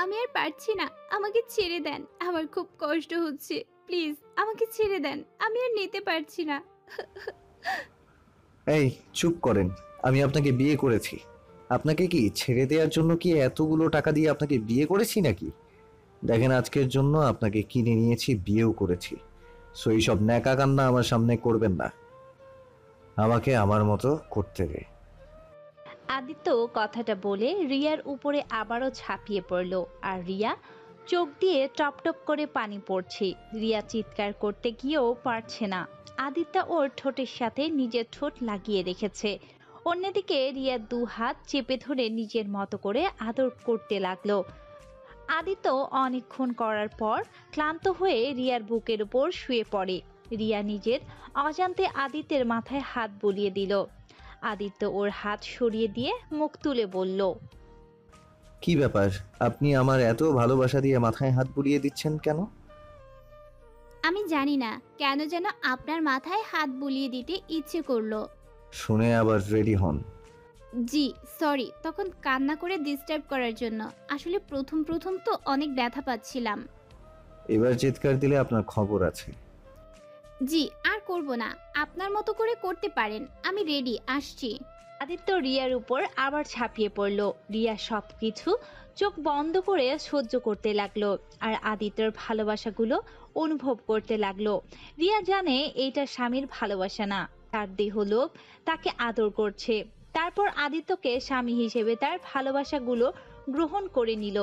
আমি আর পারছি না, আমাকে ছেড়ে দেন, আমার খুব কষ্ট হচ্ছে, প্লিজ আমাকে ছেড়ে দেন, আমি আর নিতে পারছি না। এই চুপ করেন। আমি আপনাকে বিয়ে করেছি। আপনাকে কি ছেড়ে দেওয়ার জন্য কি এতগুলো টাকা দিয়ে আপনাকে বিয়ে করেছি নাকি? দেখেন, আজকের জন্য আপনাকে কিনে নিয়েছি, বিয়েও করেছি। সো এইসব ন্যাকা কান্না আমার সামনে করবেন না। আমাকে আমার মতো করতে দে। আদিত্য কথাটা বলে রিয়ার উপরে আবারও ঝাঁপিয়ে পড়ল। আর রিয়া চোখ দিয়ে টপ টপ করে পানি পড়ছে। রিয়া চিৎকার করতে গিয়েও পারছে না। আদিত্য ওর ঠোঁটের সাথে নিজের ঠোঁট লাগিয়ে রেখেছে। অন্যদিকে রিয়া দু হাত চেপে ধরে নিজের মতো করে আদর করতে লাগলো। আদিত্য অনেকক্ষণ করার পর ক্লান্ত হয়ে রিয়ার বুকের উপর শুয়ে পড়ে। রিয়া নিজের অজান্তে আদিত্যের মাথায় হাত বুলিয়ে দিল। আদিত্য ওর হাত সরিয়ে দিয়ে মুখ তুলে বলল, কি ব্যাপার? আপনি আমার এত ভালোবাসা দিয়ে মাথায় হাত বুলিয়ে দিচ্ছেন কেন? আমি জানি না কেন যেন আপনার মাথায় হাত বুলিয়ে দিতে ইচ্ছে করলো। শুনে আবার রেডি হন। জি সরি, তখন কান্না করে ডিস্টার্ব করার জন্য। আসলে প্রথম প্রথম তো অনেক ব্যথা পাচ্ছিলাম। এবার চিৎকার দিলে আপনার খবর আছে। জি আর করব না, আপনার মতো করে করতে পারেন, আমি রেডি, আসছি। আদিত্য রিয়ার উপর আবার ঝাঁপিয়ে পড়ল। রিয়া সবকিছু চোখ বন্ধ করে সহ্য করতে লাগলো আর আদিত্যর ভালোবাসাগুলো অনুভব করতে লাগলো। রিয়া জানে এইটা স্বামীর ভালোবাসা না, তার দেহলোভ তাকে আদর করছে। তারপর আদিত্যকে স্বামী হিসেবে তার ভালোবাসাগুলো গ্রহণ করে নিল।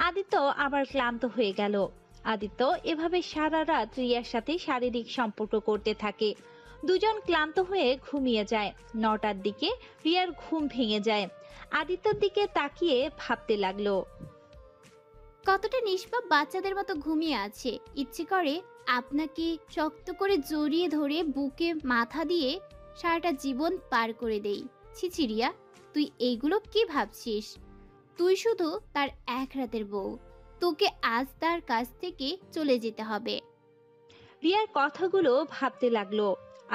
আদিত্য আবার ক্লান্ত হয়ে গেল। আদিত্য এভাবে সারা রাত রিয়ার সাথে শারীরিক সম্পর্ক করতে থাকে। দুজন ক্লান্ত হয়ে ঘুমিয়ে যায়। 9টার দিকে রিয়ার ঘুম ভেঙে যায়। আদিত্যর দিকে তাকিয়ে ভাবতে লাগলো, কতটা নিষ্পাপ বাচ্চাদের মতো ঘুমিয়ে আছে। ইচ্ছে করে আপনাকে শক্ত করে জড়িয়ে ধরে বুকে মাথা দিয়ে সারাটা জীবন পার করে দেই। ছিছি রিয়া, তুই এইগুলো কি ভাবছিস? তুই শুধু তার এক রাতের বউ, তোকে আজ তার কাছ থেকে চলে যেতে হবে। রিয়ার কথাগুলো ভাবতে লাগলো।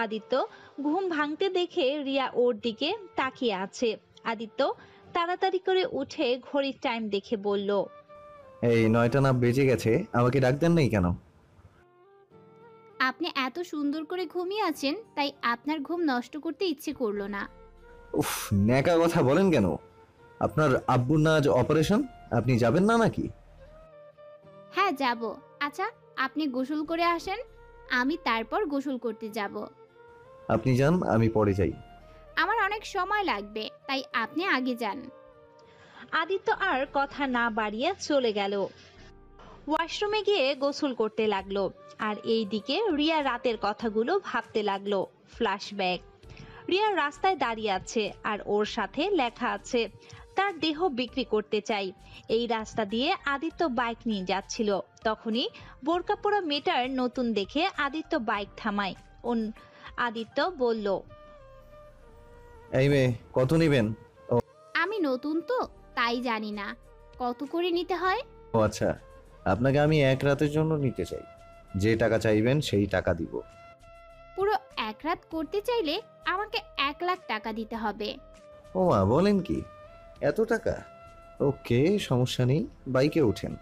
আদিত্য ঘুম ভাঙতে দেখে রিয়া ওর দিকে তাকিয়ে আছে। আদিত্য তাড়াতাড়ি করে উঠে ঘড়ির টাইম দেখে বলল, এই 9টা না বেজে গেছে, আমাকে ডাক দেন নাই কেন? আপনি এত সুন্দর করে ঘুমিয়ে আছেন, তাই আপনার ঘুম নষ্ট করতে ইচ্ছে করলো না। উফ, ন্যাকা কথা বলেন কেন? আপনার আব্বুর না আজ অপারেশন, আপনি যাবেন না নাকি? হ্যাঁ যাব। আচ্ছা, আপনি গোসল করে আসেন, আমি তারপর গোসল করতে যাব। আপনি যান, আমি পরে যাই। আমার অনেক সময় লাগবে, তাই আপনি আগে যান। আদিত্য আর কথা না বাড়িয়ে চলে গেল। ওয়াশরুমে গিয়ে গোসল করতে লাগলো। আর এই দিকে রিয়া রাতের কথাগুলো ভাবতে লাগলো। ফ্ল্যাশব্যাক। রিয়া রাস্তায় দাঁড়িয়ে আছে আর ওর সাথে লেখা আছে, তার দেহ বিক্রি করতে চাই। এই রাস্তা দিয়ে আদিত্য বাইক নিয়ে যাচ্ছিল। তখনই বোরকা পরা মেয়েটার নতুন দেখে আদিত্য বাইক থামায়। আদিত্য বলল, এই মেয়ে, কত নেবেন? আমি নতুন তো, তাই জানি না কত করে নিতে হয়। ও আচ্ছা, আপনাকে আমি এক রাতের জন্য নিতে চাই। যে টাকা চাইবেন সেই টাকা দিব। পুরো এক রাত করতে চাইলে আমাকে 1 লাখ টাকা দিতে হবে। ও মা, বলেন কি? এত টাকা? ওকে, সমস্যা নেই, বাইকে ওঠেন।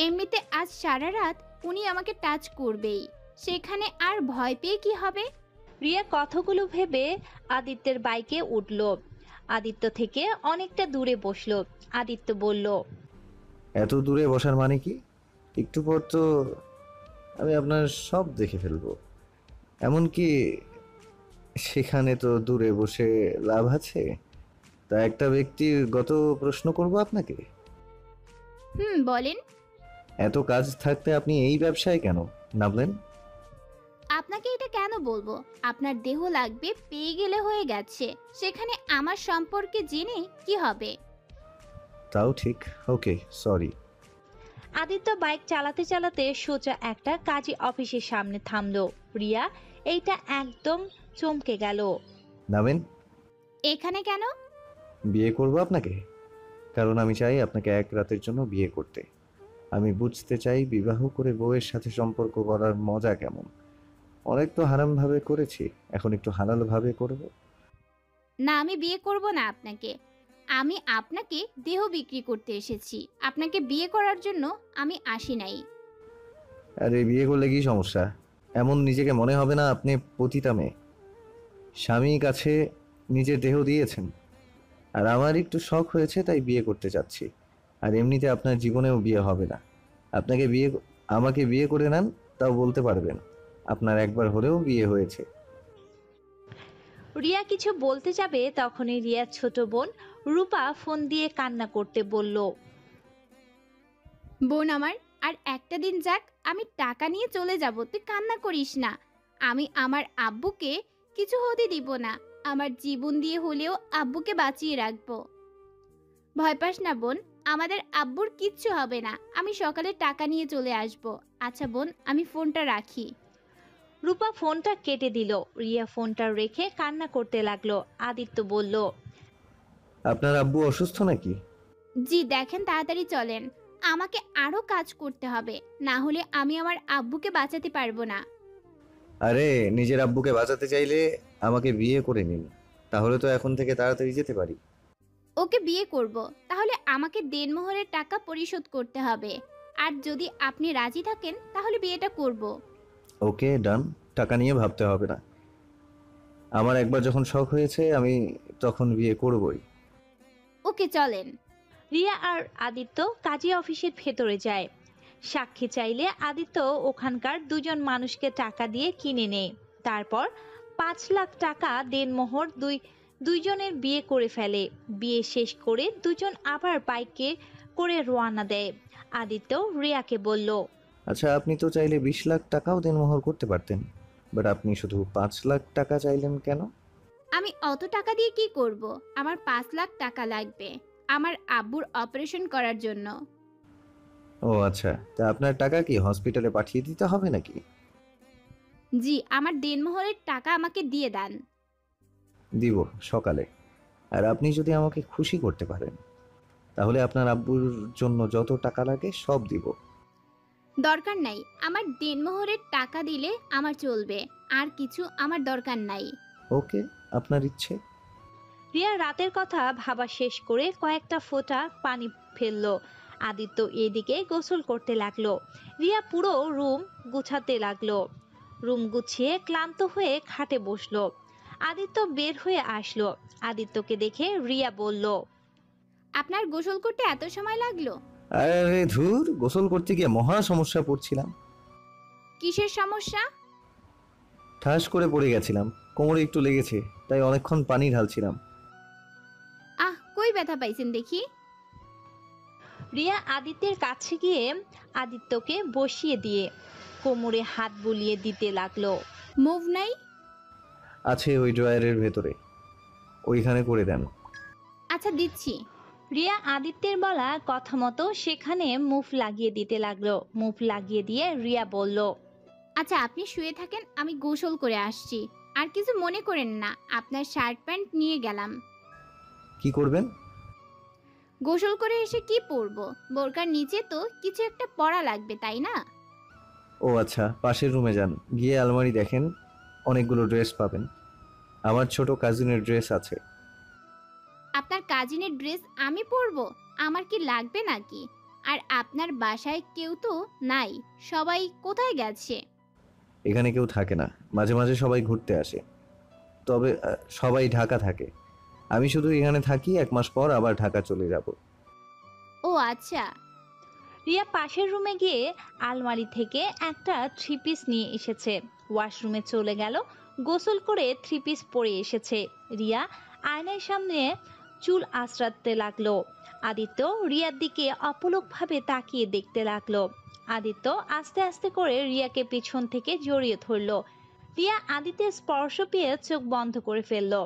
এমনিতে আজ সারা রাত উনি আমাকে টাচ করবেই, সেখানে আর ভয় পেয়ে কি হবে? রিয়া কথাগুলো ভেবে আদিত্যের বাইকে উঠল। আদিত্য থেকে অনেকটা দূরে বসলো। আদিত্য বলল, এত দূরে বসার মানে কি? একটু পর তো আমি আপনার সব দেখে ফেলবো। এমনকি সেখানে তো দূরে বসে লাভ আছে? তা একটা ব্যক্তিগত প্রশ্ন করব আপনাকে। বলেন। এত কাজ থাকতে আপনি এই ব্যবসায় কেন নামলেন? আপনাকে এটা কেন বলবো? আপনার দেহ লাগবে, পেয়ে গেলে হয়ে গেছে, সেখানে আমার সম্পর্কে জেনে কি হবে? তাও ঠিক। ওকে, সরি। আদিত্য বাইক চালাতে চালাতে সোজা একটা কাজী অফিসের সামনে থামলো। রিয়া এইটা একদম চমকে গেল। নামেন। এখানে কেন? বিয়ে করব আপনাকে, কারণ আমি চাই আপনাকে এক রাতের জন্য বিয়ে করতে। আমি বুঝতে চাই বিবাহ করে বউয়ের সাথে সম্পর্ক করার মজা কেমন। অনেক তো হারাম ভাবে করেছি, এখন একটু হালাল ভাবে করব। না, আমি বিয়ে করব না আপনাকে। আমি আপনাকে দেহ বিক্রি করতে এসেছি, আপনাকে বিয়ে করার জন্য আমি আসি নাই। আরে বিয়ে করলে কি সমস্যা? এমন নিজেকে মনে হবে না আপনি পতিতা মেয়ে? স্বামীর কাছে নিজের দেহ দিয়েছেন। আর আমার একটু শখ হয়েছে তাই বিয়ে করতে চাচ্ছি। আর এমনিতে আপনার জীবনেও বিয়ে হবে না। আপনাকে আমাকে বিয়ে করে নেন, তাও বলতে পারবেন আপনার একবার হলেও বিয়ে হয়েছে। রিয়া কিছু বলতে যাবে তখনই রিয়ার ছোট বোন রূপা ফোন দিয়ে কান্না করতে বলল। বোন আমার, আর একটা দিন যাক, আমি টাকা নিয়ে চলে যাব, তুই কান্না করিস না। আমি আমার আব্বুকে কিছু হতে দিব না, আমার জীবন দিয়ে হলেও আব্বুকে বাঁচিয়ে রাখবো। ভয় পাস না বোন, আমাদের আব্বুর কিচ্ছু হবে না, আমি সকালে টাকা নিয়ে চলে আসব। আচ্ছা বোন, আমি ফোনটা রাখি। রূপা ফোনটা কেটে দিল। রিয়া ফোনটা রেখে কান্না করতে লাগলো। আদিত্য বলল, আপনার আব্বু অসুস্থ নাকি? জি দেখেন, তাড়াতাড়ি চলেন, আমাকে আরো কাজ করতে হবে, না হলে আমি আমার আব্বুকে বাঁচাতে পারবো না। আরে নিজের আব্বুকে বাঁচাতে চাইলে আমাকে বিয়ে করে নিন, তাহলে তো এখন থেকে তাড়াতাড়ি যেতে পারি। ওকে বিয়ে করব, তাহলে আমাকে দেনমোহরের টাকা পরিশোধ করতে হবে। আর যদি আপনি রাজি থাকেন তাহলে বিয়েটা করব। ওকে ডান, টাকা নিয়ে ভাবতে হবে না। আমার একবার যখন শখ হয়েছে আমি তখন বিয়ে করবই। ওকে চলেন। রিয়া আর আদিত্য কাজী অফিসের ভেতরে যায়। সাক্ষী চাইলে আদিত্য ওখানকার দুজন মানুষকে টাকা দিয়ে কিনে নেয়। তারপর 5 লাখ টাকা দেনমোহর দুইজনের বিয়ে করে ফেলে। বিয়ে শেষ করে দুজন আবার বাইকে করে রওনা দেয়। আদিত্য রিয়াকে বলল, আচ্ছা, আপনি তো চাইলে 20 লাখ টাকাও দেনমোহর করতে পারতেন, বাট আপনি শুধু 5 লাখ টাকা চাইলেন কেন? আমি অত টাকা দিয়ে কি করব? আমার 5 লাখ টাকা লাগবে আমার আব্বুর অপারেশন করার জন্য। ও আচ্ছা, তা আপনার টাকা কি হসপিটালে পাঠিয়ে দিতে হবে নাকি? জি, আমার দেনমোহরের টাকা আমাকে দিয়ে দেন। দিব সকালে। আর আপনি যদি আমাকে খুশি করতে পারেন তাহলে আপনার আব্বুর জন্য যত টাকা লাগে সব দিব। দরকার নাই, আমার দেনমোহরের টাকা দিলে আমার চলবে, আর কিছু আমার দরকার নাই। ওকে, আপনার ইচ্ছে। রিয়া রাতের কথা ভাবা শেষ করে কয়েকটা ফোঁটা পানি ফেললো। আদিত্য এদিকে গোসল করতে লাগলো। রিয়া পুরো রুম গুছাতে লাগলো। রুম গুছিয়ে ক্লান্ত হয়ে খাটে বসলো। আদিত্য বের হয়ে আসলো। আদিত্যকে দেখে রিয়া বলল, আপনার গোসল করতে এত সময় লাগলো? আরে ধুর, গোসল করতে গিয়ে মহা সমস্যা পড়ছিলাম। কিসের সমস্যা? ঠাস করে পড়ে গেছিলাম, কোমরে একটু লেগেছে, তাই অনেকক্ষণ পানি ঢালছিলাম। কই ব্যথা পাইছেন দেখি? রিয়া আদিত্যের কাছে গিয়ে আদিত্যকে বসিয়ে দিয়ে কোমরে হাত বুলিয়ে দিতে লাগলো। মুভ নাই? আছে ওই ড্রয়ারের ভেতরে, ওইখানে করে দেন। আচ্ছা দিচ্ছি। রিয়া আদিত্যের বলা কথা মতো সেখানে মুভ লাগিয়ে দিতে লাগলো। মুভ লাগিয়ে দিয়ে রিয়া বলল, আচ্ছা আপনি শুয়ে থাকেন, আমি গোসল করে আসছি। আর কিছু মনে করেন না, আপনার শার্ট প্যান্ট নিয়ে গেলাম। কি করবেন? গোসল করে এসে কি পরবো? বোরকার নিচে তো কিছু একটা পরা লাগবে, তাই না? ও আচ্ছা, পাশের রুমে যান, গিয়ে আলমারি দেখেন, অনেকগুলো ড্রেস পাবেন। আমার ছোট কাজিনের ড্রেস আছে। আপনার কাজিনের ড্রেস আমি পরবো? আমার কি লাগবে নাকি? আর আপনার বাসায় কেউ তো নাই, সবাই কোথায় গেছে? এখানে কেউ থাকে না, মাঝে মাঝে সবাই ঘুরতে আসে, তবে সবাই ঢাকা থাকে। আমি শুধু এখানে থাকি, 1 মাস পর আবার ঢাকা চলে যাব। ও আচ্ছা। রিয়া পাশের রুমে গিয়ে আলমারি থেকে একটা 3 পিস নিয়ে এসেছে। ওয়াশরুমে চলে গেল, গোসল করে 3 পিস পরে এসেছে। রিয়া আয়নার সামনে চুল আঁচড়াতে লাগলো। আদিত্য রিয়ার দিকে অপলকভাবে তাকিয়ে দেখতে লাগলো। আদিত্য আস্তে আস্তে করে রিয়াকে পিছন থেকে জড়িয়ে ধরলো। রিয়া আদিত্যের স্পর্শ পেয়ে চোখ বন্ধ করে ফেললো।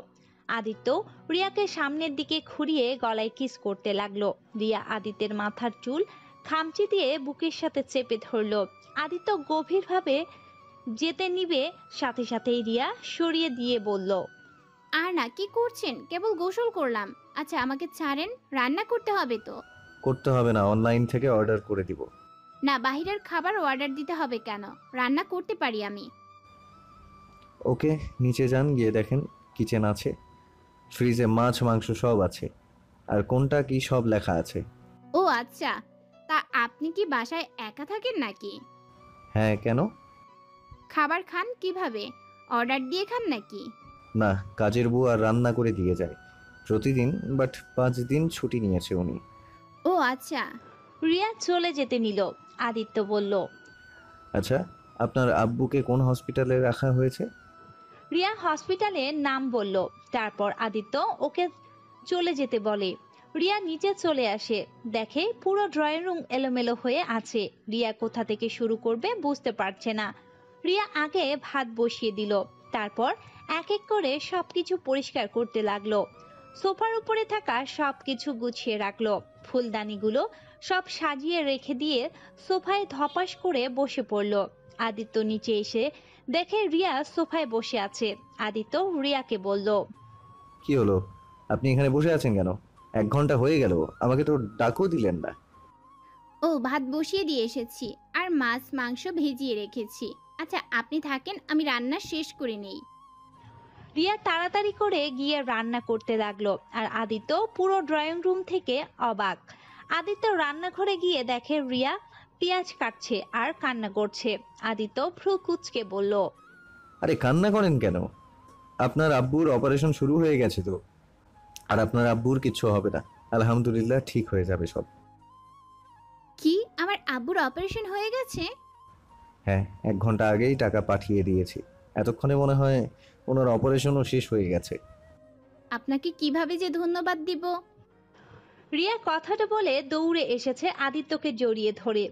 আদিত্য রিয়াকে সামনের দিকে ঘুরিয়ে গলায় কিস করতে লাগলো। রিয়া আদিত্যের মাথার চুল খামচি দিয়ে বুকের সাথে চেপে ধরলো। আদিত্য গভীরভাবে যেতে নিবে, সাথে সাথেই রিয়া সরিয়ে দিয়ে বলল, আর না, কি করছেন? কেবল গোসল করলাম। আচ্ছা আমাকে ছাড়েন, রান্না করতে হবে তো। করতে হবে না, অনলাইন থেকে অর্ডার করে দিব। না, বাইরের খাবার অর্ডার দিতে হবে কেন? রান্না করতে পারি আমি। ওকে, নিচে যান, গিয়ে দেখেন কিচেন আছে, ফ্রিজে মাছ মাংস সব আছে। আর কোনটা কি সব লেখা আছে। ও আচ্ছা, তা আপনি কি বাসায় একা থাকেন নাকি? হ্যাঁ, কেন? খাবার খান কিভাবে? অর্ডার দিয়ে খান নাকি? না, কাজের বউ আর রান্না করে দিয়ে যায় প্রতিদিন, বাট 5 দিন ছুটি নিয়েছে উনি। ও আচ্ছা। রিয়া চলে যেতে নিল। আদিত্য বলল। আচ্ছা, আপনার আব্বুকে কোন হসপিটালে রাখা হয়েছে? রিয়া হসপিটালের নাম বলল। তারপর আদিত্য ওকে চলে যেতে বলে। রিয়া নিচে চলে আসে, দেখে পুরো ড্রয়িং রুম এলোমেলো হয়ে আছে। রিয়া কোথা থেকে শুরু করবে বুঝতে পারছে না। রিয়া আগে ভাত বসিয়ে দিল, তারপর এক এক করে সবকিছু পরিষ্কার করতে লাগলো। সোফার উপরে থাকা সবকিছু গুছিয়ে রাখলো। ফুলদানিগুলো সব সাজিয়ে রেখে দিয়ে সোফায় ধপাস করে বসে পড়লো। আদিত্য নিচে এসে দেখে রিয়া সোফায় বসে আছে। আদিত্য রিয়াকে বলল। কি হলো, আপনি এখানে বসে আছেন কেন? 1 ঘন্টা হয়ে গেল, আমাকে তো ডাকও দিলেন না। ও ভাত বসিয়ে দিয়ে এসেছি, আর মাছ মাংস ভেজিয়ে রেখেছি। আচ্ছা আপনি থাকেন, আমি রান্না শেষ করে নেই। রিয়া তাড়াতাড়ি করে গিয়ে রান্না করতে লাগলো, আর আদিত্য পুরো ড্রয়িং রুম থেকে অবাক। আদিত্য রান্নাঘরে গিয়ে দেখে রিয়া পেঁয়াজ কাটছে আর কান্না করছে। আদিত্য ভ্রু কুঁচকে বলল। আরে কান্না করেন কেন? আপনার আব্বুর অপারেশন শুরু হয়ে গেছে তো, আর আপনার আব্বুর কিচ্ছু হবে না, আলহামদুলিল্লাহ, ঠিক হয়ে যাবে সব। কি, আমার আব্বুর অপারেশন হয়ে গেছে? হ্যাঁ, 1 ঘন্টা আগেই টাকা পাঠিয়ে দিয়েছি। এতক্ষণে মনে হয় ওনার অপারেশনও শেষ হয়ে গেছে। আপনাকে কিভাবে যে ধন্যবাদ দিব। রিয়া কথাটা বলে দৌড়ে এসেছে আদিত্যকে জড়িয়ে ধরে।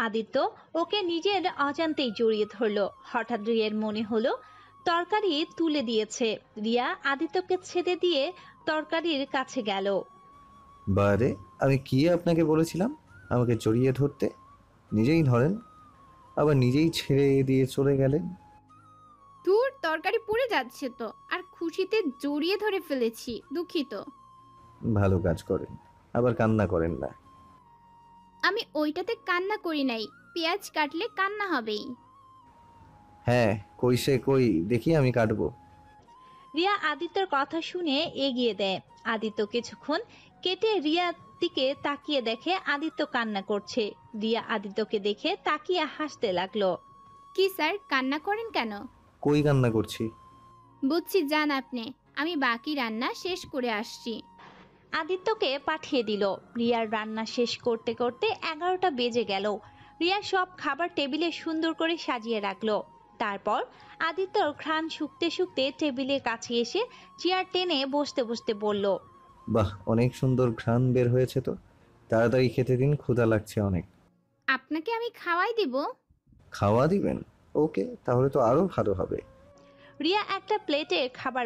আদিত্য ওকে নিজের অজান্তেই জড়িয়ে ধরলো। হঠাৎ রিয়ার মনে হলো তরকারি তুলে দিয়েছে। রিয়া আদিত্যকে ছেড়ে দিয়ে তরকারির কাছে গেল। বারে, আমি কি আপনাকে বলেছিলাম আমাকে জড়িয়ে ধরতে? নিজেই ধরেন, আবার নিজেই ছেড়ে দিয়ে চলে গেলেন। দূর, তরকারি পুড়ে যাচ্ছে তো, আর খুশিতে জড়িয়ে ধরে ফেলেছি, দুঃখিত। ভালো কাজ করেন, আবার কান্না করেন না। আমি ওইটাতে কান্না করি নাই, পেঁয়াজ কাটলে কান্না হবেই। হ্যাঁ, কই সে কই, দেখি আমি কাটবো। রিয়া আদিত্যর কথা শুনে এগিয়ে দেয়। আদিত্য কিছুক্ষণ কেটে রিয়ার দিকে তাকিয়ে দেখে আদিত্য কান্না করছে। রিয়া আদিত্যকে দেখে তাকিয়ে হাসতে লাগলো। কি স্যার, কান্না করেন কেন? কই কান্না করছি? বুঝছি, যান আপনি, আমি বাকি রান্না শেষ করে আসছি। আদিত্যকে পাঠিয়ে দিল। রিয়ার রান্না শেষ করতে করতে 11টা বেজে গেল। রিয়া সব খাবার টেবিলে সুন্দর করে সাজিয়ে রাখলো। তারপর আদিত্যর ঘ্রাণ শুকতে শুকতে টেবিলের কাছে এসে চেয়ার টেনে বসতে বসতে বলল। বাহ, অনেক সুন্দর ঘ্রাণ বের হয়েছে তো। তাড়াতাড়ি খেতে দিন, ক্ষুধা লাগছে অনেক। আপনাকে আমি খাওয়াই দিব। খাওয়া দিবেন? ওকে, তাহলে তো আরো ভালো হবে। রিয়া একটা প্লেটে খাবার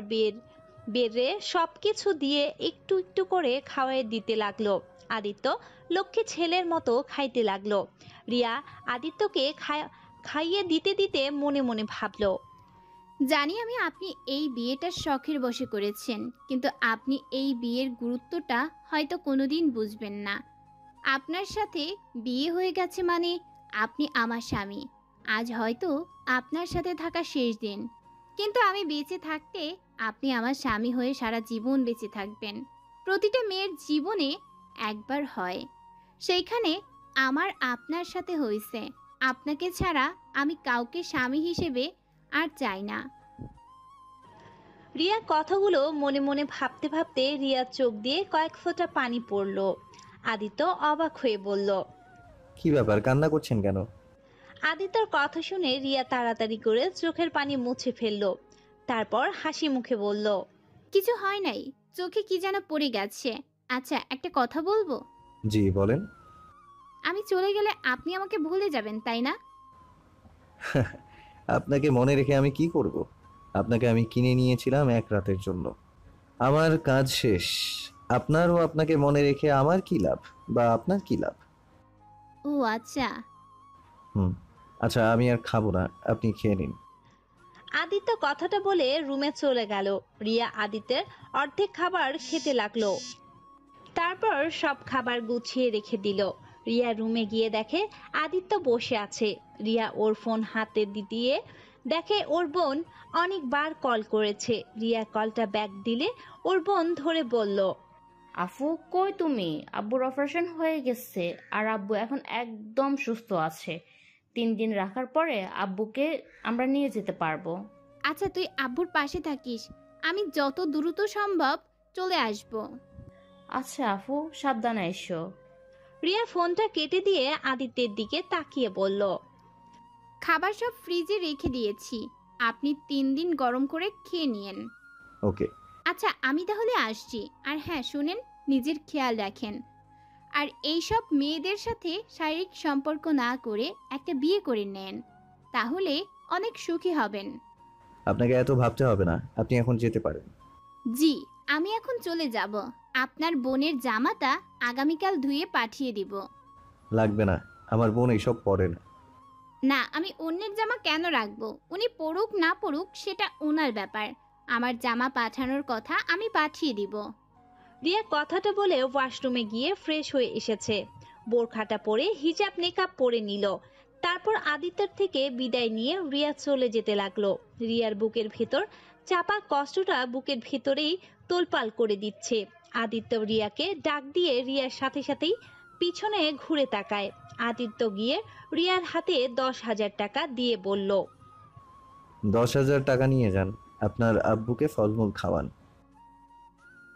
বেড়ে সবকিছু দিয়ে একটু একটু করে খাওয়াই দিতে লাগলো। আদিত্য লক্ষ্মী ছেলের মতো খাইতে লাগলো। রিয়া আদিত্যকে খাইয়ে দিতে দিতে মনে মনে ভাবলো। জানি আমি আপনি এই বিয়েটা শখের বশে করেছেন, কিন্তু আপনি এই বিয়ের গুরুত্বটা হয়তো কোনোদিন বুঝবেন না। আপনার সাথে বিয়ে হয়ে গেছে মানে আপনি আমার স্বামী। আজ হয়তো আপনার সাথে থাকা শেষ দিন, কিন্তু আমি বেঁচে থাকতে আপনি আমার স্বামী হয়ে সারা জীবন বেঁচে থাকবেন। প্রতিটা মেয়ের জীবনে একবার হয়, সেইখানে আমার আপনার সাথে হয়েছে। আপনাকে ছাড়া আমি কাউকে স্বামী হিসেবে আর চাই না। রিয়া কথাগুলো মনে মনে ভাবতে ভাবতে রিয়ার চোখ দিয়ে কয়েক ফোঁটা পানি পড়লো। আদিত্য অবাক হয়ে বলল। কি ব্যাপার, কান্না করছেন কেন? আদিত্যর কথা শুনে রিয়া তাড়াতাড়ি করে চোখের পানি মুছে ফেললো। তারপর হাসি মুখে বলল। কিছু হয় নাই, চোখে কি যেন পড়ে গেছে। আচ্ছা একটা কথা বলবো? জি বলেন। আমি চলে গেলে আপনি আমাকে ভুলে যাবেন, তাই না? আপনাকে মনে রেখে আমি কি করব? আপনাকে আমি কিনে নিয়েছিলাম 1 রাতের জন্য। আমার কাজ শেষ। আপনারও আপনাকে মনে রেখে আমার কি লাভ, বা আপনার কি লাভ? ও আচ্ছা। হুম, আচ্ছা আমি আর খাবো না, আপনি খেয়ে নিন। আদিত্য কথাটা বলে রুমে চলে গেল। রিয়া আদিত্যের অর্ধেক খাবার খেতে লাগলো। তারপর সব খাবার গুছিয়ে রেখে দিল। রিয়া রুমে গিয়ে দেখে আদিত্য বসে আছে। রিয়া ওর ফোন হাতে দিয়ে দেখে ওর বোন অনেকবার কল করেছে। রিয়া কলটা ব্যাক দিলে ওর বোন ধরে বলল। আফু কই তুমি? আব্বুর অপারেশন হয়ে গেছে আর আব্বু এখন একদম সুস্থ আছে। 3 দিন রাখার পরে আব্বুকে আমরা নিয়ে যেতে পারবো। আচ্ছা তুই আব্বুর পাশে থাকিস, আমি যত দ্রুত সম্ভব চলে আসব। আচ্ছা আফু, সাবধানে এসো। রিয়া ফোনটা কেটে দিয়ে আদিত্যের দিকে তাকিয়ে বলল, খাবার সব ফ্রিজে রেখে দিয়েছি, আপনি 3 দিন গরম করে খেয়ে নিয়েন। ওকে। আচ্ছা আমি তাহলে আসছি। আর হ্যাঁ শুনেন, নিজের খেয়াল রাখেন। আর এইসব মেয়েদের সাথে শারীরিক সম্পর্ক না করে একটা বিয়ে করে নেন, তাহলে অনেক সুখী হবেন। আপনাকে এত ভাবতে হবে না, আপনি এখন যেতে পারেন। জি, আমি এখন চলে যাব। আপনার বোনের জামাটা আগামীকাল ধুয়ে পাঠিয়ে দিব। লাগবে না, আমার বোন এইসব পরে না। না, আমি অন্যের জামা কেন রাখবো? উনি পড়ুক না পড়ুক সেটা ওনার ব্যাপার। আমার জামা পাঠানোর কথা আমি পাঠিয়ে দিব। রিয়া কথাটা বলে ওয়াশরুমে গিয়ে ফ্রেশ হয়ে এসেছে। বোরখাটা পরে হিজাব নেকাব পরে নিল। তারপর আদিত্যর থেকে বিদায় নিয়ে রিয়া চলে যেতে লাগলো। রিয়ার বুকের ভেতর চাপা কষ্টটা বুকের ভেতরেই তোলপাল করে দিচ্ছে। আদিত্য রিয়াকে ডাক দিয়ে রিয়ার সাথে সাথেই পিছনে ঘুরে তাকায়। আদিত্য গিয়ে রিয়ার হাতে 10,000 টাকা দিয়ে বলল, 10,000 টাকা নিয়ে যান, আপনার আব্বুকে ফলমূল খাওয়ান।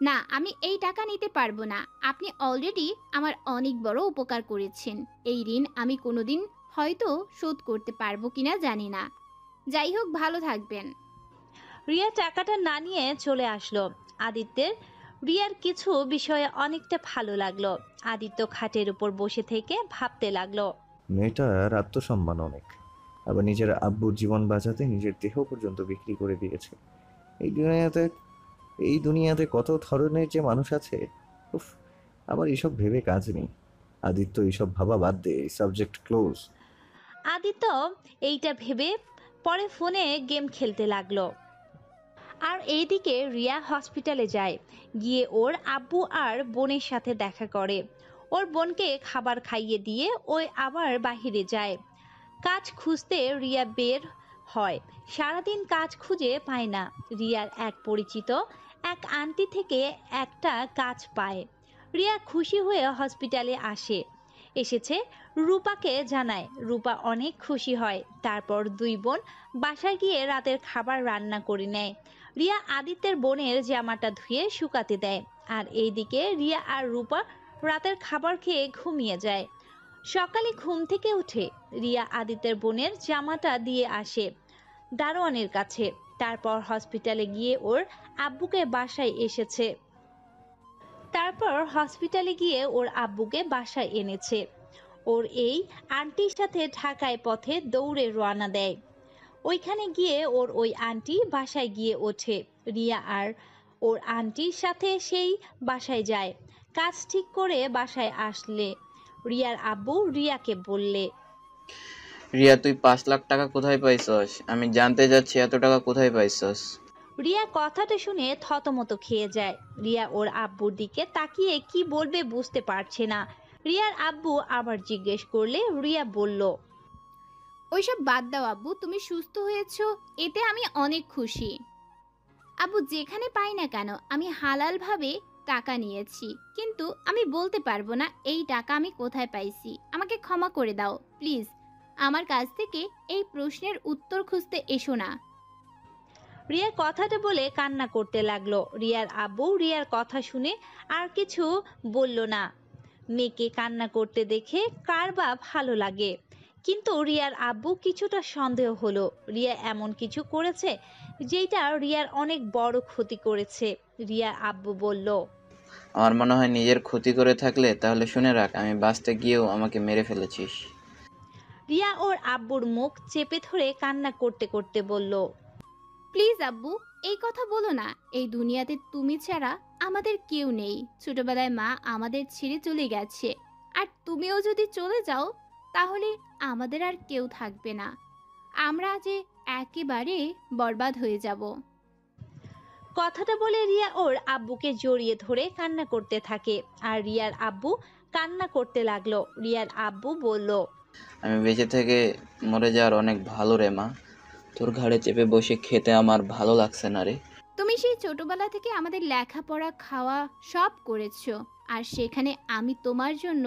না, আমি এই টাকা নিতে পারবো না। আপনি অলরেডি আমার অনেক বড় উপকার করেছেন। এই ঋণ আমি কোনোদিন হয়তো শোধ করতে পারবো কিনা জানি না। যাই হোক, ভালো থাকবেন। রিয়া টাকাটা না নিয়ে চলে আসলো। আদিত্যের রিয়ার কিছু বিষয়ে অনেকটা ভালো লাগলো। আদিত্য খাটের উপর বসে থেকে ভাবতে লাগলো, মেয়েটার আত্মসম্মান অনেক, আবার নিজের আব্বুর জীবন বাঁচাতে নিজের দেহ পর্যন্ত বিক্রি করে দিয়েছে। এই দুনিয়াতে এই দুনিয়াতে কত ধরনের যে মানুষ আছে। উফ, আমার এসব ভেবে কাজ নেই। আদিত্য এইসব ভাবা বাদ দে, সাবজেক্ট ক্লোজ। আদিত্য এইটা ভেবে পরে ফোনে গেম খেলতে লাগলো। আর এইদিকে রিয়া হসপিটালে যায়। গিয়ে ওর আব্বু আর বোনের সাথে দেখা করে। ওর বোনকে খাবার খাইয়ে দিয়ে ওই আবার বাহিরে যায়। কাজ খুঁজতে রিয়া বের হয়। সারাদিন কাজ খুঁজে পায় না। রিয়ার এক পরিচিত এক আন্টি থেকে একটা কাজ পায়। রিয়া খুশি হয়ে হসপিটালে এসেছে রূপাকে জানায়। রূপা অনেক খুশি হয়। তারপর দুই বোন বাসায় গিয়ে রাতের খাবার রান্না করে নেয়। রিয়া আদিত্যের বোনের জামাটা ধুয়ে শুকাতে দেয়। আর এইদিকে রিয়া আর রূপা রাতের খাবার খেয়ে ঘুমিয়ে যায়। সকালে ঘুম থেকে উঠে রিয়া আদিত্যের বোনের জামাটা দিয়ে আসে দারোয়ানের কাছে। তারপর হসপিটালে গিয়ে ওর আব্বুকে বাসায় এনেছে। ওর এই আন্টির সাথে ঢাকায় পথে দৌড়ে রওনা দেয়। ওইখানে গিয়ে ওর ওই আন্টি বাসায় গিয়ে ওঠে। রিয়া আর ওর আন্টির সাথে সেই বাসায় যায়। কাজ ঠিক করে বাসায় আসলে রিয়ার আব্বু রিয়াকে বললে, রিয়া, তুই 5 লাখ টাকা কোথায় পাইছস? আমি জানতে যাচ্ছি এত টাকা কোথায় পাইছস? রিয়া কথাটা শুনে থতমত খেয়ে যায়। রিয়া ওর আব্বুর দিকে তাকিয়ে কি বলবে বুঝতে পারছে না। রিয়ার আব্বু আবার জিজ্ঞেস করলে রিয়া বলল, ওইসব বাদ দাও আব্বু, তুমি সুস্থ হয়েছো, এতে আমি অনেক খুশি। আব্বু, যেখানে পাই না কেন আমি হালালভাবে টাকা নিয়েছি, কিন্তু আমি বলতে পারবো না এই টাকা আমি কোথায় পাইছি। আমাকে ক্ষমা করে দাও প্লিজ। আমার কাছ থেকে এই প্রশ্নের উত্তর খুঁজতে এসো না। রিয়া কথাটা বলে কান্না করতে লাগলো। রিয়ার আব্বু রিয়ার কথা শুনে আর কিছু বলল না। মেয়েকে কান্না করতে দেখে কার বা ভালো লাগে। কিন্তু রিয়ার আব্বু কিছুটা সন্দেহ হলো রিয়া এমন কিছু করেছে যেটা রিয়ার অনেক বড় ক্ষতি করেছে। রিয়ার আব্বু বলল, আমার মনে হয় নিজের ক্ষতি করে থাকলে তাহলে শুনে রাখ, আমি বাঁচতে গিয়েও আমাকে মেরে ফেলেছিস। রিয়া ওর আব্বুর মুখ চেপে ধরে কান্না করতে করতে বলল, প্লিজ আব্বু, এই কথা বলো না। এই দুনিয়াতে তুমি ছাড়া আমাদের কেউ নেই। ছোটবেলায় মা আমাদের ছেড়ে চলে গেছে, আর তুমিও যদি চলে যাও তাহলে আমাদের আর কেউ থাকবে না। আমরা যে একেবারে বরবাদ হয়ে যাব। কথাটা বলে রিয়া ওর আব্বুকে জড়িয়ে ধরে কান্না করতে থাকে। আর রিয়ার আব্বু কান্না করতে লাগলো। রিয়ার আব্বু বলল, আমি বেঁচে থেকে মরে যাওয়ার অনেক ভালো রে মা। তোর ঘাড়ে চেপে বসে খেতে আমার ভালো লাগছে না রে। তুমি সেই ছোটবেলা থেকে আমাদের লেখাপড়া খাওয়া সব করেছো, আর সেখানে আমি তোমার জন্য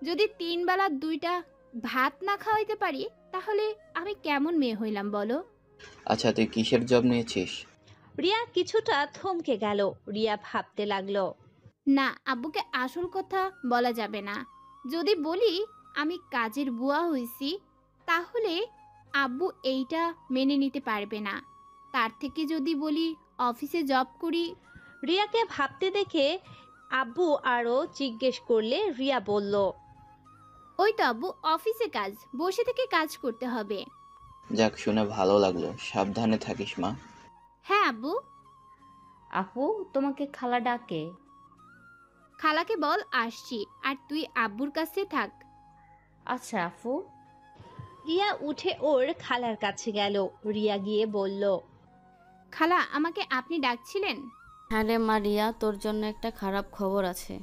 যদি 3 বেলা 2টা ভাত না খাওয়াইতে পারি, তাহলে আমি কেমন মেয়ে হইলাম বলো? আচ্ছা, তুই কিসের জব নিয়েছিস? রিয়া কিছুটা থমকে গেল। রিয়া ভাবতে লাগলো। না, আব্বুকে আসল কথা বলা যাবে না। যদি বলি আমি কাজের বুয়া হইছি, তাহলে আব্বু এইটা মেনে নিতে পারবে না। তার থেকে যদি বলি অফিসে জব করি। রিয়াকে ভাবতে দেখে আব্বু আরো জিজ্ঞেস করলে রিয়া বলল, ওই তো আব্বু, অফিসে কাজ, বসে থেকে কাজ করতে হবে। যাক, শুনে ভালো লাগলো। সাবধানে থাকিস মা। হ্যাঁ আব্বু। আপু, তোমাকে খালা ডাকে। খালাকে বল আসছি, আর তুই আব্বুর কাছে থাক। আচ্ছা আপু। রিয়া উঠে ওর খালার কাছে গেল। রিয়া গিয়ে বলল, খালা, আমাকে আপনি ডাকছিলেন? হ্যাঁ রে মারিয়া, তোর জন্য একটা খারাপ খবর আছে।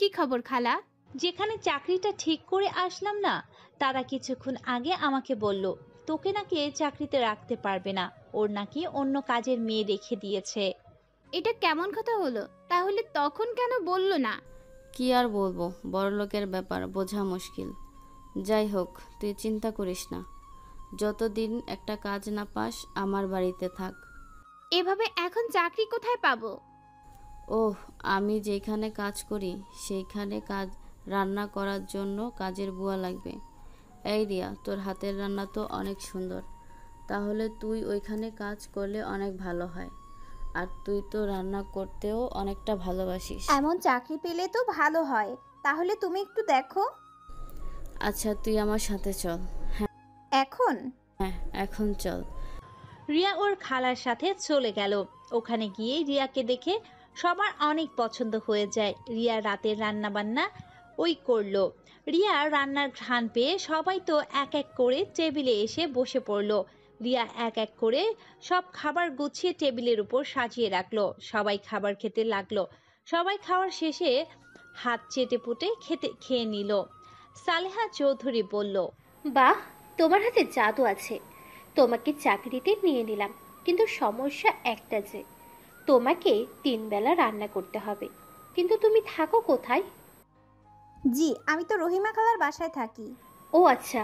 কি খবর খালা? যেখানে চাকরিটা ঠিক করে আসলাম না, তারা কিছুক্ষণ আগে আমাকে বলল তোকে নাকি এই চাকরিতে রাখতে পারবে না, ওর নাকি অন্য কাজের মেয়ে রেখে দিয়েছে। এটা কেমন কথা হলো? তাহলে তখন কেন বললো না? কি আর বলবো, বড়লোকের ব্যাপার, বোঝা মুশকিল। যাই হোক, তুই চিন্তা করিস না। যতদিন একটা কাজ না পাস আমার বাড়িতে থাক। এভাবে এখন চাকরি কোথায় পাবো? ওহ, আমি যেখানে কাজ করি সেইখানে কাজ রান্না করার জন্য কাজের বুয়া লাগবে। এই রিয়া, তোর হাতের রান্না তো অনেক সুন্দর, তাহলে তুই ওইখানে কাজ করলে অনেক ভালো হয়। আর তুই তো রান্না করতেও অনেকটা ভালোবাসিস। এমন চাকরি পেলে তো ভালো হয়, তাহলে তুমি একটু দেখো। আচ্ছা, তুই আমার সাথে চল। এখন? হ্যাঁ, এখন চল। রিয়া ওর খালার সাথে চলে গেল। ওখানে গিয়ে রিয়াকে দেখে সবার অনেক পছন্দ হয়ে যায়। রিয়া রাতের রান্না বান্না ওই করলো। রিয়া রান্নার ঘ্রাণ পেয়ে সবাই তো এক এক করে টেবিলে এসে বসে পড়লো। রিয়া এক এক করে সব খাবার গুছিয়ে টেবিলের উপর সাজিয়ে রাখলো। সবাই খাবার খেতে লাগলো। সবাই খাওয়ার শেষে হাত চেটে পুটে খেয়ে নিল। সালেহা চৌধুরী বলল, বাহ, তোমার হাতে জাদু আছে। তোমাকে চাকরিতে নিয়ে নিলাম, কিন্তু সমস্যা একটা যে তোমাকে 3 বেলা রান্না করতে হবে। কিন্তু তুমি থাকো কোথায়? জি, আমি তো রহিমা খালার বাসায় থাকি। ও আচ্ছা,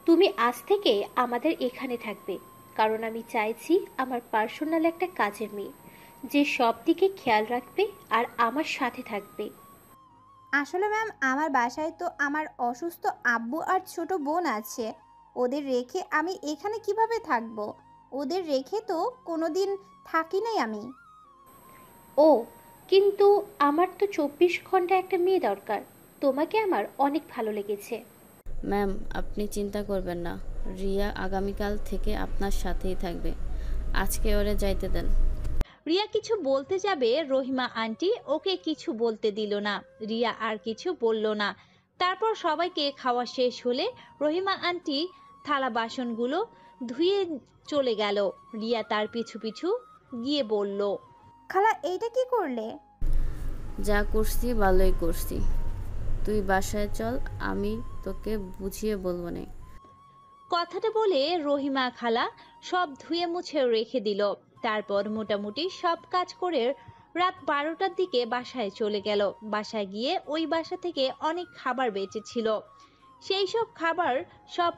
তুমি আজ থেকে আমাদের এখানে থাকবে, কারণ আমি চাইছি আমার পার্সোনাল একটা কাজের মেয়ে, যে সব দিকে খেয়াল রাখবে আর আমার সাথে থাকবে। আসলে ম্যাম, আমার বাসায় তো আমার অসুস্থ আব্বু আর ছোট বোন আছে। ওদের রেখে আমি এখানে কিভাবে থাকব? ওদের রেখে তো কোনোদিন থাকি নাই আমি। ও, কিন্তু আমার তো 24 ঘন্টা একটা মেয়ে দরকার। তোমাকে আমার অনেক ভালো লেগেছে। ম্যাম, আপনি চিন্তা করবেন না, রিয়া আগামীকাল থেকে আপনার সাথেই থাকবে। আজকে ওরে যাইতে দেন। রিয়া কিছু বলতে যাবে, রহিমা আন্টি ওকে কিছু বলতে দিল না। রিয়া আর কিছু বলল না। তারপর সবাইকে খাওয়া শেষ হলে রহিমা আন্টি থালা বাসনগুলো ধুয়ে চলে গেল। রিয়া তার পিছু পিছু গিয়ে বলল, খালা, এইটা কি করলে? যা করছি ভালোই করছি। তুই বাসায় চল, আমি তোকে বুঝিয়ে বলবো না। কথাটা বলে রহিমা খালা সব ধুয়ে মুছে রেখে দিল। তারপর মোটামুটি সব কাজ করে রাত 12টার দিকে বাসায় চলে গেল। বাসায় গিয়ে ওই বাসা থেকে অনেক খাবার বেঁচেছিল। সেই সব খাবার সব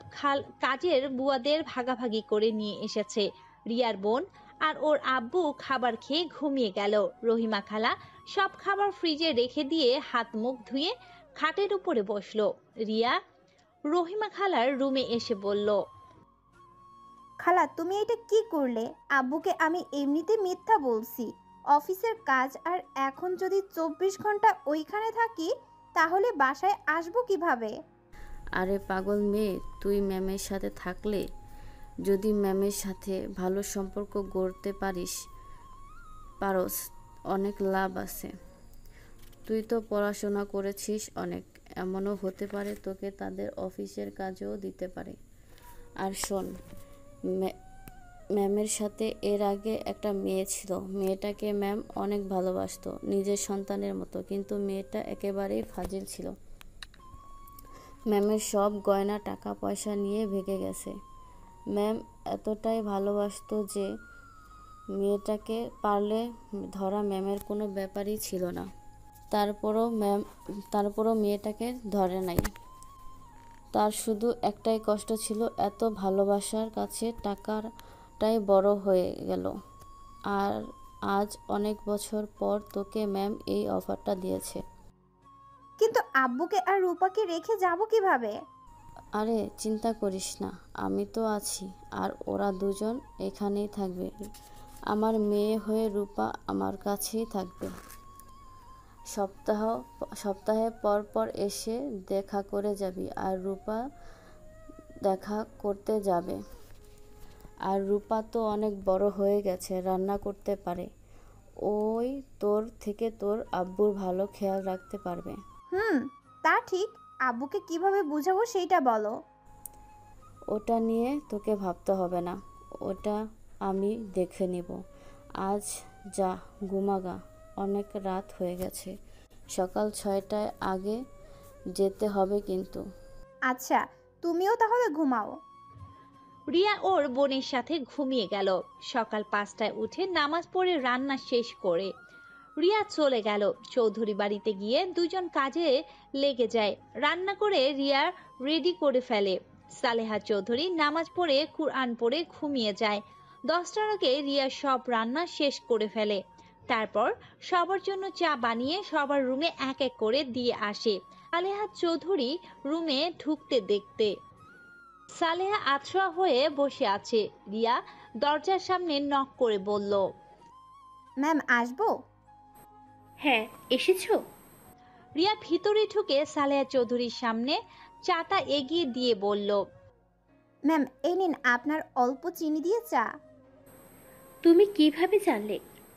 কাজের বুয়াদের ভাগাভাগি করে নিয়ে এসেছে। রিয়ার বোন আর ওর আব্বু খাবার খেয়ে ঘুমিয়ে গেল। রহিমা খালা সব খাবার ফ্রিজে রেখে দিয়ে হাত মুখ ধুয়ে খাটের উপরে বসলো। রিয়া রহিমা খালার রুমে এসে বলল, খালা, তুমি এটা কি করলে? আব্বুকে আমি এমনিতে মিথ্যা বলছি, অফিসের কাজ, আর এখন যদি 24 ঘন্টা ওইখানে থাকি তাহলে বাসায় আসবো কিভাবে? আরে পাগল মেয়ে, তুই ম্যামের সাথে থাকলে, যদি ম্যামের সাথে ভালো সম্পর্ক গড়তে পারস, অনেক লাভ আছে। তুই তো পড়াশোনা করেছিস অনেক, এমনও হতে পারে তোকে তাদের অফিসের কাজও দিতে পারে। আর শোন, ম্যামের সাথে এর আগে একটা মেয়ে ছিল। মেয়েটাকে ম্যাম অনেক ভালোবাসতো, নিজের সন্তানের মতো, কিন্তু মেয়েটা একেবারেই ফাজিল ছিল। ম্যামের সব গয়না টাকা পয়সা নিয়ে ভেগে গেছে। ম্যাম এতটাই ভালোবাসতো যে মেয়েটাকে পারলে ধরা ম্যামের কোনো ব্যাপারই ছিল না। তারপরও মেয়েটাকে ধরে নাই। তার শুধু একটাই কষ্ট ছিল, এত ভালোবাসার কাছে টাকাটাই বড় হয়ে গেল। আর আজ অনেক বছর পর তোকে ম্যাম এই অফারটা দিয়েছে। কিন্তু আব্বুকে আর রূপাকে রেখে যাব কিভাবে? আরে চিন্তা করিস না, আমি তো আছি। আর ওরা দুজন এখানেই থাকবে। আমার মেয়ে হয়ে রূপা আমার কাছেই থাকবে। সপ্তাহে পর পর এসে দেখা করে যাবি। আর রূপা দেখা করতে যাবে। আর রূপা তো অনেক বড় হয়ে গেছে, রান্না করতে পারে। ওই তোর থেকে তোর আব্বুর ভালো খেয়াল রাখতে পারবে। তা ঠিক। আব্বুকে কিভাবে বুঝাবো সেইটা বলো। ওটা নিয়ে তোকে ভাবতে হবে না, ওটা আমি দেখে নিব। আজ যা ঘুমাগা, অনেক রাত হয়ে গেছে। সকাল 6টায় আগে যেতে হবে কিন্তু। আচ্ছা, তুমিও তাহলে ঘুমাও। রিয়া ওর বোনের সাথে ঘুমিয়ে গেল। সকাল 5টায় উঠে নামাজ পড়ে রান্না শেষ করে রিয়া চলে গেল চৌধুরী বাড়িতে। গিয়ে দুজন কাজে লেগে যায়। রান্না করে রিয়া রেডি করে ফেলে। সালেহা চৌধুরী নামাজ পড়ে কুরআন পড়ে ঘুমিয়ে যায়। 10টার আগে রিয়া সব রান্না শেষ করে ফেলে। তারপর সবার জন্য চা বানিয়ে সবার রুমে এক এক করে দিয়ে আসে। সালেহা চৌধুরী রুমে ঢুকতে দেখতে সালেহা আছড়া হয়ে বসে আছে। রিয়া দরজার সামনে নক করে বলল, ম্যাম আসবো? হ্যাঁ, এসেছো? রিয়া ভিতরে ঢুকে সালেহা চৌধুরীর সামনে চাটা এগিয়ে দিয়ে বলল, ম্যাম এই নিন আপনার অল্প চিনি দিয়ে চা। তুমি কিভাবে জানলে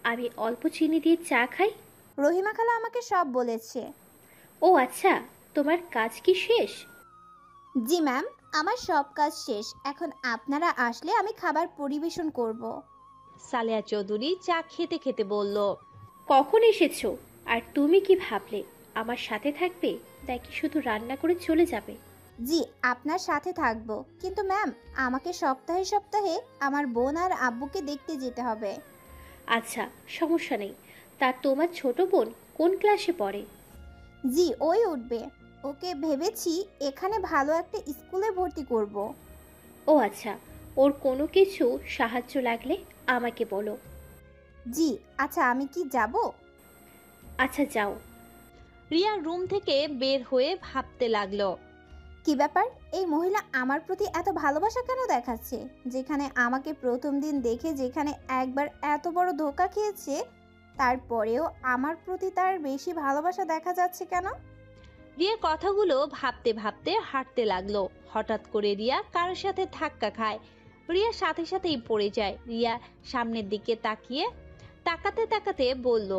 আমি অল্প চিনি দিয়ে চা খাই? রহিমা খালা আমাকে সব বলেছে। ও আচ্ছা, তোমার কাজ কি শেষ? জি ম্যাম, আমার সব কাজ শেষ। এখন আপনারা আসলে আমি খাবার পরিবেশন করব। সালেহা চৌধুরী চা খেতে খেতে বলল, কখন এসেছো? আর তুমি কি ভাবলে আমার সাথে থাকবে নাকি শুধু রান্না করে চলে যাবে? জি আপনার সাথে থাকবো, কিন্তু ম্যাম আমাকে সপ্তাহে সপ্তাহে আমার বোন আর আব্বুকে দেখতে যেতে হবে। আচ্ছা, সমস্যা নেই। তা তোমার ছোট বোন কোন ক্লাসে পড়ে? জি ওই উঠবে। ওকে ভেবেছি এখানে ভালো একটা স্কুলে ভর্তি করব। ও আচ্ছা, ওর কোনো কিছু সাহায্য লাগলে আমাকে বলো। জি আচ্ছা, আমি কি যাব? আচ্ছা যাও। রিয়া রুম থেকে বের হয়ে ভাবতে লাগলো, কি ব্যাপার, এই মহিলা আমার প্রতি এত ভালোবাসা কেন দেখাচ্ছে? যেখানে আমাকে প্রথম দিন দেখে যেখানে একবার এত বড় ধোঁকা খেয়েছে, তারপরেও আমার প্রতি তার বেশি ভালোবাসা দেখা যাচ্ছে কেন? রিয়া কথাগুলো ভাবতে ভাবতে হাঁটতে লাগলো। হঠাৎ করে রিয়া কারোর সাথে ধাক্কা খায়। রিয়া সাথে সাথেই পড়ে যায়। রিয়া সামনের দিকে তাকাতে তাকাতে বলল,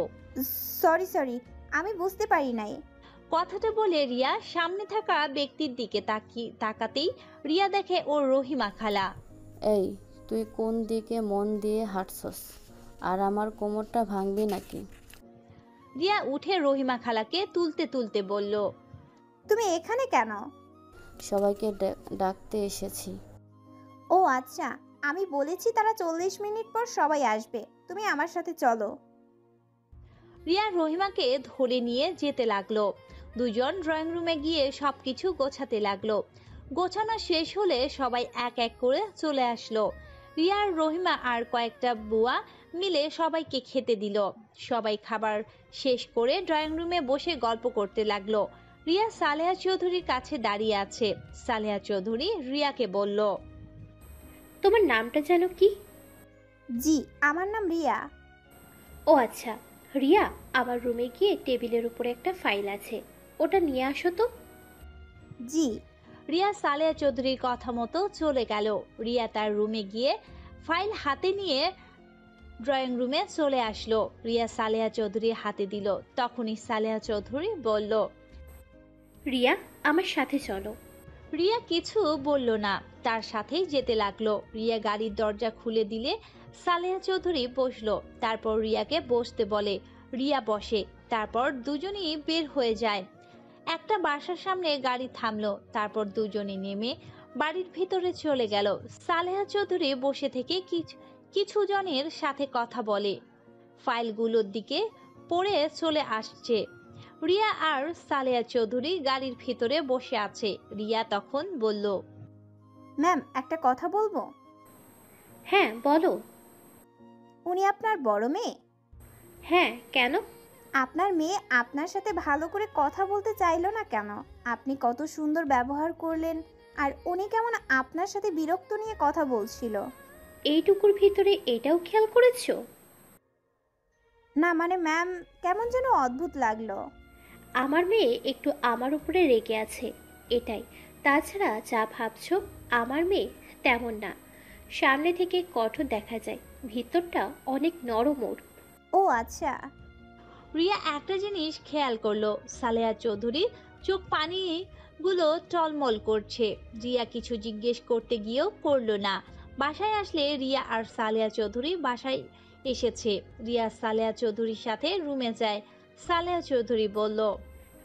সরি আমি বুঝতে পারি নাই। কথাটা বলে রিয়া সামনে থাকা ব্যক্তির দিকে তাকাতেই রিয়া দেখে ওর রহিমা খালা। এই তুই কোন দিকে মন দিয়ে হাঁটছস? আর আমার কোমরটা ভাঙবি নাকি? রিয়া উঠে রহিমা খালাকে তুলতে তুলতে বলল, তুমি এখানে কেন? সবাইকে ডাকতে এসেছি। ও আচ্ছা, আমি বলেছি তারা 40 মিনিট পর সবাই আসবে, তুমি আমার সাথে চলো। রিয়া রহিমাকে ধরে নিয়ে যেতে লাগলো। দুজন ড্রয়িং রুমে গিয়ে সবকিছু গোছাতে লাগলো। গোছানো শেষ হলে সবাই এক এক করে চলে আসলো। রিয়া আর রহিমা আর কয়েকটা বুয়া মিলে সবাইকে খেতে দিল। সবাই খাবার শেষ করে ড্রয়িং রুমে বসে গল্প করতে লাগলো। রিয়া সালেহা চৌধুরীর কাছে দাঁড়িয়ে আছে। সালেহা চৌধুরী রিয়াকে বলল, তোমার নামটা যেন কি? জি আমার নাম রিয়া। ও আচ্ছা, রিয়া আমার রুমে গিয়ে টেবিলের উপরে একটা ফাইল আছে, ওটা নিয়ে আসো তো। জি। রিয়া সালেহা চৌধুরীর কথা মতো চলে গেল। রিয়া তার রুমে গিয়ে ফাইল হাতে নিয়ে ড্রয়িং রুমে চলে আসলো। রিয়া সালেহা চৌধুরী হাতে দিল। তখনই সালেহা চৌধুরী বলল, রিয়া আমার সাথে চলো। রিয়া কিছু বলল না, তার সাথেই যেতে লাগলো। রিয়া গাড়ির দরজা খুলে দিলে সালেহা চৌধুরী বসলো। তারপর রিয়াকে বসতে বলে। রিয়া বসে। তারপর দুজনই বের হয়ে যায়। একটা বাসার সামনে গাড়ি থামলো। তারপর দুজনে নেমে বাড়ির ভিতরে চলে গেল। সালেহা চৌধুরী বসে থেকে কিছু জনের সাথে কথা বলে, ফাইলগুলোর দিকে পড়ে চলে আসছে। রিয়া আর সালেহা চৌধুরী গাড়ির ভিতরে বসে আছে। রিয়া তখন বলল, ম্যাম একটা কথা বলবো? হ্যাঁ বলো। উনি আপনার বড় মেয়ে? হ্যাঁ, কেন? আপনার মেয়ে আপনার সাথে ভালো করে কথা বলতে চাইলো না কেন? আপনি কত সুন্দর ব্যবহার করলেন, আর উনি কেমন আপনার সাথে বিরক্ত নিয়ে কথা বলছিল। এইটুকুর ভিতরে এটাও খেয়াল করেছো? না মানে ম্যাম, কেমন যেন অদ্ভুত লাগলো। আমার মেয়ে একটু আমার উপরে রেগে আছে, এটাই। তাছাড়া যা ভাবছো আমার মেয়ে তেমন না। সামনে থেকে কঠোর দেখা যায়, ভিতরটা অনেক নরম ওর। ও আচ্ছা। রিয়া একটা জিনিস খেয়াল করলো, সালেহা চৌধুরী চোখ পানিগুলো টলমল করছে। রিয়া কিছু জিজ্ঞেস করতে গিয়েও করলো না। বাসায় আসলে রিয়া আর সালেহা চৌধুরী বাসায় এসেছে। রিয়া সালেহা চৌধুরীর সাথে রুমে যায়। সালেহা চৌধুরী বলল,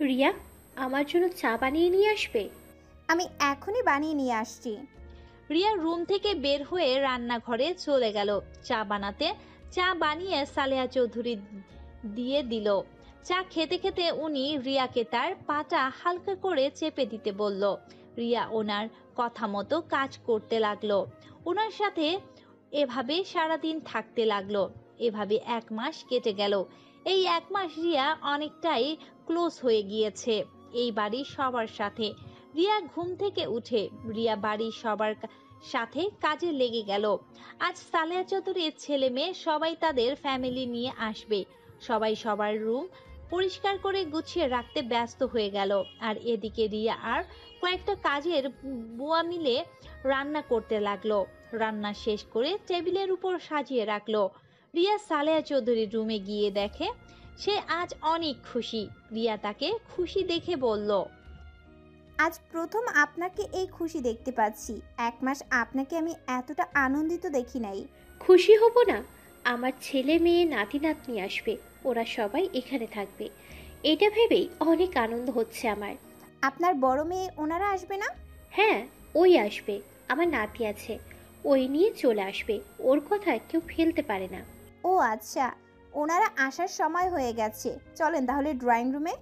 রিয়া, আমার জন্য চা বানিয়ে নিয়ে আসবে? আমি এখনই বানিয়ে নিয়ে আসছি। রিয়া রুম থেকে বের হয়ে রান্নাঘরে চলে গেল চা বানাতে। চা বানিয়ে সালেহা চৌধুরী দিয়ে দিল। চা খেতে খেতে উনি রিয়াকে তার পাটা হালকা করে চেপে দিতে বলল। রিয়া ওনার কথা মতো কাজ করতে লাগলো। ওনার সাথে এভাবে সারাদিন থাকতে লাগলো। এভাবে 1 মাস কেটে গেল। এই 1 মাস রিয়া অনেকটাই ক্লোজ হয়ে গিয়েছে এই বাড়ির সবার সাথে। রিয়া ঘুম থেকে উঠে রিয়া বাড়ির সবার সাথে কাজে লেগে গেল। আজ সালেহা চৌধুরীর ছেলে মেয়ে সবাই তাদের ফ্যামিলি নিয়ে আসবে। সবাই সবার রুম পরিষ্কার করে গুছিয়ে রাখতে ব্যস্ত হয়ে গেল। আর এদিকে রিয়া আর কয়েকটা কাজের বুয়া মিলে রান্না করতে লাগলো। রান্না শেষ করে টেবিলের উপর সাজিয়ে রাখলো। রিয়া সালেহা চৌধুরীর রুমে গিয়ে দেখে সে আজ অনেক খুশি। রিয়া তাকে খুশি দেখে বলল, আজ প্রথম আপনাকে এই খুশি দেখতে পাচ্ছি। 1 মাস আপনাকে আমি এতটা আনন্দিত দেখি নাই। খুশি হব না? আমার ছেলে মেয়ে নাতি নাতনি আসবে, ওরা সবাই এখানে থাকবে, এটা ভেবেই অনেক আনন্দ হচ্ছে আমার। আপনার বড় মেয়ে ওনারা আসবে না? হ্যাঁ, ওই আসবে। আমার নাতি আছে, ওই নিয়ে চলে আসবে। ওর কথা কেউ ফেলতে পারে না। ও আচ্ছা, ওনারা আসার সময় হয়ে গেছে, চলেন তাহলে ড্রয়িং রুমে।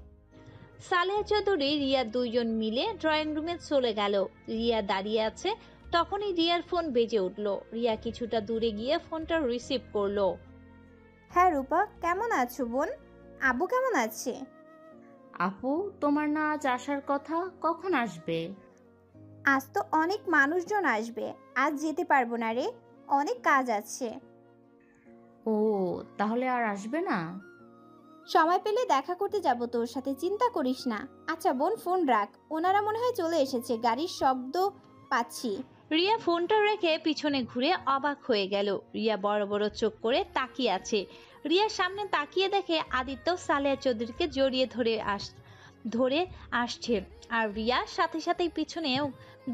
সালেহা চৌধুরী রিয়া দুইজন মিলে ড্রয়িং রুমে চলে গেল। রিয়া দাঁড়িয়ে আছে, তখনই রিয়ার ফোন বেজে উঠল। রিয়া কিছুটা দূরে গিয়ে ফোনটা রিসিভ করলো। হ্যাঁ রূপা, কেমন আছো বোন? আব্বু কেমন আছে? আপু, তোমার না আজ আসার কথা, কখন আসবে? আজ তো অনেক মানুষজন আসবে, আজ যেতে পারবো না রে, অনেক কাজ আছে। ও, তাহলে আর আসবে না? সময় পেলে দেখা করতে যাব তোর সাথে, চিন্তা করিস না। আচ্ছা বোন, ফোন রাখ, ওনারা মনে হয় চলে এসেছে, গাড়ির শব্দ পাচ্ছি। রিয়া ফোনটা রেখে পিছনে ঘুরে অবাক হয়ে গেল। রিয়া বড় বড় চোখ করে তাকিয়ে আছে। রিয়ার সামনে তাকিয়ে দেখে আদিত্য সালেহা চৌধুরীকে জড়িয়ে ধরে আসছে। আর রিয়া সাথে সাথেই পিছনে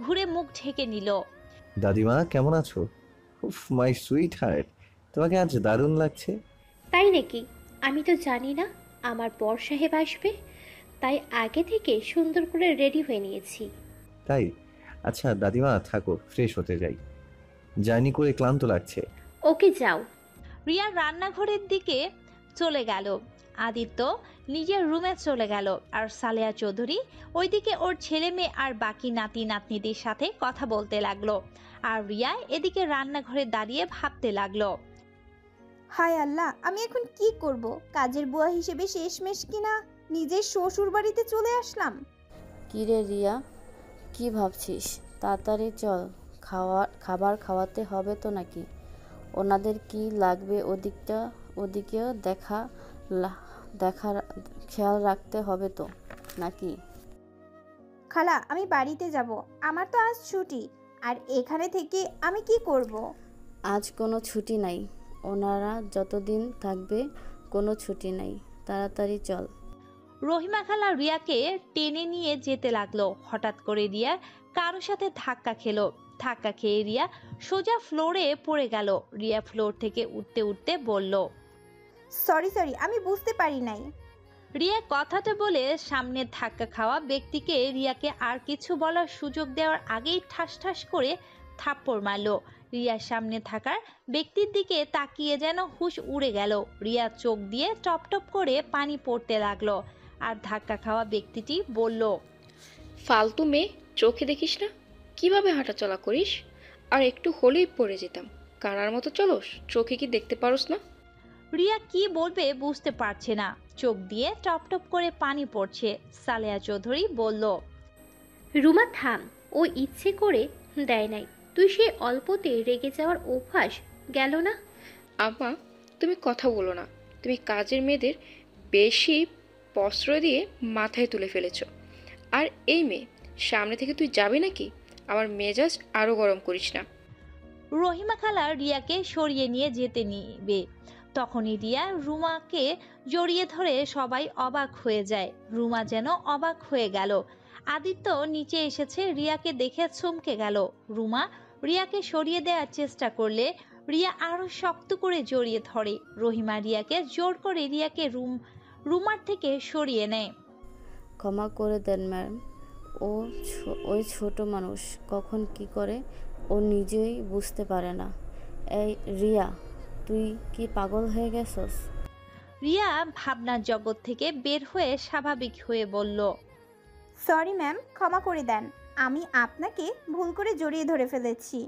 ঘুরে মুখ ঢেকে নিল। দাদিমা কেমন আছো? উফ মাই সুইট হার্ট, তোমাকে আজ দারুণ লাগছে। তাই নাকি? আমি তো জানি না আমার বর সাহেব আসবে, তাই আগে থেকে সুন্দর করে রেডি হয়ে নিয়েছি। তাই? আচ্ছা দাদিমা থাকো, ফ্রেশ হতে যাই, জার্নি করে ক্লান্ত লাগছে। ওকে যাও। রিয়া রান্নাঘরের দিকে চলে গেল। আদিত্য নিজের রুমে চলে গেল। আর সালেহা চৌধুরী ওইদিকে ওর ছেলে মেয়ে আর বাকি নাতি নাতনিদের সাথে কথা বলতে লাগলো। আর রিয়া এদিকে রান্নাঘরে দাঁড়িয়ে ভাবতে লাগলো, হায় আল্লাহ, আমি এখন কি করব? কাজের বুয়া হিসেবে শেষমেশ কিনা নিজের শ্বশুর বাড়িতে চলে আসলাম। কিরে রিয়া, কি ভাবছিস? তাড়াতাড়ি চল, খাবার খাওয়াতে হবে তো নাকি? ওনাদের কি লাগবে ওদিকেও দেখার খেয়াল রাখতে হবে তো নাকি? খালা, আমি বাড়িতে যাব, আমার তো আজ ছুটি, আর এখানে থেকে আমি কি করব? আজ কোনো ছুটি নাই, ওনারা যতদিন থাকবে কোনো ছুটি নাই, তাড়াতাড়ি চল। রহিমা খালা রিয়াকে টেনে নিয়ে যেতে লাগলো। হঠাৎ করে রিয়া কারোর সাথে ধাক্কা খেলো। ধাক্কা খেয়ে রিয়া সোজা ফ্লোরে পড়ে গেল। রিয়া ফ্লোর থেকে উঠতে উঠতে বলল, সরি, আমি বুঝতে পারি নাই। রিয়া কথাটা বলে সামনে ধাক্কা খাওয়া ব্যক্তিকে রিয়াকে আর কিছু বলার সুযোগ দেওয়ার আগেই ঠাস ঠাস করে থাপ্পড় মারলো। রিয়ার সামনে থাকার ব্যক্তির দিকে তাকিয়ে যেন হুঁশ উড়ে গেল। রিয়ার চোখ দিয়ে টপ টপ করে পানি পড়তে লাগলো। আর ধাক্কা খাওয়া ব্যক্তিটি বলল, ফালতু মেয়ে, চোখে দেখিস না কিভাবে হাঁটাচলা করিস? আর একটু হলেই পড়ে যেতাম। কানার মতো চলোস, চোখে কি দেখতে পারোস না? রিয়া কি বলবে বুঝতে পারছে না, চোখ দিয়ে টপ টপ করে পানি পড়ছে। সালেহা চৌধুরী বলল, রুমা থাম, ও ইচ্ছে করে দেয় নাই। তুই সে অল্পতে রেগে যাওয়ার অভ্যাস গেল না? আম্মা, তুমি কথা বলো না। তুমি কাজের মেয়েদের বেশি প্রশ্রয় দিয়ে মাথায় তুলে ফেলেছ। আর এই মেয়ে, সামনে থেকে তুই যাবি নাকি? আমার মেজাজ আরও গরম করিস না। রহিমা খালা রিয়াকে সরিয়ে নিয়ে যেতে নিবে, তখনই রিয়া রুমাকে জড়িয়ে ধরে সবাই অবাক হয়ে যায়। রুমা যেন অবাক হয়ে গেল। আদিত্য নিচে এসেছে, রিয়াকে দেখে চমকে গেল। রুমা রিয়াকে সরিয়ে দেওয়ার চেষ্টা করলে রিয়া আরো শক্ত করে জড়িয়ে ধরে। রহিমা রিয়াকে জোর করে রিয়াকে রুমার থেকে সরিয়ে নেয়। ক্ষমা করে দেন ম্যাম, ওই ছোট মানুষ কখন কি করে ও নিজেই বুঝতে পারে না। এই রিয়া, তুই কি পাগল হয়ে গেছস? রিয়া ভাবনার জগৎ থেকে বের হয়ে স্বাভাবিক হয়ে বলল, সরি ম্যাম, ক্ষমা করে দেন, আমি আপনাকে ভুল করে জড়িয়ে ধরে ফেলেছি।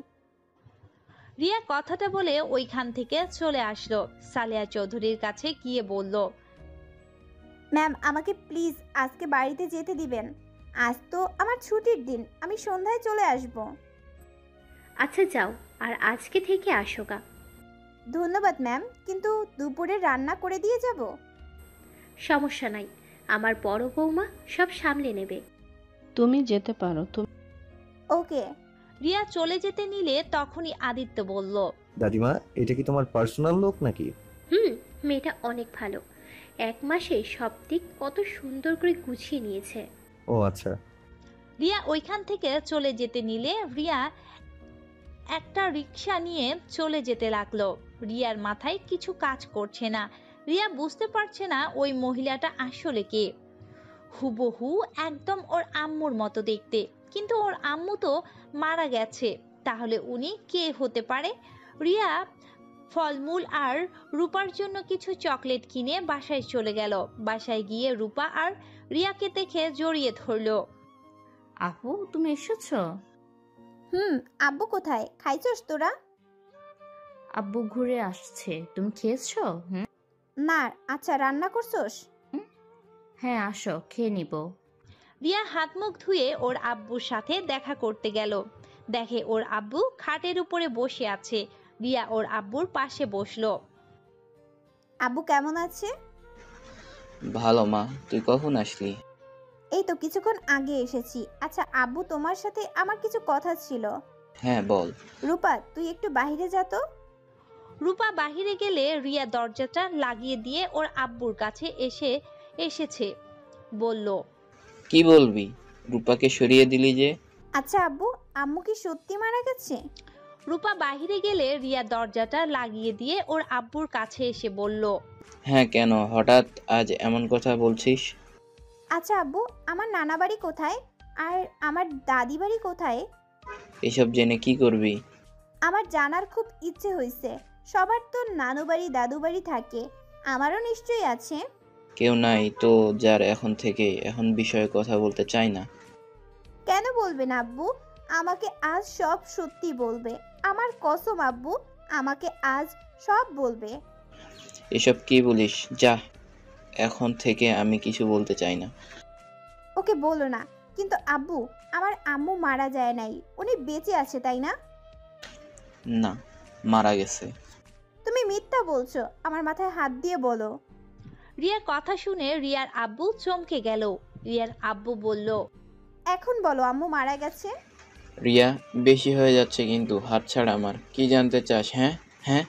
রিয়া কথাটা বলে ওইখান থেকে চলে আসলো। সালেহা চৌধুরীর কাছে গিয়ে বলল, ম্যাম, আমাকে প্লিজ আজকে বাড়িতে যেতে দিবেন। আজ তো আমার ছুটির দিন, আমি সন্ধ্যায় চলে আসব। আচ্ছা যাও, আর আজকে থেকে আসো গা। ধন্যবাদ ম্যাম, কিন্তু দুপুরে রান্না করে দিয়ে যাব। সমস্যা নাই, আমার বড় বৌমা সব সামলে নেবে। তুমি যেতে পারো। ওকে। রিয়া চলে যেতে নিলে তখনই আদিত্য বলল, দাদিমা, এটা কি তোমার পার্সোনাল লোক নাকি? মেয়েটা অনেক ভালো। 1 মাসে সব দিক কত সুন্দর করে গুছিয়ে নিয়েছে। ও আচ্ছা। রিয়া ওইখান থেকে চলে যেতে নিলে রিয়া একটা রিক্সা নিয়ে চলে যেতে লাগলো। রিয়ার মাথায় কিছু কাজ করছে না। রিয়া বুঝতে পারছে না ওই মহিলাটা আসলে কে। হুবহু একদম ওর আম্মুর মতো দেখতে, কিন্তু ওর আম্মু তো মারা গেছে। তাহলে উনি কে হতে পারে? রিয়া ফলমূল আর রূপার জন্য কিছু চকলেট কিনে বাসায় চলে গেল। বাসায় গিয়ে রূপা আর রিয়াকে দেখে জড়িয়ে ধরলো। আপু, তুমি এসেছো? আব্বু কোথায়? খাইছস তোরা? আব্বু ঘুরে আসছে। তুমি খেয়েছো? না। আচ্ছা, রান্না করছস? হ্যাঁ, আসো খেয়ে নিব। রিয়া হাত মুখ ধুয়ে ওর আব্বুর সাথে দেখা করতে গেল। দেখে ওর আব্বু খাটের উপরে বসে আছে। রিয়া ওর আব্বুর পাশে বসলো। আব্বু কেমন আছে? ভালো মা, তুই কখন আসলি? এই তো কিছুক্ষণ আগে এসেছি। আচ্ছা আব্বু, তোমার সাথে আমার কিছু কথা ছিল। হ্যাঁ বল। রূপা, তুই একটু বাইরে যা তো। রূপা বাহিরে গেলে রিয়া দরজাটা লাগিয়ে দিয়ে ওর আব্বুর কাছে এসেছে বলল, কি বলবি? রূপাকে সরিয়ে দিলি যে? আচ্ছা আব্বু, আম্মু কি সত্যি মারা গেছে? রূপা বাহিরে গেলে রিয়া দরজাটা লাগিয়ে দিয়ে ওর আব্বুর কাছে এসে বলল, হ্যাঁ, কেন হঠাৎ আজ এমন কথা বলছিস? আচ্ছা আব্বু, আমার নানা বাড়ি কোথায় আর আমার দাদি বাড়ি কোথায়? এসব জেনে কি করবি? আমার জানার খুব ইচ্ছে হয়েছে। সবার তো নানু বাড়ি দাদু বাড়ি থাকে, আমারও নিশ্চয়ই আছে। কেউ নাই তো যার এখন বিষয়ে কথা বলতে চাই না। কেন বলবে না আব্বু? আমাকে আজ সব সত্যি বলবে। আমার কসম আব্বু, আমাকে আজ সব বলবে। এসব কি বলিস? যা, এখন থেকে আমি কিছু বলতে চাই না। ওকে বলো না। কিন্তু আব্বু, আমার আম্মু মারা যায় নাই, উনি বেঁচে আছে তাই না? না, মারা গেছে। তুমি মিথ্যা বলছো, আমার মাথায় হাত দিয়ে বলো। রিয়ার কথা শুনে রিয়ার আব্বু চমকে গেল। রিয়ার আব্বু বলল, এখন বলো আম্মু মারা গেছে। রিয়া, বেশি হয়ে যাচ্ছে কিন্তু। হাত ছাড় আমার। কি জানতে চাস? হ্যাঁ,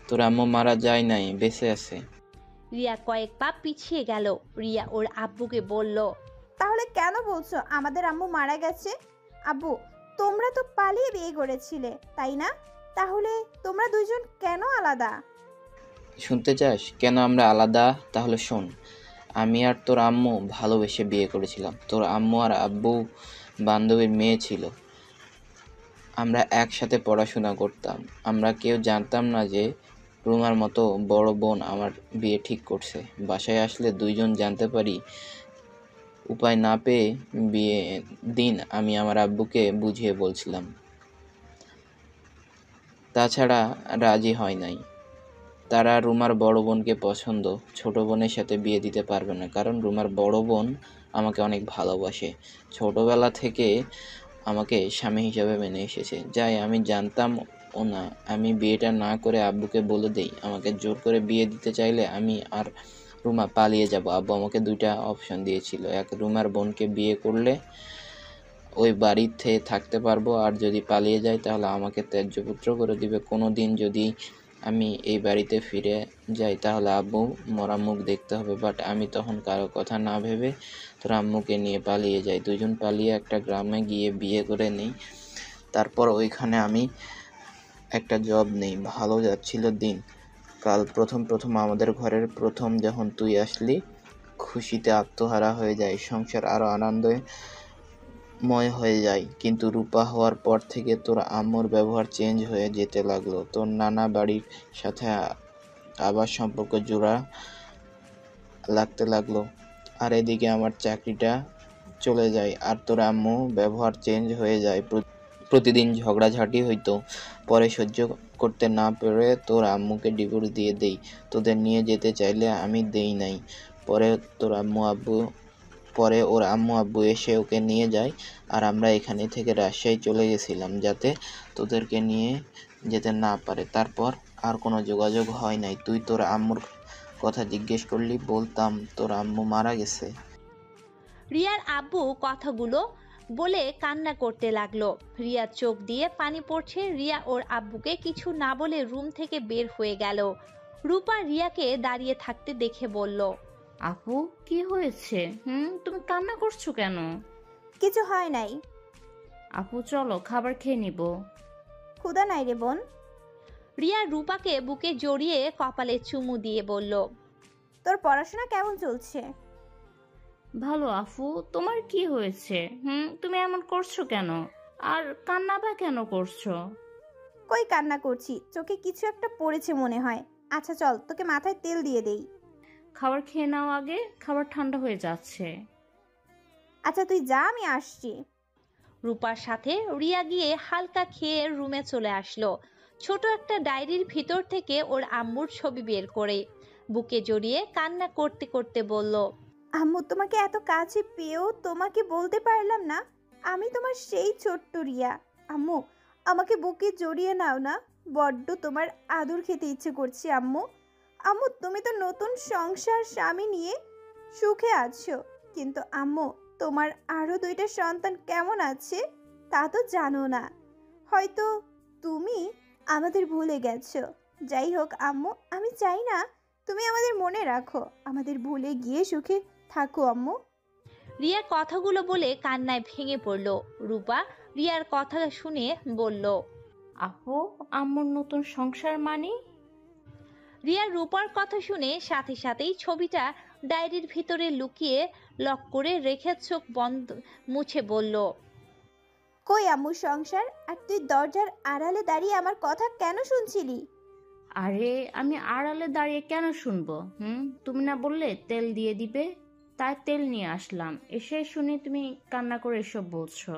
তোর আম্মু মারা যায় নাই, বেঁচে আছে। রিয়া কয়েক পা পিছিয়ে গেল। রিয়া ওর আব্বুকে বলল, তাহলে কেন বলছো আমাদের আম্মু মারা গেছে? আব্বু, তোমরা তো পালিয়ে বিয়ে করেছিলে তাই না? তাহলে তোমরা দুইজন কেন আলাদা? শুনতে চাস কেন আমরা আলাদা? তাহলে শোন, আমি আর তোর আম্মু ভালোবেসে বিয়ে করেছিলাম। তোর আম্মু আর আব্বু বান্ধবীর মেয়ে ছিল। আমরা একসাথে পড়াশোনা করতাম। আমরা কেউ জানতাম না যে রুমার মতো বড় বোন আমার বিয়ে ঠিক করছে। বাসায় আসলে দুইজন জানতে পারি। উপায় না পেয়ে বিয়ে দিন আমি আমার আব্বুকে বুঝিয়ে বলছিলাম। তাছাড়া রাজি হয় নাই। তারা রুমার বড় বোনকে পছন্দ, ছোট বোনের সাথে বিয়ে দিতে পারবে না, কারণ রুমার বড় বোন আমাকে অনেক ভালোবাসে। ছোটবেলা থেকে আমাকে স্বামী হিসাবে মেনে এসেছে। যাই আমি জানতাম ও না, আমি বিয়েটা না করে আব্বুকে বলে দেই আমাকে জোর করে বিয়ে দিতে চাইলে আমি আর রুমা পালিয়ে যাব। আব্বু আমাকে দুইটা অপশন দিয়েছিল, এক রুমার বোনকে বিয়ে করলে ওই বাড়িতে থাকতে পারবো, আর যদি পালিয়ে যাই তাহলে আমাকে ত্যায্য পুত্র করে দিবে। কোনো দিন যদি আমি এই বাড়িতে ফিরে যাই তাহলে আব্বু মরা মুখ দেখতে হবে। বাট আমি তখন কারো কথা না ভেবে তোর আম্মুকে নিয়ে পালিয়ে যাই। দুজন পালিয়ে একটা গ্রামে গিয়ে বিয়ে করে নিই। তারপর ওইখানে আমি একটা জব নেই, ভালো যাচ্ছিল দিন। কাল প্রথম আমাদের ঘরের প্রথম যখন তুই আসলি, খুশিতে আত্মহারা হয়ে যায়, সংসার আরো আনন্দময় হয়ে যায়। কিন্তু রূপা হওয়ার পর থেকে তোর আম্মুর ব্যবহার চেঞ্জ হয়ে যেতে লাগলো। তোর নানা বাড়ির সাথে আবার সম্পর্ক জোড়া লাগতে লাগলো, আর এদিকে আমার চাকরিটা চলে যায় আর তোর আম্মু ব্যবহার চেঞ্জ হয়ে যায়। প্রতিদিন ঝগড়াঝাটি হইতো। পরে সহ্য করতে না পেরে তোর আম্মুকে ডিভোর্স দিয়ে দেই। তোদের নিয়ে যেতে চাইলে আমি দেই নাই। পরে ওর আম্মু আব্বু এসে ওকে নিয়ে যায়, আর আমরা এখানে থেকে রাজশাহী চলে গেছিলাম যাতে তোদেরকে নিয়ে যেতে না পারে। তারপর আর কোনো যোগাযোগ হয় নাই। তুই তোর আম্মুর কথা জিজ্ঞেস করলি, বলতাম তোর আম্মু মারা গেছে। রিয়ার আব্বু কথাগুলো বলে কান্না করতে লাগলো। রিয়ার চোখ দিয়ে পানি পড়ছে। রিয়া ওর আব্বুকে কিছু না বলে রুম থেকে বের হয়ে গেল। রূপা রিয়াকে দাঁড়িয়ে থাকতে দেখে বলল, আপু কি হয়েছে? তুমি কান্না করছো কেন? কিছু হয় নাই। আপু চলো খাবার খেয়ে নিব। ক্ষুধা নাই রে বোন। রিয়া রূপাকে বুকে জড়িয়ে কপালে চুমু দিয়ে বলল, তোর পড়াশোনা কেমন চলছে? ভালো আফু, তোমার কি হয়েছে? তুমি এমন করছো কেন? আর কান্না বা কেন করছো? কই কান্না করছি, চোখে কিছু একটা পড়েছে মনে হয়। আচ্ছা চল তোকে মাথায় তেল দিয়ে দেই। খাবার খেয়ে নাও আগে, খাবার ঠান্ডা হয়ে যাচ্ছে। আচ্ছা তুই যা, আমি আসছি। রূপার সাথে রিয়া গিয়ে হালকা খেয়ে রুমে চলে আসলো। ছোট একটা ডায়েরির ভিতর থেকে ওর আম্মুর ছবি বের করে বুকে জড়িয়ে কান্না করতে করতে বলল, আম্মু তোমাকে এত কাছে পেয়েও তোমাকে বলতে পারলাম না আমি তোমার সেই ছোট্ট রিয়া। আম্মু আমাকে বুকে জড়িয়ে নাও না, বড্ড তোমার আদর খেতে ইচ্ছে করছে আম্মু। আম্মু তুমি তো নতুন সংসার স্বামী নিয়ে সুখে আছো, কিন্তু আম্মু তোমার আরো 2টা সন্তান কেমন আছে তা তো জানো না। হয়তো তুমি আমাদের ভুলে গেছো। যাই হোক আম্মু, আমি চাই না তুমি আমাদের মনে রাখো, আমাদের ভুলে গিয়ে সুখে থাকো আম্মু। রিয়া কথাগুলো বলে কান্নায় ভেঙে পড়ল। রূপা রিয়ার কথা শুনে বলল, আপু আম্মুর নতুন সংসার মানে? রিয়া রূপার কথা শুনে সাথে সাথেই ছবিটা ডায়েরির ভিতরে লুকিয়ে লক করে রেখে চোখ বন্ধ মুছে বলল, কই আম্মু সংসার? আর তুই দরজার আড়ালে দাঁড়িয়ে আমার কথা কেন শুনছিলি? আরে আমি আড়ালে দাঁড়িয়ে কেন শুনবো? তুমি না বললে তেল দিয়ে দিবে, তাই তেল নিয়ে আসলাম। এসে শুনে তুমি কান্না করে এসব বলছো।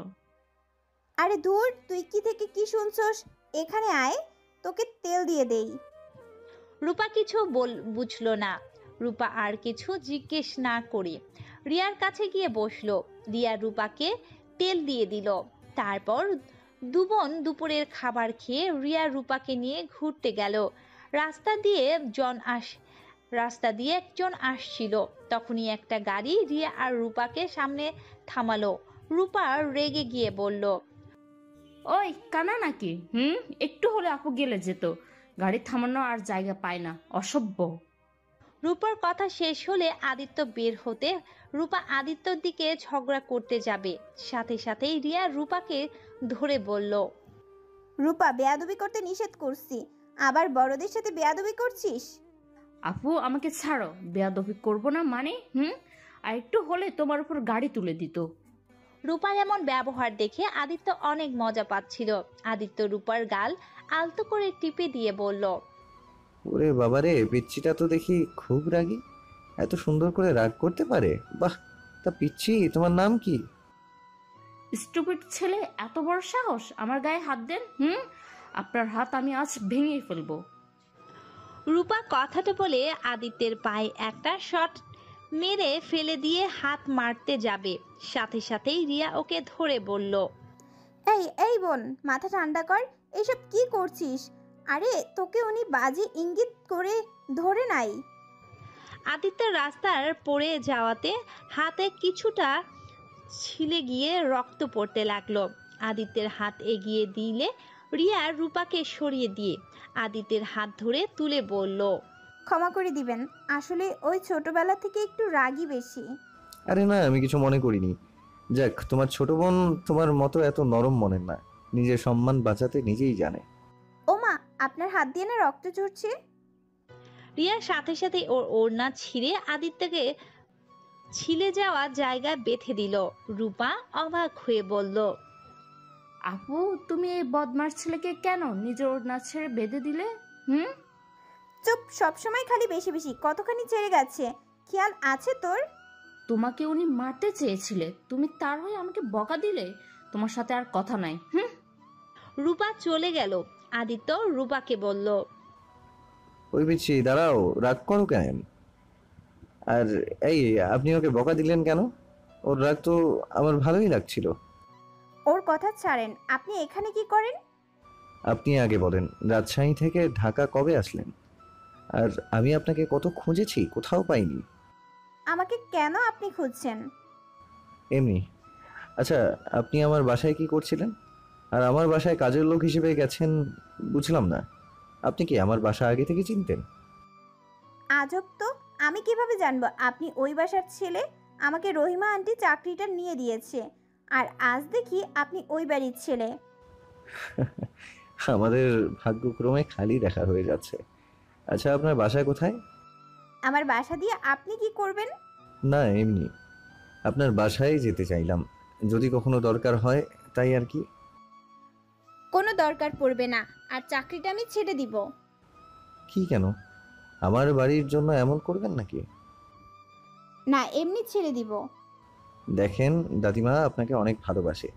আরে ধুর, তুই কি থেকে কি শুনছস? এখানে আয়, তোকে তেল দিয়ে দেই। রূপা কিছু বুঝলো না। রূপা আর কিছু জিজ্ঞেস না করে রিয়ার কাছে গিয়ে বসলো। রিয়া রূপাকে তেল দিয়ে দিল। তারপর দুবোন দুপুরের খাবার খেয়ে রিয়া রূপাকে নিয়ে ঘুরতে গেল। রাস্তা দিয়ে একজন আসছিল। তখনই একটা গাড়ি রিয়া আর রূপাকে সামনে থামালো। রূপা রেগে গিয়ে বলল, ওই কানা নাকি? একটু হলে আপু গেলে যেত, গাড়ি থামানো আর জায়গা পায় না, অসভ্য। রূপার কথা শেষ হলে আদিত্য বের হতে রূপা আদিত্যর দিকে ঝগড়া করতে যাবে। সাথে সাথেই রিয়া রূপাকে ধরে বলল, রূপা বেয়াদবি করতে নিষেধ করছি, আবার বড়দের সাথে বেয়াদবি করছিস? আপু আমাকে ছাড়ো, বেয়াদবি করবো না মানে? আর একটু হলে তোমার উপর গাড়ি তুলে দিত। রূপার এমন ব্যবহার দেখে আদিত্য অনেক মজা পাচ্ছিল। আদিত্য রূপার গাল আলতো করে টিপে দিয়ে বলল, ওরে বাবারে, পিচ্চিটা তো দেখি খুব রাগী। এত সুন্দর করে রাগ করতে পারে, বাহ। তা পিচ্চি, তোমার নাম কি? স্টুপিড ছেলে, এত বড় সাহস আমার গায়ে হাত দেন! আপনার হাত আমি আজ ভেঙে ফেলবো। রূপা কথাটা বলে আদিত্যের পায়ে একটা শট মেরে ফেলে দিয়ে হাত মারতে যাবে, সাথে সাথেই রিয়া ওকে ধরে বলল, এই এই বোন, মাথা ঠান্ডা কর। এইসব কি করছিস? আরে তোকে উনি বাজে ইঙ্গিত করে ধরে নাই। আদিত্যের রাস্তার পড়ে যাওয়াতে হাতে কিছুটা ছিলে গিয়ে রক্ত পড়তে লাগলো। আদিত্যের হাত এগিয়ে দিলে রিয়া রূপাকে সরিয়ে দিয়ে আদিত্যের হাত ধরে তুলে বলল, ক্ষমা করে দিবেন, আসলে ওই ছোটবেলা থেকে একটু রাগী বেশি। আরে না, আমি কিছু মনে করিনি। যাক, তোমার ছোট বোন তোমার মতো এত নরম মনের না, নিজের সম্মান বাঁচাতে নিজেই জানে। ওমা, আপনার হাত দিয়ে না রক্ত ঝরছে। রিয়ার সাথে সাথে ওর ওড়না ছিঁড়ে আদিত্যকে ছিলে যাওয়া জায়গা বেঁধে দিল। রূপা অবাক হয়ে বলল, আপু, তুমি এই বদমাস ছেলেকে কেন নিজের ওড়না ছেড়ে বেঁধে দিলে? চুপ, সবসময় খালি বেশি বেশি। কতখানি ছেড়ে গেছে, খেয়াল আছে তোর? তোমাকে উনি মারতে চেয়েছিলে, তুমি তার হয়ে আমাকে বকা দিলে। তোমার সাথে আর কথা নাই। রূপা চলে গেল। আদিত্য রূপাকে বলল, ওই পিচ্ছি, দাঁড়াও, রাগ করো কেন? আর এই, আপনি ওকে বকা দিলেন কেন? ওর রাগ তো আমার ভালোই লাগছিল। ওর কথা ছাড়েন, আপনি এখানে কি করেন? আপনি আগে বলেন, রাজশাহী থেকে ঢাকা কবে আসলেন? আর আমি আপনাকে কত খুঁজেছি, কোথাও পাইনি। আমাকে কেন আপনি খুঁজছেন? এমনি। আচ্ছা, আপনি আমার বাসায় কি করছিলেন? আর আমার বাসায় কাজের লোক হিসেবে গেছেন, বুঝলাম না। আপনি কি আমার বাসা আগে থেকে চিনতেন? আজব তো, আমি কিভাবে জানবো আপনি ওই বাসার ছেলে? আমাকে রহিমা আন্টি চাকরিটা নিয়ে দিয়েছে, আর আজ দেখি আপনি ওই বাড়ির ছেলে। আমাদের ভাগ্যক্রমে খালি দেখা হয়ে যাচ্ছে। আচ্ছা, আপনার বাসা কোথায়? আমার বাসা দিয়ে আপনি কি করবেন? না, এমনি আপনার বাসায় যেতে চাইলাম, যদি কখনো দরকার হয়, তাই আর কি। কোনো দরকার পড়বে না, আর চাকরিটা আমি ছেড়ে দিব। কি, কেন? আমার বাড়ির জন্য এমন করবেন নাকি? না, এমনি ছেড়ে দিব। দেখেন দাদিমা আপনাকে অনেক ভালোবাসে,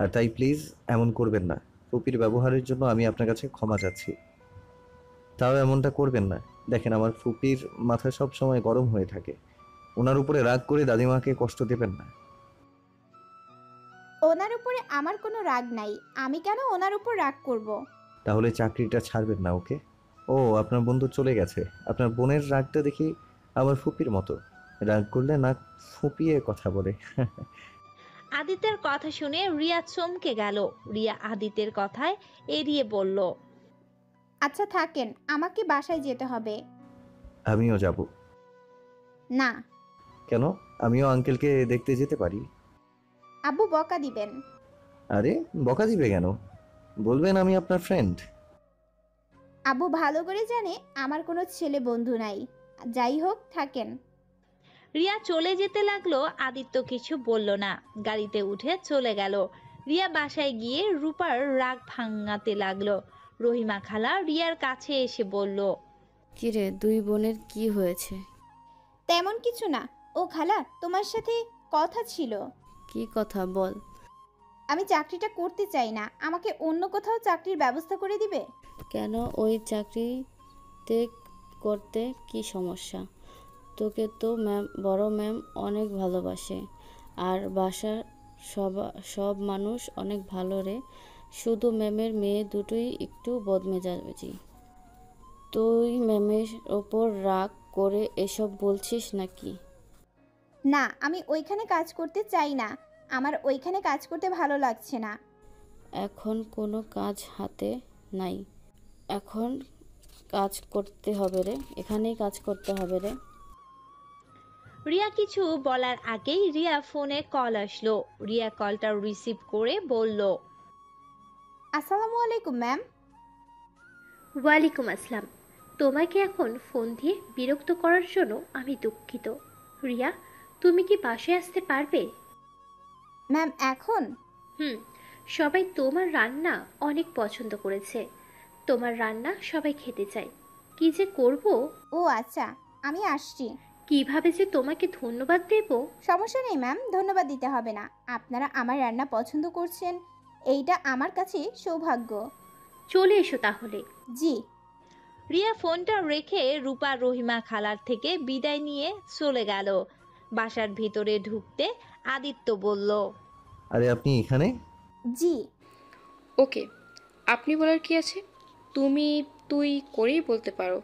আর তাই প্লিজ এমন করবেন না। ফুপির ব্যবহারের জন্য আমি আপনার কাছে ক্ষমা চাচ্ছি, তাও এমনটা করবেন না। দেখেন, আমার ফুপির মাথা সব সময় গরম হয়ে থাকে, ওনার উপরে রাগ করে দাদিমাকে কষ্ট দেবেন না। ওনার উপরে আমার কোনো রাগ নাই, আমি কেন ওনার উপর রাগ করব? তাহলে চাকরিটা ছাড়বেন না, ওকে? ও, আপনার বন্ধু চলে গেছে। আপনার বোনের রাগটা দেখি আমার ফুপির মতো, রাগ করলে না ফুপিয়ে কথা বলে। আদিত্যের কথা শুনে রিয়া চমকে গেল। রিয়া আদিত্যের কথায় এড়িয়ে বলল, আচ্ছা থাকেন, আমাকে বাসায় যেতে হবে। আমিও যাব। না। কেন? আমিও আঙ্কেলকে দেখতে যেতে পারি। আব্বু বকা দিবেন। আরে, বকা দিবে কেন? বলবেন আমি আপনার ফ্রেন্ড। আব্বু ভালো করে জানে আমার কোনো ছেলে বন্ধু নাই। যাই হোক, থাকেন। রিয়া চলে যেতে লাগলো। আদিত্য কিছু বলল না, গাড়িতে উঠে চলে গেল। রিয়া বাসায় গিয়ে রূপার রাগ ভাঙাতে লাগলো। রহিমা খালা রিয়ার কাছে এসে বলল, কিরে, দুই বোনের কি হয়েছে? তেমন কিছু না। ও খালা, তোমার সাথে কথা ছিল। কি কথা বল। আমি চাকরিটা করতে চাই না, আমাকে অন্য কোথাও চাকরির ব্যবস্থা করে দিবে? কেন? ওই চাকরিতে করতে কি সমস্যা? তোকে তো বড় ম্যাম অনেক ভালোবাসে, আর বাসার সব মানুষ অনেক ভালো রে। শুধু ম্যামের মেয়ে দুটোই একটু বদমেজাজি। তুই ম্যামের ওপর রাগ করে এসব বলছিস নাকি? না, আমি ওইখানে কাজ করতে চাই না। আমার ওইখানে কাজ করতে ভালো লাগছে না। এখন কোনো কাজ হাতে নাই, এখন কাজ করতে হবে রে, এখানেই কাজ করতে হবে রে। রিয়া কিছু বলার আগেই রিয়া ফোনে কল আসলো। রিয়া কলটা রিসিভ করে বলল, আসসালামু আলাইকুম ম্যাম। ওয়ালাইকুম আসসালাম। তোমাকে এখন ফোন দিয়ে বিরক্ত করার জন্য আমি দুঃখিত। রিয়া, তুমি কি বাসায় আসতে পারবে? ম্যাম এখন? সবাই তোমার রান্না অনেক পছন্দ করেছে। তোমার রান্না সবাই খেতে চায়। কি যে করব, ও আচ্ছা, আমি আসছি। কিভাবে যে তোমাকে ধন্যবাদ দেব। সমস্যা নেই ম্যাম, ধন্যবাদ দিতে হবে না। আপনারা আমার রান্না পছন্দ করছেন, এইটা আমার কাছে সৌভাগ্য। চলে এসো তাহলে। জি। রিয়া ফোনটা রেখে রূপা রহিমা খালার থেকে বিদায় নিয়ে চলে গেল। বাসার ভিতরে ঢুকতে আদিত্য বলল, আরে আপনি এখানে? জি। ওকে, আপনি বলার কি আছে? তুমি তুই করেই বলতে পারো।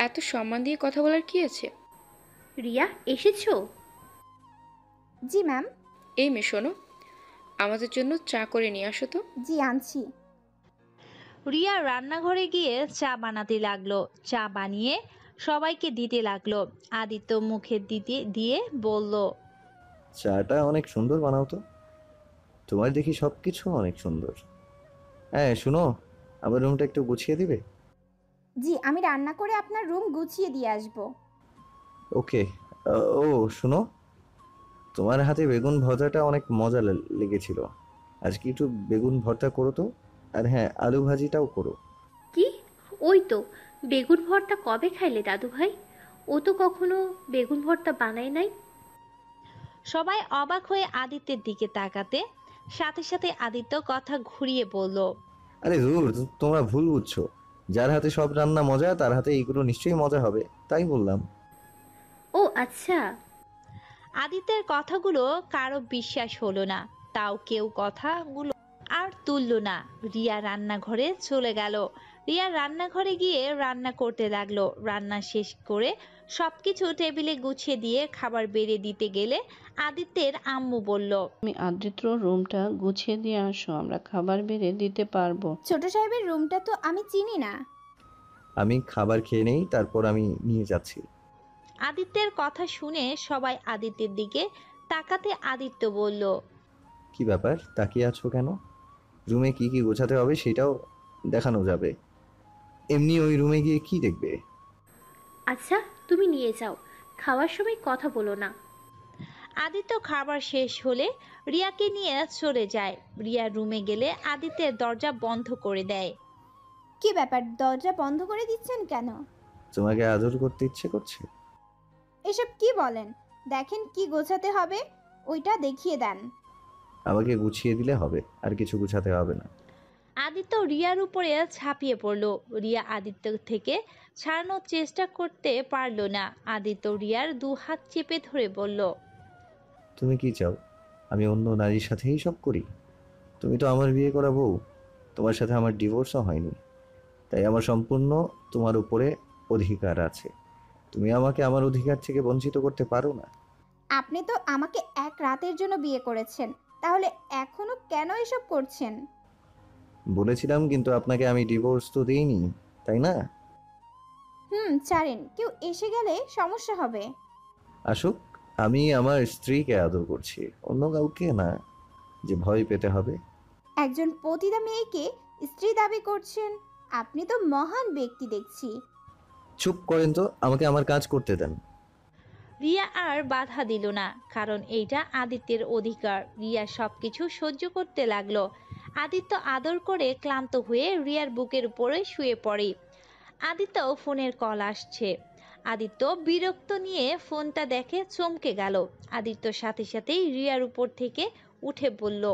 এত সম্মান দিয়ে কথা বলার কি আছে? রিয়া এসেছো? জি ম্যাম। এই মেয়ে শোনো, আমাদের জন্য চা করে নিয়ে আসো তো। জি আনছি। রিয়া রান্নাঘরে গিয়ে চা বানাতে লাগলো। চা বানিয়ে সবাইকে দিতে লাগলো। আদিত্য মুখে দিতে দিয়ে বলল, চাটা অনেক সুন্দর বানাও তো। তোমার দেখি সব কিছু অনেক সুন্দর। হ্যাঁ শুনো, আমার রুমটা একটু গুছিয়ে দিবে? জি, আমি রান্না করে আপনার রুম গুছিয়ে দিয়ে আসবো। ওকে। ও শুনো, তোমার হাতে বেগুন ভর্তাটা অনেক মজা লেগেছিল। আজকে একটু বেগুন ভর্তা করো তো। আর হ্যাঁ, আলু ভাজিটাও করো। কি? ওই তো, বেগুন ভর্তা কবে খাইলে দাদু ভাই? ও তো কখনো বেগুন ভর্তা বানায় নাই। সবাই অবাক হয়ে আদিত্যের দিকে তাকাতে সাথে সাথে আদিত্য কথা ঘুরিয়ে বলল, আরে ধুর, তোমরা ভুল বুঝছো। যার হাতে সব রান্না মজা, তার হাতে এইগুলো নিশ্চয়ই মজা হবে, তাই বললাম। ও আচ্ছা। আদিত্যের কথাগুলো কারো বিশ্বাস হলো না, তাও কেউ কথাগুলো আর তুলল না। রিয়া রান্নাঘরে চলে গেল। রিয়া রান্নাঘরে গিয়ে রান্না করতে লাগলো। রান্না শেষ করে সবকিছু টেবিলে গুছিয়ে দিয়ে খাবার বেড়ে দিতে গেলে আদিত্যের আম্মু বলল, তুমি আদ্রিত্র রুমটা গুছিয়ে দিয়ে আসো, আমরা খাবার বেড়ে দিতে পারবো। ছোট সাহেবের রুমটা তো আমি চিনি না। আমি খাবার খেয়ে নেই, তারপর আমি নিয়ে যাচ্ছি। আদিত্যের কথা শুনে সবাই আদিত্যের দিকে তাকাতে আদিত্য বলল, কি ব্যাপার, তাকিয়ে আছো কেন? রুমে কি কি গোছাতে হবে সেটাও দেখানো যাবে। এমনি ওই রুমে গিয়ে কি দেখবে? আচ্ছা তুমি নিয়ে যাও, খাওয়ার সময় কথা বলো না। আদিত্য খাবার শেষ হলে রিয়াকে নিয়ে চলে যায়। রিয়া রুমে গেলে আদিত্যের দরজা বন্ধ করে দেয়। কি ব্যাপার, দরজা বন্ধ করে দিচ্ছেন কেন? তোমাকে আদর করতে ইচ্ছে করছে। এসব কি বলেন? দেখেন কি গোছাতে হবে, ওইটা দেখিয়ে দেন। আমাকে গুছিয়ে দিলে হবে, আর কিছু গুছাতে হবে না। আদিত্য রিয়ার উপরে ঝাঁপিয়ে পড়ল। রিয়া আদিত্য থেকে ছাড়ানোর চেষ্টা করতে পারল না। আদিত্য রিয়ার দু হাত চেপে ধরে বলল, তুমি কি চাও আমি অন্য নারীর সাথেই সব করি? তুমি তো আমার বিয়ে করা বউ, তোমার সাথে আমার ডিভোর্সও হয়নি, তাই আমার সম্পূর্ণ তোমার উপরে অধিকার আছে। তুমি আমাকে আমার অধিকার থেকে বঞ্চিত করতে পারো না। আপনি তো আমাকে এক রাতের জন্য বিয়ে করেছেন, তাহলে এখনো কেন এসব করছেন? বলেছিলাম, কিন্তু আপনাকে আমি ডিভোর্স তো দিইনি, তাই না? ছাড়েন, কেউ এসে গেলে সমস্যা হবে। আসুক, আমি আমার স্ত্রীকে আদর করছি, অন্য কাউকে না যে ভয় পেতে হবে। একজন পতিতা মেয়েকে স্ত্রী দাবি করছেন, আপনি তো মহান ব্যক্তি দেখছি। চুপ করেন তো, আমাকে আমার কাজ করতে দেন। রিয়া আর বাধা দিল না, কারণ এইটা আদিত্যের অধিকার। রিয়া সবকিছু সহ্য করতে লাগলো। আদিত্য আদর করে ক্লান্ত হয়ে রিয়ার বুকের উপরে শুয়ে পড়ে। আদিত্য ফোনের কল আসছে। আদিত্য বিরক্ত নিয়ে ফোনটা দেখে চমকে গেল। আদিত্য সাথে সাথেই রিয়ার উপর থেকে উঠে বলল,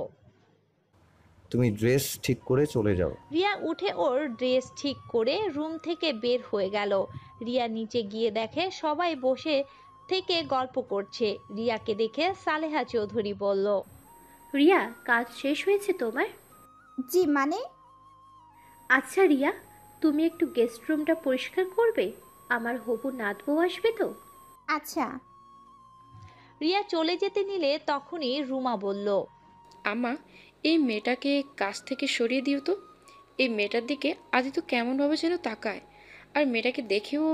তুমি ড্রেস ঠিক করে চলে যাও। রিয়া উঠে ওর ড্রেস ঠিক করে রুম থেকে বের হয়ে গেল। রিয়া নিচে গিয়ে দেখে সবাই বসে থেকে গল্প করছে। রিয়াকে দেখে সালেহা চৌধুরী বলল, রিয়া কাজ শেষ হয়েছে তোমার? জি মানে? আচ্ছা রিয়া, তুমি একটু গেস্ট রুমটা পরিষ্কার করবে, আমার হবু নাত বউ আসবে তো। আচ্ছা। রিয়া চলে যেতে নিলে তখনই রুমা বলল, আমা, এই মেয়েটাকে কাছ থেকে সরিয়ে দিও তো। এই মেয়েটার দিকে আদিত্য কেমনভাবে যেন তাকায়, আর মেয়েটাকে দেখেও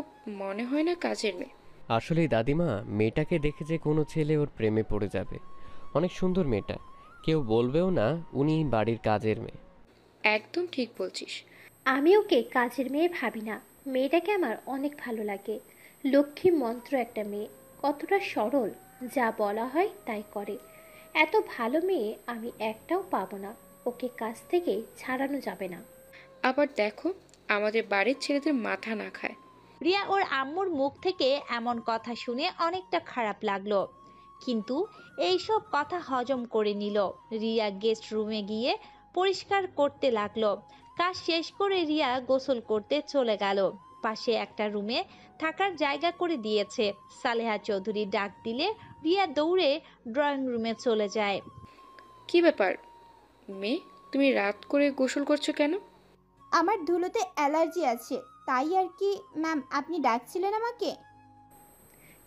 মনে হয় না কাজের মেয়ে। আসলেই দাদিমা, মেয়েটাকে দেখে যে কোনো ছেলে ওর প্রেমে পড়ে যাবে। অনেক সুন্দর মেয়েটা, কেউ বলবেও না উনি বাড়ির কাজের মেয়ে। একদম ঠিক বলছিস। আমি ওকে কাজের মেয়ে ভাবি না, মেয়েটাকে আমার অনেক ভালো লাগে। লক্ষ্মী মন্ত্র একটা মেয়ে, কতটা সরল, যা বলা হয় তাই করে। এত ভালো মেয়ে আমি একটাও পাবো না, ওকে কাছ থেকে ছাড়ানো যাবে না। আবার দেখো আমাদের বাড়ির ছেলেদের মাথা না খায়। রিয়া ওর আম্মুর মুখ থেকে এমন কথা শুনে অনেকটা খারাপ লাগলো, কিন্তু এইসব কথা হজম করে নিল। রিয়া গেস্ট রুমে গিয়ে পরিষ্কার করতে লাগলো। কাজ শেষ করে রিয়া গোসল করতে চলে গেল। পাশে একটা রুমে থাকার জায়গা করে দিয়েছে। সালেহা চৌধুরী ডাক দিলে রিয়া দৌড়ে ড্রয়িং রুমে চলে যায়। কি ব্যাপার মেয়ে, তুমি রাত করে গোসল করছো কেন? আমার ধুলোতে অ্যালার্জি আছে, তাই আর কি। ম্যাম, আপনি ডাকছিলেন আমাকে?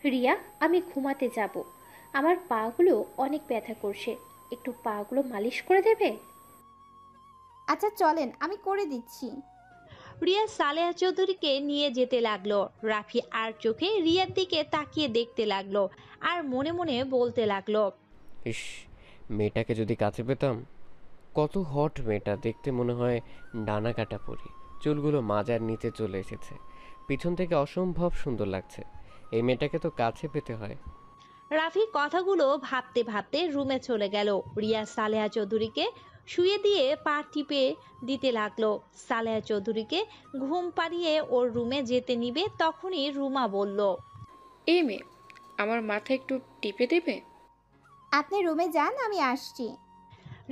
রিয়া, আমি ঘুমাতে যাব, আমার পাগুলো অনেক ব্যথা করছে, একটু পাগুলো মালিশ করে দেবে? আচ্ছা চলেন, আমি করে দিচ্ছি। রিয়া সালেহা চৌধুরীকে নিয়ে যেতে লাগলো। রাফি আর চোখে রিয়ার দিকে তাকিয়ে দেখতে লাগলো আর মনে মনে বলতে লাগলো, ইস, মেয়েটাকে যদি কাছে পেতাম। কত হট মেয়েটা, দেখতে মনে হয় ডানা কাটা পরি। চুলগুলো মাজার নিচে চলে এসেছে, পিছন থেকে অসম্ভব সুন্দর লাগছে। এই মেয়েটাকে তো কাছে পেতে হয়। রাফি কথাগুলো ভাবতে ভাবতে রুমে চলে গেল। রিয়া সালেহা চৌধুরীকে শুয়ে দিয়ে পা টিপে দিতে লাগলো। সালেহা চৌধুরীকে ঘুম পাড়িয়ে ওর রুমে যেতে নিবে, তখনই রুমা বলল, এই মেয়ে, আমার মাথা একটু টিপে দেবে? আপনি রুমে যান, আমি আসছি।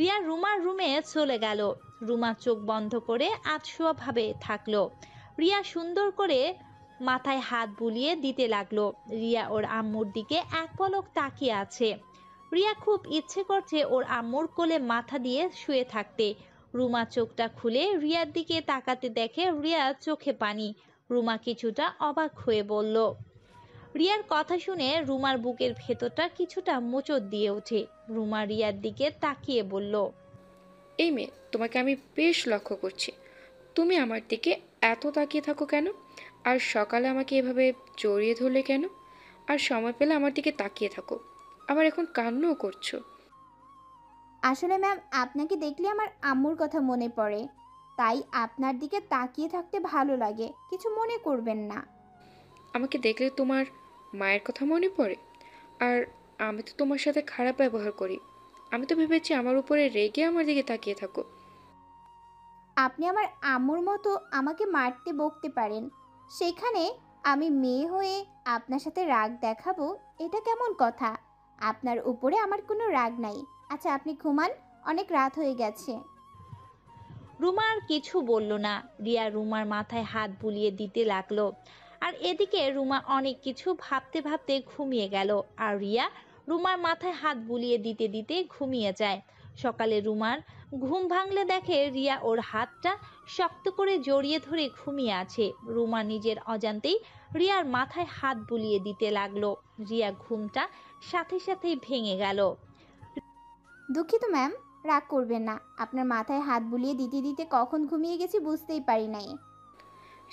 রিয়া রুমার রুমে চলে গেল। রুমা চোখ বন্ধ করে আধশোয়া ভাবে থাকলো। রিয়া সুন্দর করে মাথায় হাত বুলিয়ে দিতে লাগলো। রিয়া ওর আম্মুর দিকে এক পলক তাকিয়ে আছে। রিয়া খুব ইচ্ছে করছে ওর আম্মুর কোলে মাথা দিয়ে শুয়ে থাকতে। রুমা চোখটা খুলে রিয়ার দিকে তাকাতে দেখে রিয়া চোখে পানি। রুমা কিছুটা অবাক হয়ে বলল। রিয়ার কথা শুনে রুমার বুকের ভেতরটা কিছুটা মোচড় দিয়ে ওঠে। রুমা রিয়ার দিকে তাকিয়ে বলল, এই মেয়ে, তোমাকে আমি বেশ লক্ষ্য করছি, তুমি আমার দিকে এত তাকিয়ে থাকো কেন? আর সকালে আমাকে এভাবে জড়িয়ে ধরলে কেন? আর সময় পেলে আমার দিকে তাকিয়ে থাকো, আবার এখন কান্নাও করছো। আসলে ম্যাম, আপনাকে দেখলে আমার আম্মুর কথা মনে পড়ে, তাই আপনার দিকে তাকিয়ে থাকতে ভালো লাগে, কিছু মনে করবেন না। আমাকে দেখলে তোমার মায়ের কথা মনে পড়ে? আর আমি তো তোমার সাথে খারাপ ব্যবহার করি, আমি তো ভেবেছি আমার উপরে রেগে আমার দিকে তাকিয়ে থাকো। আপনি আমার আম্মুর মতো আমাকে মারতে বকতে পারেন, সেখানে আমি মেয়ে হয়ে আপনার সাথে রাগ দেখাবো, এটা কেমন কথা? আপনার উপরে আমার কোনো রাগ নাই। আচ্ছা আপনি ঘুমান, অনেক রাত হয়ে গেছে। রুমা আর কিছু বলল না। রিয়া রুমার মাথায় হাত বুলিয়ে দিতে লাগলো। আর এদিকে রুমা অনেক কিছু ভাবতে ভাবতে ঘুমিয়ে গেল। আর রিয়া রুমার মাথায় হাত বুলিয়ে দিতে দিতে ঘুমিয়ে যায়। সকালে রুমার ঘুম ভাঙলে দেখে রিয়া ওর হাতটা শক্ত করে জড়িয়ে ধরে ঘুমিয়ে আছে। রুমা নিজের অজান্তেই রিয়ার মাথায় হাত বুলিয়ে দিতে লাগলো। রিয়া ঘুমটা সাথে সাথেই ভেঙে গেল। দুঃখিত ম্যাম, রাগ করবেন না, আপনার মাথায় হাত বুলিয়ে দিতে দিতে কখন ঘুমিয়ে গেছি বুঝতেই পারি নাই।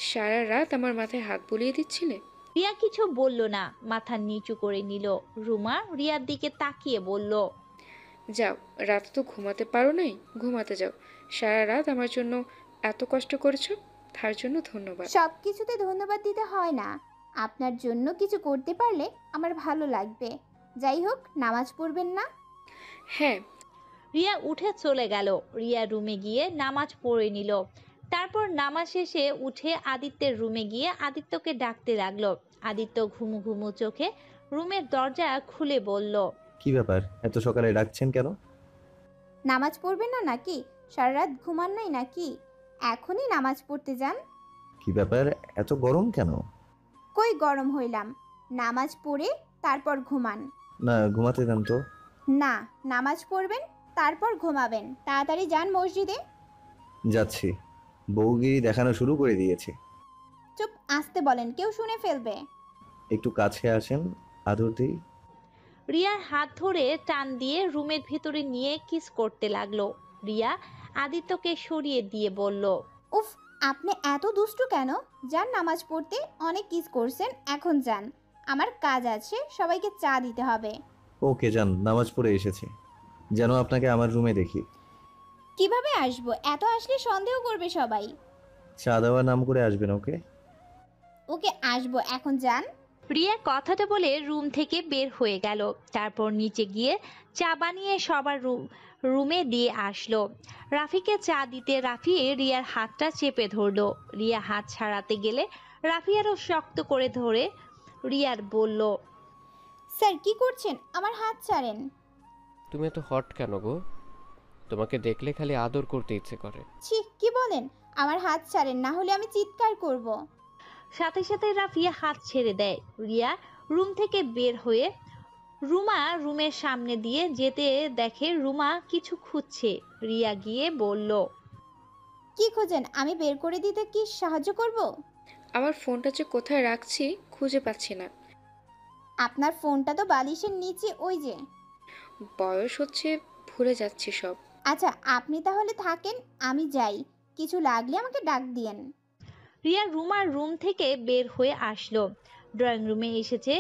সারা রাত আমার মাথায় হাত বুলিয়ে দিচ্ছিলে? রিয়া কিছু বলল না, মাথা নিচু করে নিল। রুমা রিয়ার দিকে তাকিয়ে বলল, যাও, রাত তো ঘুমাতে পারো নাই, ঘুমাতে যাও। সারা রাত আমার জন্য এত কষ্ট করেছো, তার জন্য ধন্যবাদ। সব কিছুতে ধন্যবাদ দিতে হয় না, আপনার জন্য কিছু করতে পারলে আমার ভালো লাগবে। যাই হোক, নামাজ পড়বেন না? হ্যাঁ। রিয়া উঠে চলে গেল। রিয়া রুমে গিয়ে নামাজ পড়ে নিল। তারপর নামাজ শেষে উঠে আদিত্যের রুমে গিয়ে আদিত্যকে ডাকতে লাগলো। আদিত্য ঘুমু ঘুমু চোখে রুমের দরজা খুলে বলল, কি ব্যাপার, এত সকালে ডাকছেন কেন? নামাজ পড়বেন না নাকি? সারা রাত ঘুমান নাই নাকি? এখনই নামাজ পড়তে যান। কি ব্যাপার, এত গরম কেন? কই গরম হইলাম, নামাজ পড়ে তারপর ঘুমান। না, ঘুমাতে দেন তো। না, নামাজ পড়বেন তারপর ঘুমাবেন, তাড়াতাড়ি যান মসজিদে। যাচ্ছি, বউগিরি দেখানো শুরু করে দিয়েছে। চুপ, আসতে বলেন, কেউ শুনে ফেলবে। একটু কাছে আসেন, আদর দিই। রিয়ার হাত ধরে টান দিয়ে রুমের ভিতরে নিয়ে কিস করতে লাগলো। রিয়া আদিত্যকে সরিয়ে দিয়ে বলল, উফ, আপনি এত দুষ্টু কেন? যান নামাজ পড়তে, অনেক কিস করছেন, এখন যান, আমার কাজ আছে, সবাইকে চা দিতে হবে। ওকে যান, নামাজ পড়ে এসেছি, যেন আপনাকে আমার রুমে দেখি। কিভাবে আসবো? এত আসলে সন্দেহ করবে সবাই। চা দেওয়ার নাম করে আসবেন। ওকে ওকে আসবো, এখন যান। রিয়া কথাটা বলে রুম থেকে বের হয়ে গেল। তারপর নিচে গিয়ে চা বানিয়ে সবার রুমে দিয়ে আসলো। রাফিকে চা দিতে রাফি রিয়ার হাতটা চেপে ধরলো। রিয়া হাত ছাড়াতে গেলে রাফি আরো শক্ত করে ধরে রিয়ার বলল, স্যার কি করছেন? আমার হাত ছাড়েন। তুমি এত হট কেন গো? তোমাকে দেখলে খালি আদর করতে ইচ্ছে করে। ছি, কি বলেন? আমার হাত ছাড়েন, না হলে আমি চিৎকার করব। সাথে সাথে রাফিয়া হাত ছেড়ে দেয়। রিয়া রুম থেকে বের হয়ে রুমা রুমের সামনে দিয়ে যেতে দেখে রুমা কিছু খুঁজছে। রিয়া গিয়ে বলল, কি খোঁজেন? আমি বের করে দিতে কি সাহায্য করব? আমার ফোনটা যে কোথায় রাখছি খুঁজে পাচ্ছি না। আপনার ফোনটা তো বালিশের নিচে, ওই যে। বয়স হচ্ছে, ভুলে যাচ্ছি সব। আচ্ছা, আপনি তাহলে থাকেন, আমি যাই। কিছু লাগলে আমাকে ডাক দিয়েন। রিয়া রুমার রুম থেকে বের হয়ে আসলো। ড্রয়িং রুমে এসেছে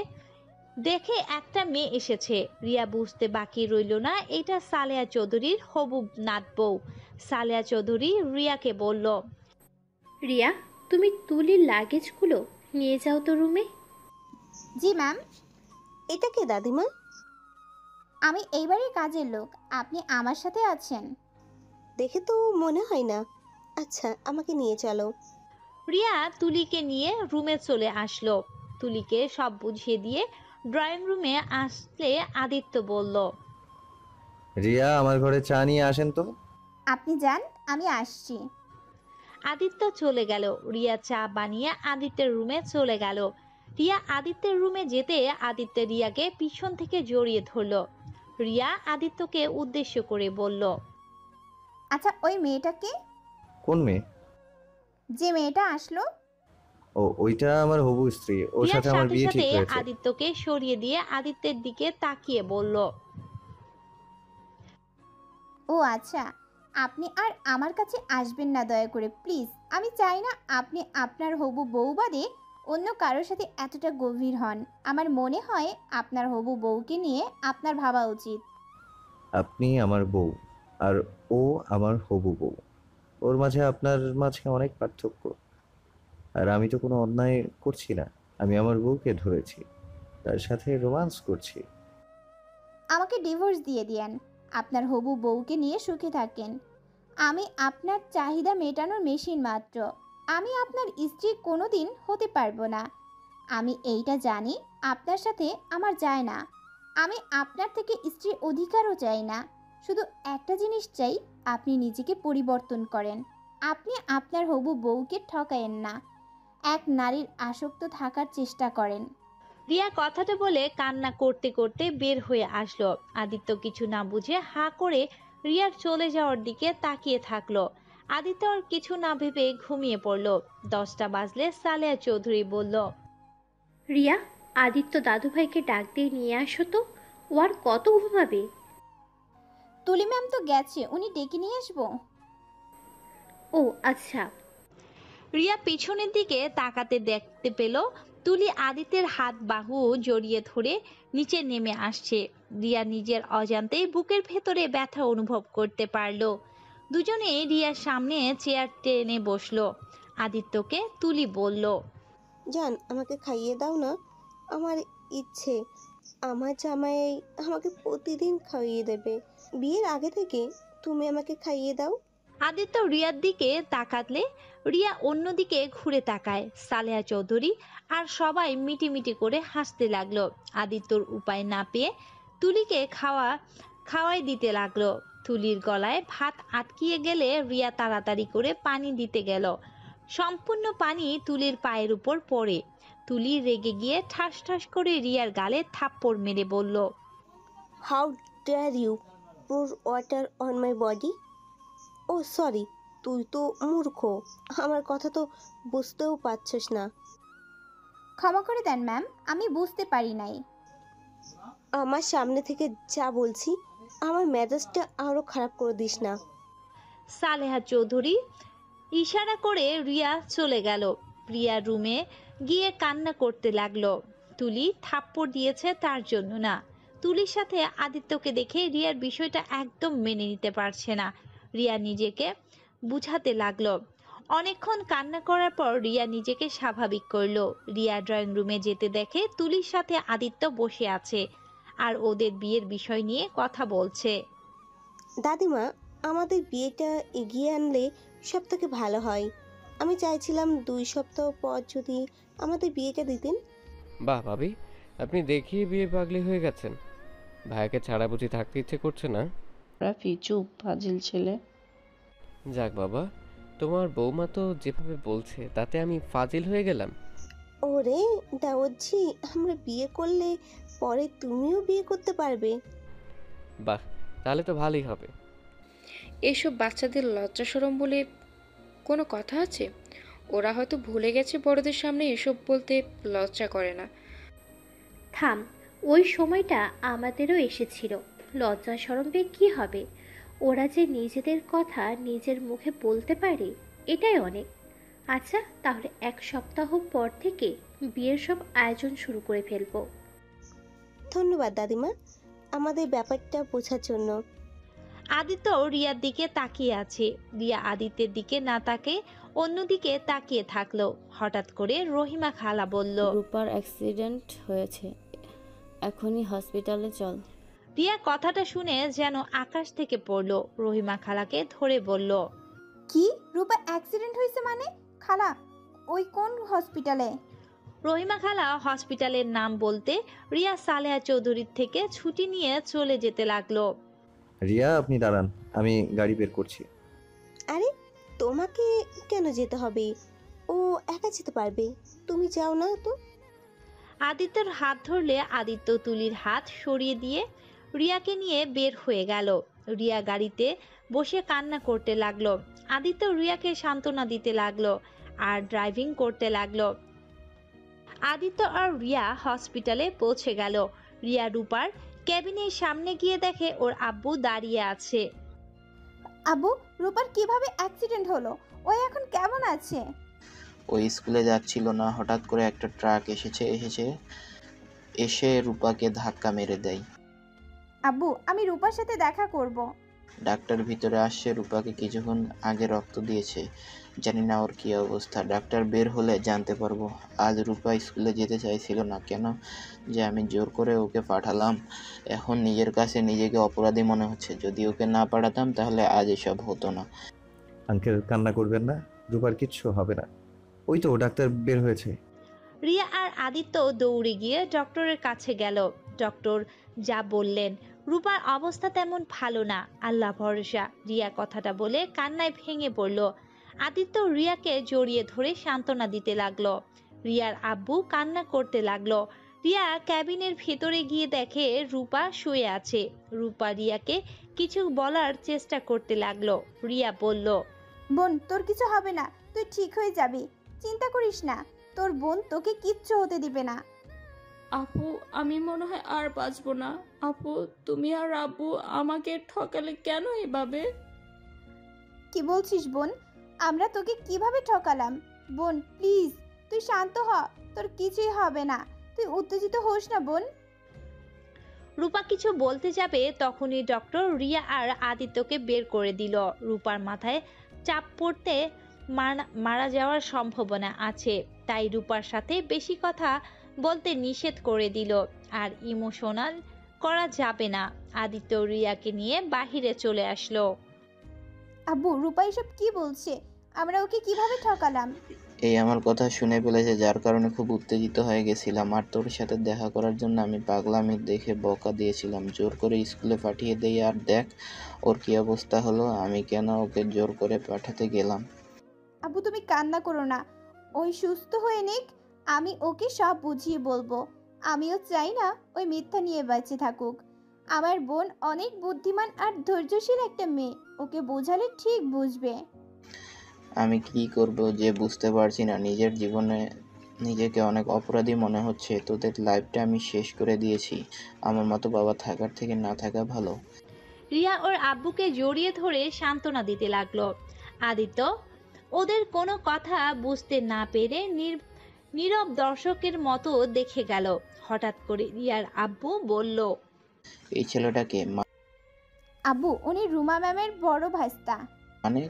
দেখে একটা মেয়ে এসেছে। রিয়া বুঝতে বাকি রইল না এটা সালেহা চৌধুরীর হবু নাত বউ। সালেহা চৌধুরী রিয়াকে বলল, রিয়া, তুমি তুলির লাগেজগুলো নিয়ে যাও তো রুমে। জি ম্যাম। এটা কে দাদিমা? আমি এইবারই কাজের লোক। আপনি আমার সাথে আছেন? দেখে তো মনে হয় না। আচ্ছা, আমাকে নিয়ে চলো। রিয়া তুলিকে নিয়ে রুমে চলে আসলো। তুলিকে সব বুঝিয়ে দিয়ে ড্রয়িং রুমে আসলে আদিত্য বলল, রিয়া, আমার ঘরে চা নিয়ে আসেন তো। আপনি যান, আমি আসছি। আদিত্য চলে গেল। রিয়া চা বানিয়ে আদিত্যের রুমে চলে গেল। রিয়া আদিত্যের রুমে যেতে আদিত্য রিয়াকে পিছন থেকে জড়িয়ে ধরলো। রিয়া আদিত্যকে উদ্দেশ্য করে বলল, আচ্ছা, ওই মেয়েটাকে? কোন মেয়ে? যে মেয়েটা আসলো। ও, ওইটা আমার হবু স্ত্রী। ওর রিয়ার সাথে আমার সাথে বিয়ে ঠিক সাথে হয়েছে। আদিত্যকে সরিয়ে দিয়ে আদিত্যের দিকে তাকিয়ে বলল, ও আচ্ছা, আপনি আর আমার কাছে আসবেন না দয়া করে, প্লিজ। আমি চাই না আপনি আপনার হবু বউ বাদে অন্য কারোর সাথে এতটা গভীর হন। আমার মনে হয় আপনার হবু বউকে নিয়ে আপনার ভাবা উচিত। আপনি আমার বউ আর ও আমার হবু বউ। ওর মাঝে আপনার মাঝে অনেক পার্থক্য। আর আমি তো কোনো অন্যায় করছি না। আমি আমার বউকে ধরেছি, তার সাথে রোমান্স করছি। আমাকে ডিভোর্স দিয়ে দিয়েন। আপনার হবু বউকে নিয়ে সুখে থাকেন। আমি আপনার চাহিদা মেটানোর মেশিন মাত্র। আমি আপনার স্ত্রী কোনো দিন হতে পারবো না। আমি এইটা জানি। আপনার সাথে আমার যায় না। আমি আপনার থেকে স্ত্রীর অধিকারও চাই না। শুধু একটা জিনিস চাই, আপনি নিজেকে পরিবর্তন করেন। আপনি আপনার হবু বউকে ঠকায়েন না। এক নারীর আসক্ত থাকার চেষ্টা করেন। রিয়া কথাটা বলে কান্না করতে করতে বের হয়ে আসলো। আদিত্য কিছু না বুঝে হা করে রিয়ার চলে যাওয়ার দিকে তাকিয়ে থাকলো। আদিত্য আর কিছু না ভেবে ঘুমিয়ে পড়লো। 10টা বাজলে সালেহা চৌধুরী বলল, রিয়া, আদিত্য দাদুভাইকে ডাক দিয়ে নিয়ে আসো তো। ও আর কত ঘুমাবে? তুলি ম্যাম তো গেছে, উনি ডেকে নিয়ে আসবো। ও আচ্ছা। রিয়া পিছনের দিকে তাকাতে দেখতে পেল তুলি আদিত্যের হাত বাহু জড়িয়ে ধরে নিচে নেমে আসছে। রিয়া নিজের অজান্তেই বুকের ভেতরে ব্যথা অনুভব করতে পারলো। দুজনে রিয়ার সামনে চেয়ার টেনে বসলো। আদিত্যকে তুলি বলল, জান, আমাকে খাইয়ে দাও না। আমার ইচ্ছে আমার জামাই আমাকে প্রতিদিন খাইয়ে দেবে। বিয়ের আগে থেকে তুমি আমাকে খাইয়ে দাও। আদিত্য রিয়ার দিকে তাকালে রিয়া অন্যদিকে ঘুরে তাকায়। সালেহা চৌধুরী আর সবাই মিটিমিটি করে হাসতে লাগলো। আদিত্যর উপায় না পেয়ে তুলিকে খাওয়াই দিতে লাগলো। তুলির গলায় ভাত আটকিয়ে গেলে রিয়া তাড়াতাড়ি করে পানি দিতে গেল। সম্পূর্ণ পানি তুলির পায়ের উপর পড়ে। তুলি রেগে গিয়ে ঠাস ঠাস করে রিয়ার গালে থাপ্পড় মেরে বলল, how dare you pour water on my body? Oh sorry, তুই তো মূর্খ। আমার কথা তো বুঝতেও পারছিস না। ক্ষমা করে দেন ম্যাম, আমি বুঝতে পারি নাই। আমার সামনে থেকে যা বলছি, আমার মেজাজটা আরো খারাপ করে দিস না। সালেহা চৌধুরী ইশারা করে রিয়া চলে গেল। রিয়া রুমে গিয়ে কান্না করতে লাগলো। তুলি থাপ্পড় দিয়েছে তার জন্য না, তুলির সাথে আদিত্যকে দেখে রিয়ার বিষয়টা একদম মেনে নিতে পারছে না। রিয়া নিজেকে বুঝাতে লাগলো, অনেকক্ষণ কান্না করার পর রিয়া নিজেকে স্বাভাবিক করলো। রিয়া ড্রয়িং রুমে যেতে দেখে তুলির সাথে আদিত্য বসে আছে আর ওদের বিয়ের বিষয় নিয়ে কথা বলছে। দাদিমা, আমাদের বিয়েটা এগিয়ে আনলে সব থেকে ভালো হয়। আমি চাইছিলাম 2 সপ্তাহ পর যদি আমাদের বিয়েটা দিতেন। বাহ ভাবি, আপনি দেখিয়ে বিয়ে পাগলি হয়ে গেছেন। ভাইয়াকে ছাড়া বুঝি থাকতে ইচ্ছে করছে না? রাফি চুপ, ফাজিল ছেলে। যাক বাবা, তোমার বৌমা তো যেভাবে বলছে তাতে আমি ফাজিল হয়ে গেলাম। ওরে দাওয়াতজি, আমরা বিয়ে করলে পরে তুমিও বিয়ে করতে পারবে। বাহ, তাহলে তো ভালোই হবে। এসব বাচ্চাদের লজ্জা শরম বলে কোনো কথা আছে? ওরা হয়তো ভুলে গেছে বড়দের সামনে এসব বলতে লজ্জা করে না। থাম, ওই সময়টা আমাদেরও এসেছিল। লজ্জা শরম পেয়ে কী হবে? ওরা যে নিজেদের কথা নিজের মুখে বলতে পারে, এটাই অনেক। আচ্ছা, তাহলে 1 সপ্তাহ পর থেকে বিয়ের সব আয়োজন শুরু করে ফেলবো। ধন্যবাদ দাদিমা আমাদের ব্যাপারটা বোঝার জন্য। আদিত্য রিয়ার দিকে তাকিয়ে আছে। রিয়া আদিত্যের দিকে না তাকিয়ে অন্যদিকে তাকিয়ে থাকলো। হঠাৎ করে রহিমা খালা বলল, রূপার অ্যাক্সিডেন্ট হয়েছে, এখনই হসপিটালে চল। রিয়া কথাটা শুনে যেন আকাশ থেকে পড়লো। রহিমা খালাকে ধরে বলল, কি? রূপা অ্যাক্সিডেন্ট হয়েছে মানে? খালা, ওই কোন হসপিটালে? রহিমা খালা হসপিটালের নাম বলতে রিয়া সালেহা চৌধুরীর থেকে ছুটি নিয়ে চলে যেতে লাগলো। রিয়া, আপনি দাঁড়ান, আমি গাড়ি বের করছি। আরে তোমাকে কেন যেতে হবে? ও একা যেতে পারবে, তুমি যাও না তো। আদিত্যর হাত ধরলে আদিত্য তুলির হাত সরিয়ে দিয়ে রিয়াকে নিয়ে বের হয়ে গেল। রিয়া গাড়িতে বসে কান্না করতে লাগলো। আদিত্য রিয়াকে সান্ত্বনা দিতে লাগলো আর ড্রাইভিং করতে লাগলো। আদিত্য আর রিয়া হসপিটালে পৌঁছে গেল। রিয়া রূপার কেবিনের সামনে গিয়ে দেখে ওর আব্বু দাঁড়িয়ে আছে। আব্বু, রূপার কিভাবে অ্যাক্সিডেন্ট হলো? ও এখন কেমন আছে? ওই স্কুলে যাচ্ছিল না, হঠাৎ করে একটা ট্রাক এসে রূপাকে ধাক্কা মেরে দেয়। আব্বু, আমি রূপার সাথে দেখা করব। ডাক্তার ভিতরে আসছে, রূপাকে কিছুক্ষণ আগে রক্ত দিয়েছে, জানি না ওর কি অবস্থা। ডাক্তার বের হলে জানতে পারবো। আজ রূপা স্কুলে যেতে চাইছিল না, কেন যে আমি জোর করে ওকে পাঠালাম। এখন নিজের কাছে নিজেকে অপরাধী মনে হচ্ছে। যদি ওকে না পাঠাতাম তাহলে আজ এসব হতো না। আঙ্কেল, কান্না করবেন না, রূপার কিচ্ছু হবে না। ওই তো ডাক্তার বের হয়েছে। রিয়া আর আদিত্য দৌড়ে গিয়ে ডক্টরের কাছে গেল। ডক্টর যা বললেন, রূপার অবস্থা তেমন ভালো না, আল্লাহ ভরসা। রিয়া কথাটা বলে কান্নায় ভেঙে পড়ল। আদিত্য রিয়াকে জড়িয়ে ধরে সান্ত্বনা দিতে লাগলো। রিয়ার আব্বু কান্না করতে লাগলো। রিয়া ক্যাবিনের ভেতরে গিয়ে দেখে রূপা শুয়ে আছে। রূপা রিয়াকে কিছু বলার চেষ্টা করতে লাগলো। রিয়া বলল, বোন, তোর কিছু হবে না, তুই ঠিক হয়ে যাবি, চিন্তা করিস না। তোর বোন তোকে কিচ্ছু হতে দিবে না। আপু, আমি মনে হয় আর বাঁচবো না। আপু, তুমি আর আব্বু আমাকে ঠকালে কেন এভাবে? কি বলছিস বোন? আমরা তোকে কিভাবে ঠকালাম? বোন প্লিজ, তুই শান্ত হ, তোর কিছুই হবে না, তুই উত্তেজিত হোস না বোন। রূপা কিছু বলতে যাবে তখনই ডক্টর রিয়া আর আদিত্যকে বের করে দিল। রূপার মাথায় চাপ পড়তে মারা যাওয়ার সম্ভাবনা আছে, তাই রূপার সাথে বেশি কথা বলতে নিষেধ করে দিল। আর ইমোশনাল করা যাবে না। আদিত্য রিয়াকে নিয়ে বাহিরে চলে আসলো। আব্বু, রূপা এসব কি বলছে? আমরা ওকে কিভাবে ঠকালাম? এই আমার কথা শুনে ফেলেছে, যার কারণে খুব উত্তেজিত হয়ে গেছিলাম। আর তোর সাথে দেখা করার জন্য আমি পাগলামি দেখে বকা দিয়েছিলাম, জোর করে স্কুলে পাঠিয়ে দেই। আর দেখ ওর কি অবস্থা হলো। আমি কেন ওকে জোর করে পাঠাতে গেলাম? আব্বু, তুমি কান্না করো না, ওই সুস্থ হয়ে নিক, আমি ওকে সব বুঝিয়ে বলবো। আমিও চাই না ওই মিথ্যা নিয়ে বেঁচে থাকুক। আমার বোন অনেক বুদ্ধিমান আর ধৈর্যশীল একটা মেয়ে, ওকে বোঝালে ঠিক বুঝবে। আমি কি করব যে বুঝতে পারছি না। নিজের জীবনে নিজেকে অনেক অপরাধী মনে হচ্ছে। তোদের লাইফটা আমি শেষ করে দিয়েছি, আমার মতো বাবা থাকার থেকে না থাকা ভালো। রিয়া ওর আব্বুকে জড়িয়ে ধরে সান্ত্বনা দিতে লাগলো। আদিত্য ওদের কোনো কথা বুঝতে না পেরে নীরব দর্শকের মতো দেখে গেল। হঠাৎ করে রিয়ার আব্বু বলল, এই ছেলেটাকে আব্বু, উনি রুমা ম্যামের বড় ভাইস্তা। মানে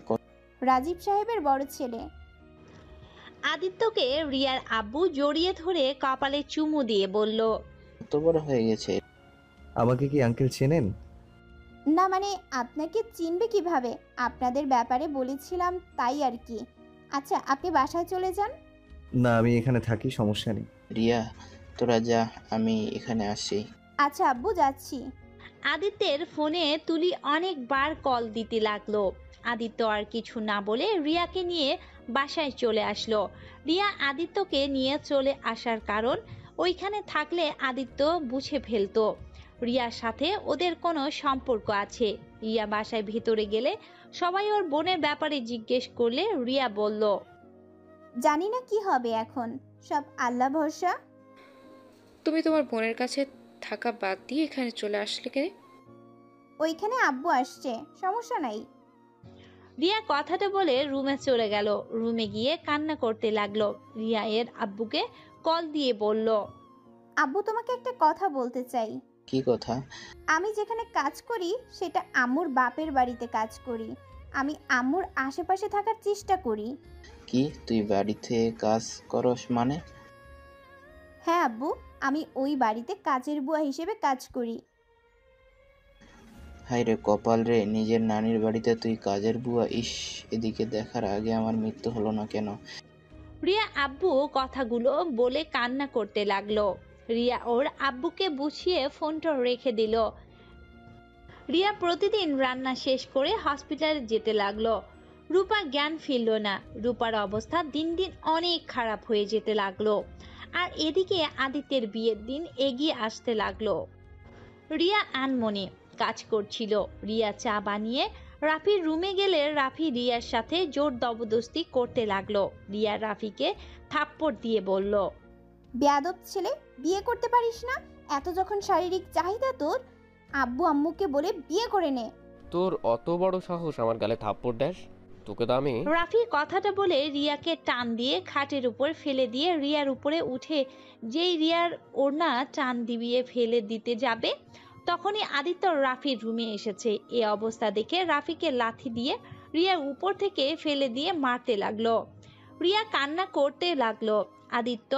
রাজীব সাহেবের বড় ছেলে। আদিত্যকে রিয়ার আব্বু জড়িয়ে ধরে কপালে চুমু দিয়ে বলল, কত বড় হয়ে গেছে। আমাকে কি আঙ্কেল চেনেন? না মানে আপনাকে চিনবে কিভাবে? আপনাদের ব্যাপারে বলেছিলাম তাই আর কি। আচ্ছা আপনি বাসায় চলে যান। না আমি এখানে থাকি, সমস্যা নেই। রিয়া তোরা যা, আমি এখানে আসছি। আচ্ছা আব্বু যাচ্ছি। আদিত্যের ফোনে তুলি অনেকবার কল দিতে লাগলো। আদিত্য আর কিছু না বলে রিয়াকে নিয়ে বাসায় চলে আসলো। রিয়া আদিত্যকে নিয়ে চলে আসার কারণ ওইখানে থাকলে আদিত্য বুঝে ফেলতো রিয়ার সাথে ওদের কোনো সম্পর্ক আছে। রিয়া বাসায় ভিতরে গেলে সবাই ওর বোনের ব্যাপারে জিজ্ঞেস করলে রিয়া বলল, জানি না কি হবে এখন, সব আল্লাহ ভরসা। তুমি তোমার বোনের কাছে থাকা বাদ দিয়ে এখানে চলে আসলে কেন? ওইখানে আব্বু আসছে, সমস্যা নাই। রিয়া কথাটা বলে রুমে চলে গেল। রুমে গিয়ে কান্না করতে লাগলো। রিয়া এর আব্বুকে কল দিয়ে বলল, আব্বু তোমাকে একটা কথা বলতে চাই। কি কথা? আমি যেখানে কাজ করি সেটা আম্মুর বাপের বাড়িতে কাজ করি। আমি আম্মুর আশেপাশে থাকার চেষ্টা করি। কি তুই বাড়িতে কাজ করস মানে? হ্যাঁ আব্বু, আমি ওই বাড়িতে কাজের বুয়া হিসেবে কাজ করি। হাই রে কপাল রে, নিজের নানির বাড়িতে তুই কাজের বুয়া। ইস, এদিকে দেখার আগে আমার মৃত্যু হলো না কেন। রিয়া আব্বু কথাগুলো বলে কান্না করতে লাগলো। রিয়া ওর আব্বুকে বুঝিয়ে ফোনটা রেখে দিল। রিয়া প্রতিদিন রান্না শেষ করে হসপিটালে যেতে লাগলো। রূপা জ্ঞান ফিরল না। রূপার অবস্থা দিন দিন অনেক খারাপ হয়ে যেতে লাগলো। আর এদিকে আদিত্যের বিয়ের দিন এগিয়ে আসতে লাগলো। রিয়া আনমনে কাজ করছিল। রিয়া চা বানিয়ে রাফির রুমে গেলে রাফি রিয়ার সাথে জোর জবরদস্তি করতে লাগলো। রিয়া রাফিকে থাপ্পড় দিয়ে বলল, বেয়াদব ছেলে, বিয়ে করতে পারিস না? এত যখন শারীরিক চাহিদা তোর, আব্বু আম্মুকে বলে বিয়ে করে নে। তোর অত বড় সাহস আমার গালে থাপ্পড় দেস? তোকে তো আমি। রাফি কথাটা বলে রিয়াকে টান দিয়ে খাটের উপর ফেলে দিয়ে রিয়ার উপরে উঠে যেই রিয়ার ওড়না টান দিয়ে ফেলে দিতে যাবে তখনই আদিত্য রাফির রুমে এসেছে। এই অবস্থা দেখে রাফিকে লাথি দিয়ে রিয়ার উপর থেকে ফেলে দিয়ে মারতে লাগলো। রিয়া কান্না করতে লাগলো। আদিত্য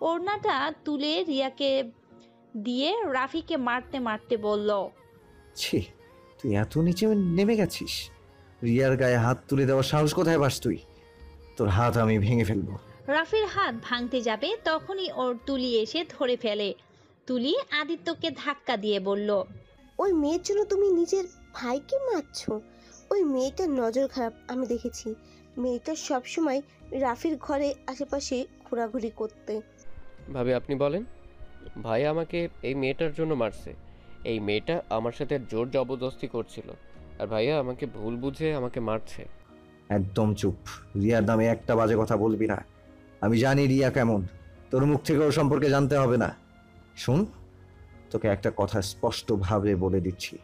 ওড়নাটা তুলে রিয়াকে দিয়ে রাফিকে মারতে মারতে বলল, ছি, তুই এত নিচে নেমে গেছিস? রিয়ার গায়ে হাত তুলে দেওয়ার সাহস কোথায় পাস তুই? তোর হাত আমি ভেঙে ফেলবো। রাফির হাত ভাঙতে যাবে তখনই ওর তুলি এসে ধরে ফেলে। তুলি আদিত্যকে ধাক্কা দিয়ে বলল, ওই মেয়ের জন্য তুমি নিজের ভাইকে মারছো? ওই মেয়েটার নজর খারাপ, আমি দেখেছি। মেয়েটা সবসময় রাফির ঘরে আশেপাশে ঘোরাঘুরি করতে। ভাবি আপনি বলেন, ভাই আমাকে এই মেয়েটার জন্য মারছে। এই মেয়েটা আমার সাথে জোর জবরদস্তি করছিল, আর ভাইয়া আমাকে ভুল বুঝে আমাকে মারছে। একদম চুপ। রিয়ার নামে একটা বাজে কথা বলবি না। আমি জানি রিয়া কেমন, তোর মুখ থেকে ওর সম্পর্কে জানতে হবে না। শুন, তোকে একটা কথা স্পষ্টভাবে বলে দিচ্ছি,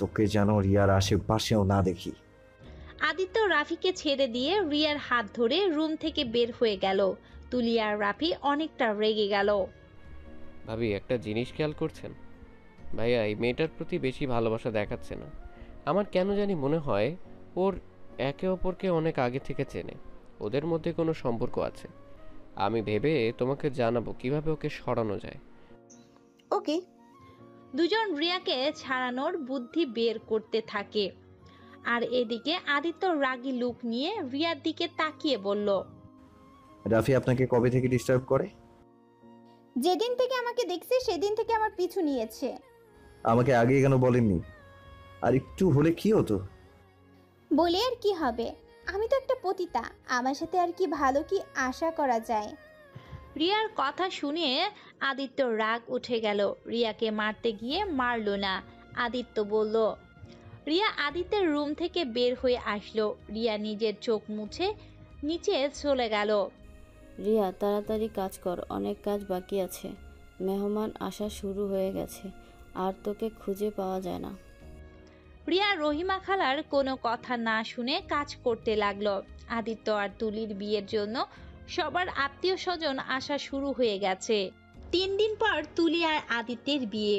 তোকে যেন রিয়ার আশেপাশেও না দেখি। আদিত্য রাফিকে ছেড়ে দিয়ে রিয়ার হাত ধরে রুম থেকে বের হয়ে গেল। তুলি আর রাফি অনেকটা রেগে গেল। ভাবি একটা জিনিস খেয়াল করছেন? ভাইয়া এই মেয়েটার প্রতি বেশি ভালোবাসা দেখাচ্ছে না। আমার কেন জানি মনে হয় ওর একে অপরকে অনেক আগে থেকে চেনে, ওদের মধ্যে কোনো সম্পর্ক আছে। আমি ভেবে তোমাকে জানাবো কিভাবে ওকে সরানো যায়। ওকে। দুজন রিয়াকে ছাড়ানোর বুদ্ধি বের করতে থাকে। আর এদিকে আদিত্য রাগী লুক নিয়ে রিয়ার দিকে তাকিয়ে বলল, রাফি আপনাকে কবে থেকে ডিস্টার্ব করে? যেদিন থেকে আমাকে দেখছে সেদিন থেকে আমার পিছু নিয়েছে। আমাকে আগে কেন বলেননি? আর একটু হলে কি হতো? বলে আর কি হবে, আমি তো একটা পতিতা, আমার সাথে আর কি ভালো কি আশা করা যায়? রিয়ার কথা শুনে আদিত্য রাগ উঠে গেল। রিয়াকে মারতে গিয়ে মারল না। আদিত্য বলল, রিয়া আদিত্যের রুম থেকে বের হয়ে আসলো। রিয়া নিজের চোখ মুছে নিচে চলে গেল। রিয়া তাড়াতাড়ি কাজ কর, অনেক কাজ বাকি আছে। মেহমান আসা শুরু হয়ে গেছে, আর তোকে খুঁজে পাওয়া যায় না। রিয়া রহিমা খালার কোনো কথা না শুনে কাজ করতে লাগলো। আদিত্য আর তুলির বিয়ের জন্য সবার আত্মীয় স্বজন আসা শুরু হয়ে গেছে। 3 দিন পর তুলি আর আদিত্যের বিয়ে।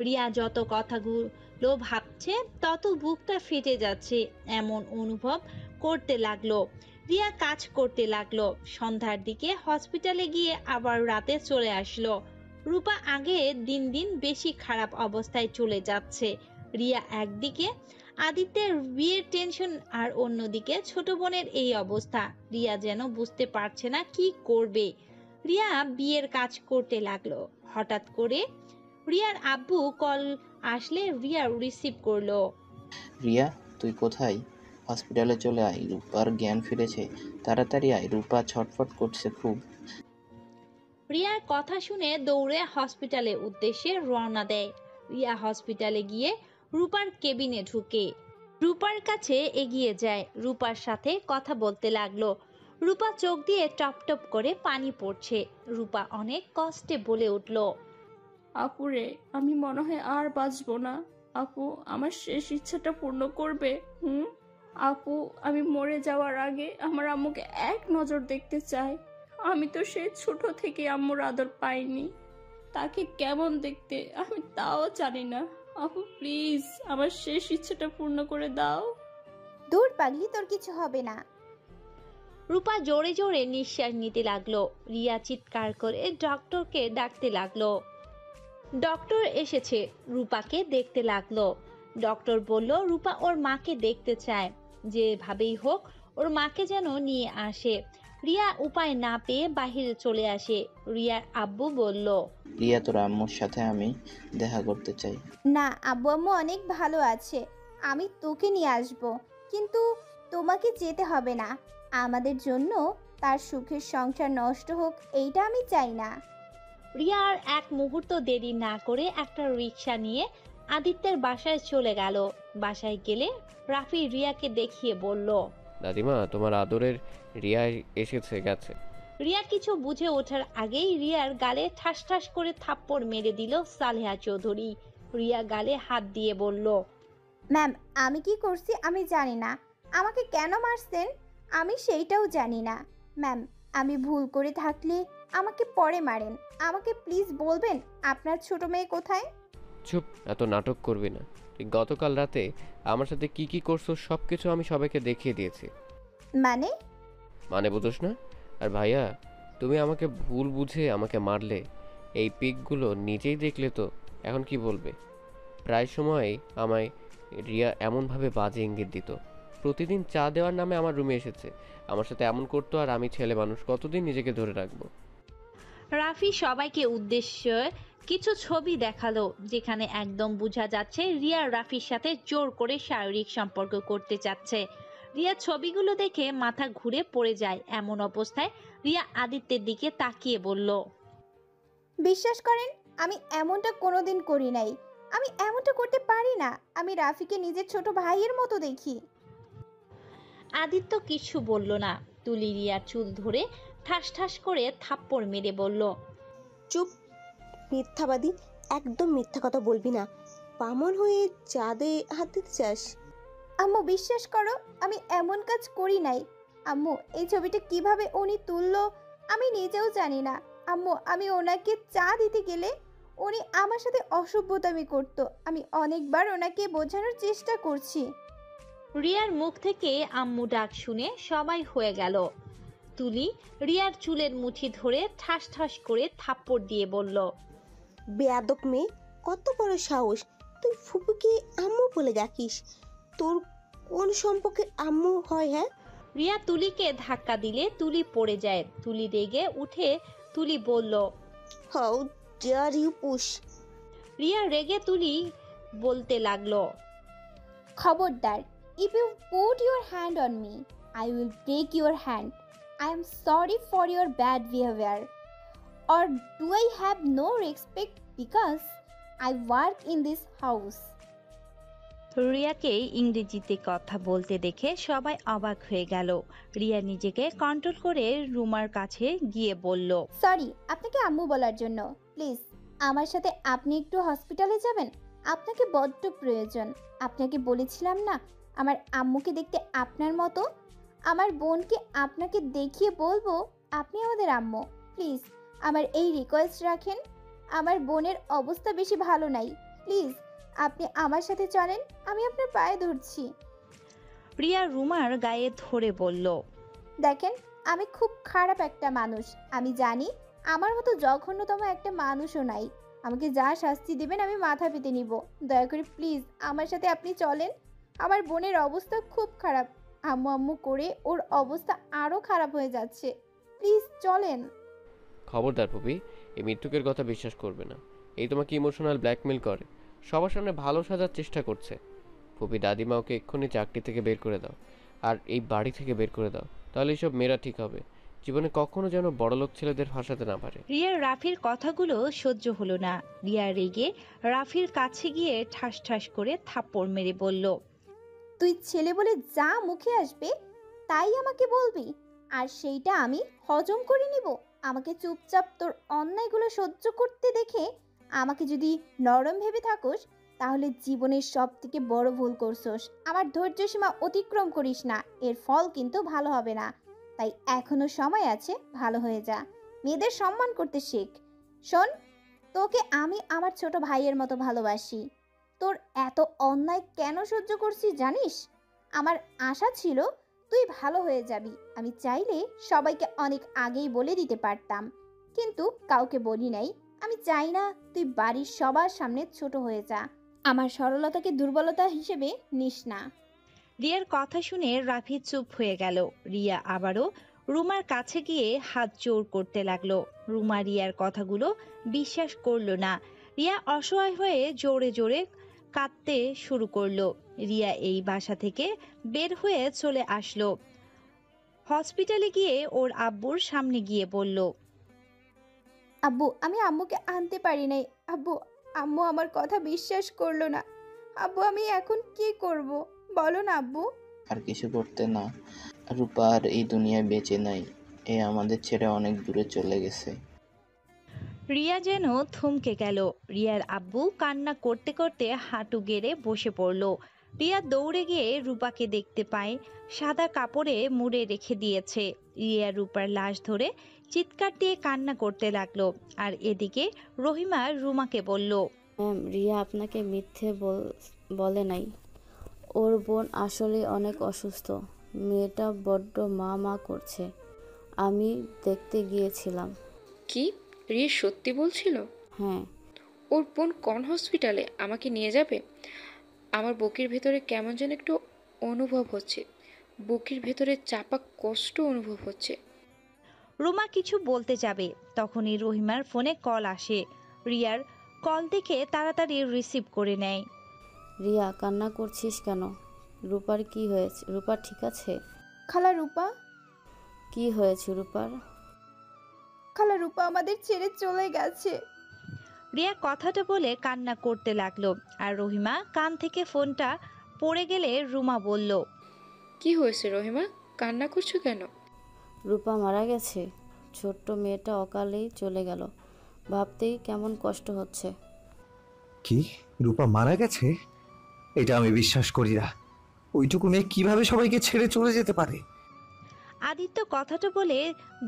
রিয়া যত ভাবছে তত বুকটা ফেটে যাচ্ছে এমন অনুভব করতে লাগলো। রিয়া কাজ করতে লাগলো। সন্ধ্যার দিকে হসপিটালে গিয়ে আবার রাতে চলে আসলো। রূপা আগে দিন দিন বেশি খারাপ অবস্থায় চলে যাচ্ছে। রিয়া একদিকে আদিত্যের বিয়ের টেনশন আর অন্যদিকে ছোট বোনের এই অবস্থা। রিয়া যেন বুঝতে পারছে না কি করবে। রিয়া বিয়ের কাজ করতে লাগলো। হঠাৎ করে রিয়ার আব্বু কল আসলে রিয়া রিসিভ করলো। রিয়া, তুই কোথায়? হসপিটালে চলে আয়, রূপার জ্ঞান ফিরেছে। তাড়াতাড়ি আয়, রূপা ছটফট করছে খুব। রিয়ার কথা শুনে দৌড়ে হসপিটালের উদ্দেশ্যে রওনা দেয়। রিয়া হসপিটালে গিয়ে রূপার কেবিনে ঢুকে রূপার কাছে এগিয়ে যায়। রূপার সাথে কথা বলতে লাগলো। রূপা চোখ দিয়ে টপ টপ করে পানি পড়ছে। রূপা অনেক কষ্টে বলে উঠল, আপুরে, আমি মনে হয় আর বাঁচবো না। আপু, আমার শেষ ইচ্ছাটা পূর্ণ করবে? আপু, আমি মরে যাওয়ার আগে আমার আম্মুকে এক নজর দেখতে চাই। আমি তো সেই ছোট থেকে আম্মুর আদর পাইনি। তাকে কেমন দেখতে আমি তাও জানি না। আপু প্লিজ, আমার শেষ ইচ্ছাটা পূর্ণ করে দাও। দূর পাগলি, তোর কিছু হবে না। রূপা জোরে জোরে নিঃশ্বাস নিতে লাগলো। রিয়া চিৎকার করে ডক্টরকে ডাকতে লাগলো। ডক্টর এসেছে, রূপাকে দেখতে লাগলো। ডক্টর বলল রূপা ওর মাকে দেখতে চায়, যেভাবেই হোক ওর মাকে যেন নিয়ে আসে। রিয়া উপায় না পেয়ে বাহিরে চলে আসে। রিয়ার আব্বু বলল, রিয়া, তোর আম্মুর সাথে আমি দেখা করতে চাই। না, আব্বু আম্মু অনেক ভালো আছে, আমি তোকে নিয়ে আসব। কিন্তু তোমাকে যেতে হবে না। আমাদের জন্য তার সুখের সংসার নষ্ট হোক, এইটা আমি চাই না। রিয়া আর এক মুহূর্ত দেরি না করে একটা রিক্সা নিয়ে আদিত্যের বাসায় চলে গেল। বাসায় গেলে রাফি রিয়াকে দেখিয়ে বলল, দাদিমা, তোমার আদরের রিয়া এসেছে গেছে। রিয়া কিছু বুঝে ওঠার আগেই রিয়ার গালে ঠাস ঠাস করে থাপ্পড় মেরে দিল সালেহা চৌধুরী। রিয়া গালে হাত দিয়ে বলল, ম্যাম, আমি কি করছি আমি জানি না। আমাকে কেন মারছেন আমি সেইটাও জানি না। ম্যাম, আমি ভুল করে থাকলে আমাকে পরে মারেন। আমাকে প্লিজ বলবেন আপনার ছোট মেয়ে কোথায়? চুপ, এত নাটক করবি না। তুই গতকাল রাতে আমার সাথে কি কি করছো সব কিছু আমি সবাইকে দেখিয়ে দিয়েছি। মানে বুঝোস না? আর ভাইয়া, তুমি আমাকে ভুল বুঝে আমাকে মারলে। এই পিকগুলো নিজেই দেখলে তো এখন কি বলবে? প্রায় সময়ই আমায় রিয়া এমনভাবে বাজে ইঙ্গিত দিত। প্রতিদিন চা দেওয়ার নামে আমার রুমে এসেছে, আমার সাথে এমন করতো। আর আমি ছেলে মানুষ, কতদিন নিজেকে ধরে রাখবো? রাফি সবাইকে উদ্দেশ্যে কিছু ছবি দেখালো, যেখানে একদম বোঝা যাচ্ছে রিয়া রাফির সাথে জোর করে শারীরিক সম্পর্ক করতে চাচ্ছে। রিয়া ছবিগুলো দেখে মাথা ঘুরে পড়ে যায়। এমন অবস্থায় রিয়া আদিত্যের দিকে তাকিয়ে বলল, বিশ্বাস করেন, আমি এমনটা কোনোদিন করি নাই। আমি এমনটা করতে পারি না। আমি রাফিকে নিজের ছোট ভাইয়ের মতো দেখি। আদিত্য কিছু বলল না। তুলি রিয়ার চুল ধরে ঠাস ঠাস করে থাপ্পড় মেরে বলল, চুপ, মিথ্যাবাদী, একদম মিথ্যা কথা বলবি না। পামর হয়ে চাঁদে হাত দিতে চাস? আম্মু বিশ্বাস করো, আমি এমন কাজ করি নাই। আম্মু, এই ছবিটা কিভাবে উনি তুললো আমি নিজেও জানি না। আম্মু, আমি ওনাকে চা দিতে গেলে উনি আমার সাথে অসভ্যতামি করতো। আমি অনেকবার ওনাকে বোঝানোর চেষ্টা করছি। রিয়ার মুখ থেকে আম্মু ডাক শুনে সবাই হয়ে গেল। তুলি রিয়ার চুলের মুঠি ধরে ঠাস ঠাস করে থাপ্পড় দিয়ে বলল, বেয়াদব মেয়ে, কত বড় সাহস! তুই ফুপুকে আম্মু বলে ডাকিস? তোর কোন সম্পর্কে আম্মু হয়? হ্যাঁ, রিয়া তুলিকে ধাক্কা দিলে তুলি পড়ে যায়। তুলি রেগে উঠে তুলি বলল, how dare you push! Riya রেগে তুলি বলতে লাগলো, খবরদার, if you put your hand on me, I will break your hand. I am sorry for your bad behaviour. Or do I have no respect because I work in this house? রিয়াকে ইংরেজিতে কথা বলতে দেখে সবাই অবাক হয়ে গেল। রিয়া নিজেকে কন্ট্রোল করে রুমার কাছে গিয়ে বলল, সরি আপনাকে আম্মু বলার জন্য। প্লিজ আমার সাথে আপনি একটু হসপিটালে যাবেন, আপনাকে বড্ড প্রয়োজন। আপনাকে বলেছিলাম না আমার আম্মুকে দেখতে আপনার মতো। আমার বোনকে আপনাকে দেখিয়ে বলবো আপনি আমাদের আম্মু। প্লিজ আমার এই রিকোয়েস্ট রাখেন। আমার বোনের অবস্থা বেশি ভালো নাই। প্লিজ আপনি আমার সাথে চলেন, আমি আপনার পায়ে ধরছি। রিয়া রুমার গায়ে ধরে বলল, দেখেন, আমি খুব খারাপ একটা মানুষ, আমি জানি। আমার মতো জঘন্যতম একটা মানুষও নাই। আমাকে যা শাস্তি দিবেন আমি মাথা পেতে নিব। দয়া করে প্লিজ আমার সাথে আপনি চলেন। আমার বোনের অবস্থা খুব খারাপ। আম্মু আম্মু করে ওর অবস্থা আরও খারাপ হয়ে যাচ্ছে। প্লিজ চলেন। খবরদার পুপি, এই মৃত্যুকের কথা বিশ্বাস করবে না। এই তোমাকে ইমোশনাল ব্ল্যাকমেল করে, সবার সামনে ভালো সাজার চেষ্টা করছে। পুপি, দাদিমা ওকে এক্ষুনি চাকরি থেকে বের করে দাও, আর এই বাড়ি থেকে বের করে দাও। তাহলে এইসব মেয়েরা ঠিক হবে, জীবনে কখনো যেন বড়লোক ছেলেদের ফাঁসাতে না পারে। রিয়ার রাফির কথাগুলো সহ্য হলো না। রিয়া রেগে রাফির কাছে গিয়ে ঠাস ঠাস করে থাপ্পড় মেরে বলল, তুই ছেলে বলে যা মুখে আসবে তাই আমাকে বলবি, আর সেইটা আমি হজম করে নিব। আমাকে চুপচাপ তোর অন্যায়গুলো সহ্য করতে দেখে আমাকে যদি নরম ভেবে থাকোস, তাহলে জীবনের সব থেকে বড় ভুল করছোস। আমার ধৈর্য সীমা অতিক্রম করিস না, এর ফল কিন্তু ভালো হবে না। তাই এখনো সময় আছে, ভালো হয়ে যা। মেয়েদের সম্মান করতে শেখ। শোন, তোকে আমি আমার ছোট ভাইয়ের মতো ভালোবাসি। তোর এত অন্যায় কেন সহ্য করছি জানিস? আমার আশা ছিল তুই ভালো হয়ে যাবি। আমি চাইলে সবাইকে অনেক আগেই বলে দিতে পারতাম, কিন্তু কাউকে বলি নাই। আমি চাই না তুই বাড়ির সবার সামনে ছোট হয়ে যা। আমার সরলতাকে দুর্বলতা হিসেবে নিস না। রিয়ার কথা শুনে রাফি চুপ হয়ে গেল। রিয়া আবারও রুমার কাছে গিয়ে হাত জোর করতে লাগলো। রুমা রিয়ার কথাগুলো বিশ্বাস করলো না। রিয়া অসহায় হয়ে জোরে জোরে কাঁদতে শুরু করলো। রিয়া এই বাসা থেকে বের হয়ে চলে আসলো। হসপিটালে গিয়ে ওর আব্বুর সামনে গিয়ে বলল, আব্বু, আমি আম্মুকে আনতে পারি নাই। আব্বু, আম্মু আমার কথা বিশ্বাস করলো না। আব্বু, আমি এখন কি করব বলো না আব্বু। আর কিছু করতে না, রূপা আর এই দুনিয়ায় বেঁচে নাই। এ আমাদের ছেড়ে অনেক দূরে চলে গেছে। রিয়া যেন থমকে গেল। রিয়ার আব্বু কান্না করতে করতে হাঁটু গেড়ে বসে পড়ল। রিয়া দৌড়ে গিয়ে রূপাকে দেখতে পায় সাদা কাপড়ে মুড়ে রেখে দিয়েছে। রিয়া রূপার লাশ ধরে চিৎকার দিয়ে কান্না করতে লাগলো। আর এদিকে রহিমা রুমাকে বলল, ম্যাম, রিয়া আপনাকে মিথ্যে বলে নাই। ওর বোন আসলে অনেক অসুস্থ। মেয়েটা বড্ড মা মা করছে। আমি দেখতে গিয়েছিলাম। কি রিয়া সত্যি বলছিল? হ্যাঁ। ওর বোন কোন হসপিটালে? আমাকে নিয়ে যাবে? আমার বুকের ভেতরে কেমন যেন একটু অনুভব হচ্ছে, বুকের ভেতরে চাপা কষ্ট অনুভব হচ্ছে। রুমা কিছু বলতে যাবে, তখনই রহিমার ফোনে কল আসে। রিয়ার কল দেখে তাড়াতাড়ি রিসিভ করে নেয়। রিয়া, কান্না করছিস কেন? রূপার কি হয়েছে? রূপা ঠিক আছে? খালা রূপা। কি হয়েছে রূপার? খালা রূপা আমাদের ছেড়ে চলে গেছে। রিয়া কথাটা বলে কান্না করতে লাগলো। আর রহিমা কান থেকে ফোনটা পড়ে গেলে রুমা বলল, কি হয়েছে রহিমা, কান্না করছো কেন? রূপা মারা গেছে। ছোট্ট মেয়েটা অকালেই চলে গেল, ভাবতেই কেমন কষ্ট হচ্ছে। কি, রূপা মারা গেছে? এটা আমি বিশ্বাস করি না। ওইটুকু মেয়ে কিভাবে সবাইকে ছেড়ে চলে যেতে পারে? আদিত্য কথাটা বলে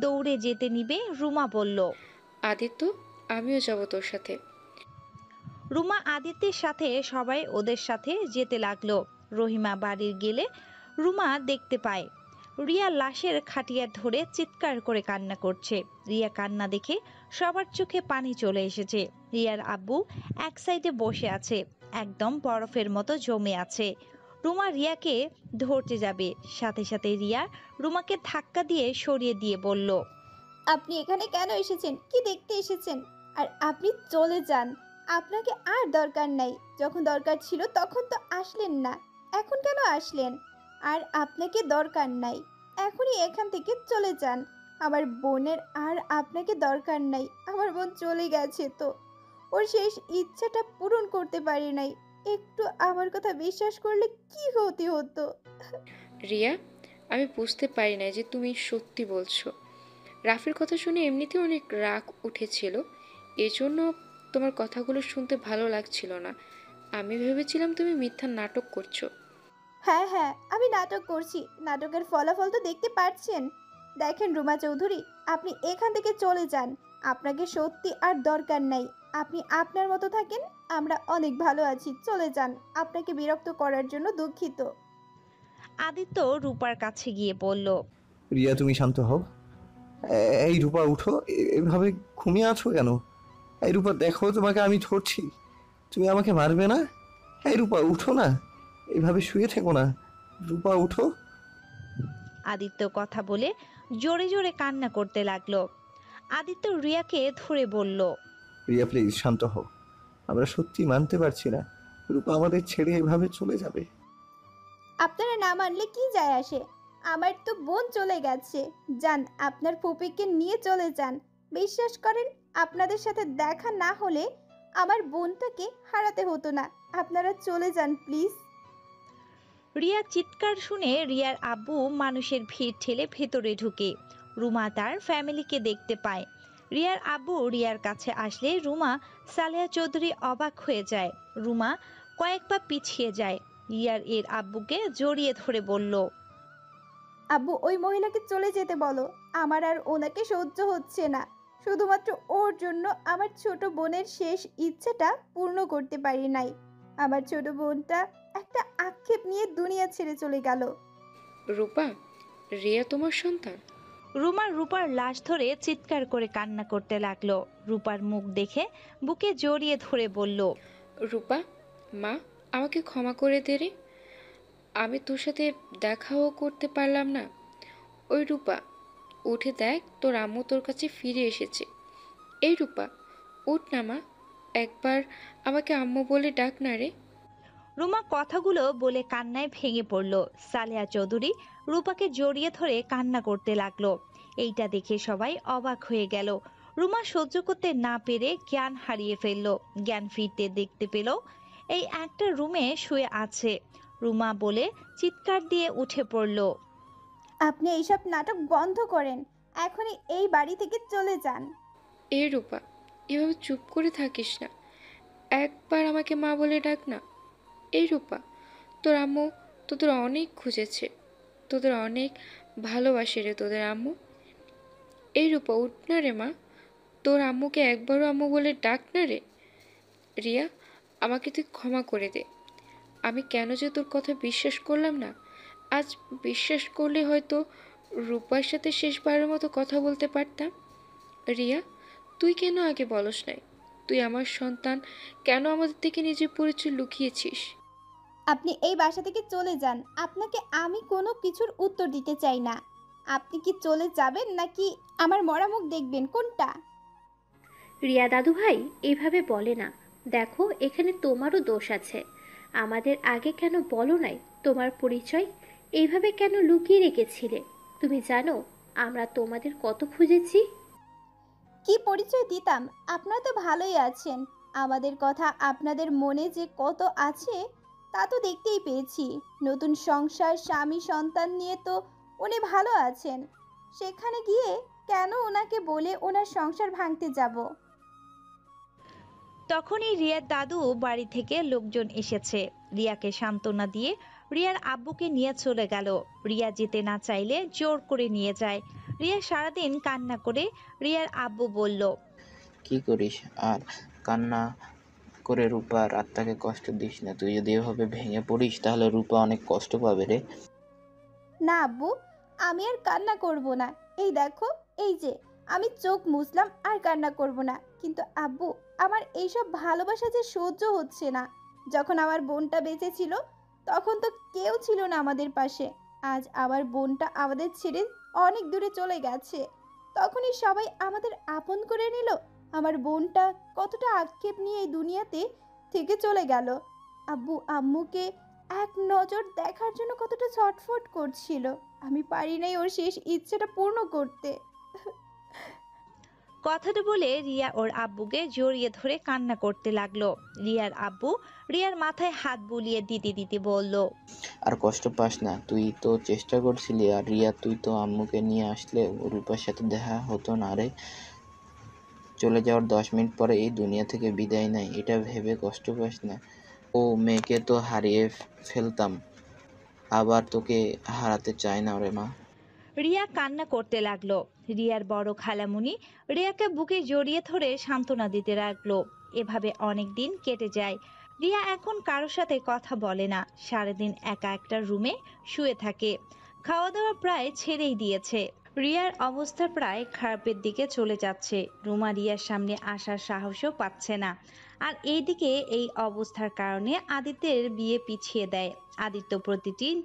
দৌড়ে যেতে নিবে। রুমা বলল, আদিত্য, আমিও যাব তোর সাথে। রুমা আদিত্যের সাথে সবাই ওদের সাথে যেতে লাগলো। রহিমা বাড়ির গেলে রুমা দেখতে পায় রিয়া লাশের খাটিয়া ধরে চিৎকার করে কান্না করছে। রিয়া কান্না দেখে সবার চোখে পানি চলে এসেছে। রিয়ার আব্বু এক সাইডে বসে আছে, একদম বরফের মতো জমে আছে। রুমা রিয়াকে ধরতে যাবে, সাথে সাথে রিয়া রুমাকে ধাক্কা দিয়ে সরিয়ে দিয়ে বলল, আপনি এখানে কেন এসেছেন? কি দেখতে এসেছেন? আর আপনি চলে যান, আপনাকে আর দরকার নাই। যখন দরকার ছিল তখন তো আসলেন না, এখন কেন আসলেন? আর আপনাকে দরকার নাই, এখনই এখান থেকে চলে যান। আমার বোনের আর আপনাকে দরকার নাই। আমার বোন চলে গেছে, তো ওর শেষ ইচ্ছাটা পূরণ করতে পারি নাই। একটু আমার কথা বিশ্বাস করলে কি হতে হতো। রিয়া, আমি বুঝতে পারি না যে তুমি সত্যি বলছো। রাফির কথা শুনে এমনিতেও অনেক রাগ উঠেছিল, এজন্য তোমার কথাগুলো শুনতে ভালো লাগছিল না। আমি ভেবেছিলাম তুমি মিথ্যা নাটক করছো। হ্যাঁ হ্যাঁ, আমি নাটক করছি। নাটকের ফলাফল তো দেখতে পাচ্ছেন। দেখেন রুমা চৌধুরী, আপনি এখান থেকে চলে যান। আপনাকে সত্যি আর দরকার নাই। আপনি আপনার মতো থাকেন, আমরা অনেক ভালো আছি, চলে যান। আপনাকে বিরক্ত করার জন্য দুঃখিত। আদিত্য রূপার কাছে গিয়ে বলল, রিয়া তুমি শান্ত হও। এই রূপা উঠো, এভাবে ঘুমিয়ে আছো কেন? এই রূপা দেখো তোমাকে আমি ধরছি, তুমি আমাকে মারবে না? এই রূপা উঠো না, এইভাবে শুয়ে থেকো না, রূপা উঠো। আদিত্য কথা বলে জোরে জোরে কান্না করতে লাগলো। আদিত্য রিয়াকে ধরে বলল, রিয়া প্লিজ শান্ত হও, আমরা সত্যি মানতে পারছি না রূপা আমাদের ছেড়ে এভাবে চলে যাবে। আপনারা না মানলে কি যায় আসে? আমার তো বোন চলে গেছে। যান, আপনার ফুপিকে নিয়ে চলে যান। বিশ্বাস করেন, আপনাদের সাথে দেখা না হলে আমার বোনটাকে হারাতে হতো না। আপনারা চলে যান প্লিজ। রিয়ার চিৎকার শুনে রিয়ার আব্বু মানুষের ভিড় ঠেলে ভেতরে ঢুকে। রুমা তার ফ্যামিলিকে দেখতে পায়। রিয়ার আব্বু রিয়ার কাছে আসলে রুমা সালেহা চৌধুরী অবাক হয়ে যায়। রুমা কয়েক পা পিছিয়ে যায়। রিয়ার এর আব্বুকে জড়িয়ে ধরে বলল, আব্বু, ওই মহিলাকে চলে যেতে বলো। আমার আর ওনাকে সহ্য হচ্ছে না। শুধুমাত্র ওর জন্য আমার ছোট বোনের শেষ ইচ্ছেটা পূর্ণ করতে পারি নাই। আমার ছোট বোনটা একটা আক্ষেপ নিয়ে দুনিয়া ছেড়ে চলে গেল। রূপা, রিয়া তোমার সন্তান? রুমা রূপার লাশ ধরে চিৎকার করে কান্না করতে লাগলো। রূপার মুখ দেখে বুকে জড়িয়ে ধরে বলল, রূপা মা, আমাকে ক্ষমা করে দে রে। আমি তোর সাথে দেখাও করতে পারলাম না। ওই রূপা, উঠে দেখ, তোর আম্মু তোর কাছে ফিরে এসেছে। এই রূপা, উঠ না মা, একবার আমাকে আম্মু বলে ডাক না রে। রুমা কথাগুলো বলে কান্নায় ভেঙে পড়ল। সালেহা চৌধুরী রূপাকে জড়িয়ে ধরে কান্না করতে লাগলো। এইটা দেখে সবাই অবাক হয়ে গেল। রুমা সহ্য করতে না পেরে জ্ঞান হারিয়ে ফেলল। জ্ঞান ফিরতে দেখতে পেল এই একটা রুমে শুয়ে আছে। রুমা বলে চিৎকার দিয়ে উঠে পড়ল, আপনি এইসব নাটক বন্ধ করেন, এখনই এই বাড়ি থেকে চলে যান। এ রূপা, এভাবে চুপ করে থাকিস না, একবার আমাকে মা বলে ডাক না। এই রূপা, তোর আম্মু তোদের অনেক খুঁজেছে, তোদের অনেক ভালোবাসে রে তোদের আম্মু। এই রূপা, উঠ না রে মা, তোর আম্মুকে একবারও আম্মু বলে ডাক না রে। রিয়া, আমাকে তুই ক্ষমা করে দে। আমি কেন যে তোর কথা বিশ্বাস করলাম না। আজ বিশ্বাস করলে হয়তো রূপার সাথে শেষবারের মতো কথা বলতে পারতাম। রিয়া, তুই কেন আগে বলস নাই? তুই আমার সন্তান, কেন আমাদের থেকে নিজের পরিচয় লুকিয়েছিস? আপনি এই বাসা থেকে চলে যান। আপনাকে আমি কোনো কিছুর উত্তর দিতে চাই না। আপনি কি চলে যাবেন নাকি আমার মরা মুখ দেখবেন, কোনটা? রিয়া দাদু ভাই এইভাবে বলে না। দেখো, এখানে তোমারও দোষ আছে। আমাদের আগে কেন বলো নাই তোমার পরিচয়? এইভাবে কেন লুকিয়ে রেখেছিলে? তুমি জানো আমরা তোমাদের কত খুঁজেছি। কি পরিচয় দিতাম? আপনারা তো ভালোই আছেন। আমাদের কথা আপনাদের মনে যে কত আছে তা তো দেখতেই পেয়েছি। নতুন সংসার, স্বামী, সন্তান নিয়ে তো উনি ভালো আছেন। সেখানে গিয়ে কেন ওনাকে বলে ওনার সংসার ভাঙতে যাব? তখনই রিয়ার দাদু বাড়ি থেকে লোকজন এসেছে। রিয়াকে সান্ত্বনা দিয়ে রিয়ার আব্বুকে নিয়ে চলে গেল। রিয়া যেতে না চাইলে জোর করে নিয়ে যায়। রিয়া সারাদিন কান্না করে। রিয়ার আব্বু বলল, কি করিস আর কান্না করে রূপার আত্মাকে কষ্ট দিস না। তুই যদি এভাবে ভেঙে পড়িস তাহলে রূপা অনেক কষ্ট পাবে রে। না আব্বু, আমি আর কান্না করব না। এই দেখো, এই যে আমি চোখ মুছলাম, আর কান্না করব না। কিন্তু আব্বু, আমার এইসব ভালোবাসা যে সহ্য হচ্ছে না। যখন আমার বোনটা বেঁচে ছিল তখন তো কেউ ছিল না আমাদের পাশে। আজ আমার বোনটা আমাদের ছেড়ে অনেক দূরে চলে গেছে, তখনই সবাই আমাদের আপন করে নিল। আমার বোনটা কতটা আক্ষেপ নিয়ে এই দুনিয়াতে থেকে চলে গেল। আব্বু আম্মুকে এক নজর দেখার জন্য কতটা ছটফট করছিল। আমি পারি নাই ওর শেষ ইচ্ছেটা পূর্ণ করতে। কথাটা বলে রিয়া ওর আব্বুকে জড়িয়ে ধরে কান্না করতে লাগলো। রিয়ার আব্বু রিয়ার মাথায় হাত বুলিয়ে দিতে দিতে বলল, আর কষ্ট পাস না, তুই তো চেষ্টা করছিলি। আর রিয়া, তুই তো আম্মুকে নিয়ে আসলে রূপার সাথে দেখা হতো না রে। চলে যাওয়ার 10 মিনিট পরে এই দুনিয়া থেকে বিদায় নেয়, এটা ভেবে কষ্ট পাস না। ও মেয়েকে তো হারিয়ে ফেলতাম, আবার তোকে হারাতে চাই না রে মা। রিয়া কান্না করতে লাগলো। রিয়ার বড় খালামুনি রিয়াকে বুকে জড়িয়ে ধরে সান্ত্বনা দিতে লাগলো। এভাবে অনেক দিন কেটে যায়। রিয়া এখন কারোর সাথে কথা বলে না, সারাদিন একা একটা রুমে শুয়ে থাকে। খাওয়া দাওয়া প্রায় ছেড়েই দিয়েছে। রিয়ার অবস্থা প্রায় খারাপের দিকে চলে যাচ্ছে। রুমা রিয়ার সামনে আসার সাহসও পাচ্ছে না। আর এইদিকে এই অবস্থার কারণে আদিত্যের বিয়ে পিছিয়ে দেয়। আদিত্য প্রতিদিন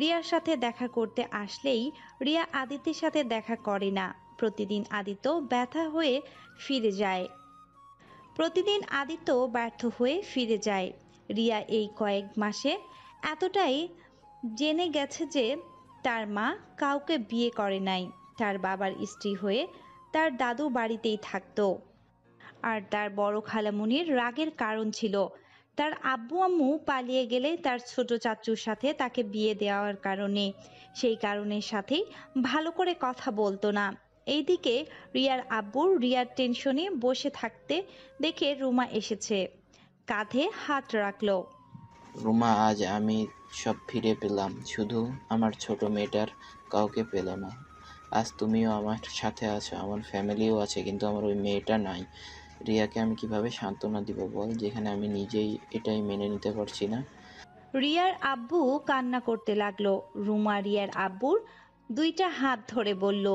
রিয়ার সাথে দেখা করতে আসলেই রিয়া আদিত্যের সাথে দেখা করে না। প্রতিদিন আদিত্য ব্যর্থ হয়ে ফিরে যায়। রিয়া এই কয়েক মাসে এতটাই জেনে গেছে যে তার মা কাউকে বিয়ে করে নাই, তার বাবার স্ত্রী হয়ে তার দাদু বাড়িতেই থাকতো। আর তার বড় খালামুনির রাগের কারণ ছিল তার আব্বু আম্মু পালিয়ে গেলে তার ছোট চাচুর সাথে তাকে বিয়ে দেওয়ার কারণে। সেই কারণের সাথেই ভালো করে কথা বলতো না। এইদিকে রিয়ার আব্বুর রিয়ার টেনশনে বসে থাকতে দেখে রুমা এসেছে, কাঁধে হাত রাখলো। রুমা, আজ আমি সব ফিরে পেলাম, শুধু আমার ছোট মেয়েটার কাউকে পেল না। আজ তুমিও আমার সাথে আছো, আমার ফ্যামিলিও আছে, কিন্তু আমার ওই মেয়েটা নাই। রিয়াকে আমি কিভাবে সান্ত্বনা দিব বল, যেখানে আমি নিজেই এটাই মেনে নিতে পারছি না। রিয়ার আব্বু কান্না করতে লাগলো। রুমা রিয়ার আব্বুর দুইটা হাত ধরে বলল,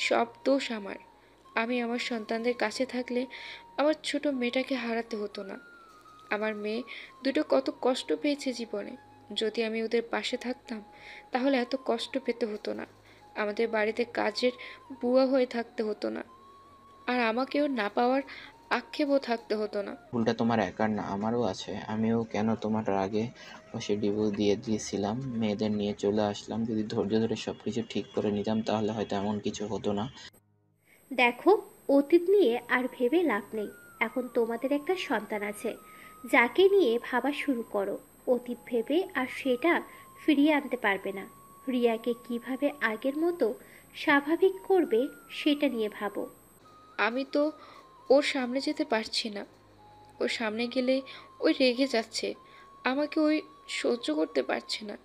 সব দোষ আমার। আমি আমার সন্তানদের কাছে থাকলে আমার ছোট মেয়েটাকে হারাতে হতো না। আমার মেয়ে দুটো কত কষ্ট পেয়েছে জীবনে। যদি আমি ওদের পাশে থাকতাম তাহলে এত কষ্ট পেতে হতো না। আমাদের বাড়িতে কাজের বুয়া হয়ে থাকতে হতো না, আর আমাকেও না পাওয়ার আক্ষেপও থাকতে হতো না। ভুলটা তোমার একার না, আমারও আছে। আমিও কেন তোমার আগে বসে ডিভোর্স দিয়ে দিয়েছিলাম, মেয়েদের নিয়ে চলে আসলাম। যদি ধৈর্য ধরে সবকিছু ঠিক করে নিতাম তাহলে হয়তো এমন কিছু হতো না। দেখো, অতীত নিয়ে আর ভেবে লাভ নেই। এখন তোমাদের একটা সন্তান আছে, যাকে নিয়ে ভাবা শুরু করো। অতীত ভেবে আর সেটা ফিরিয়ে আনতে পারবে না। রিয়াকে কিভাবে আগের মতো স্বাভাবিক করবে সেটা নিয়ে ভাবো। আমি তো ওর সামনে যেতে পারছি না। ওর সামনে গেলে ওই রেগে যাচ্ছে, আমাকে ওই সহ্য করতে পারছে না।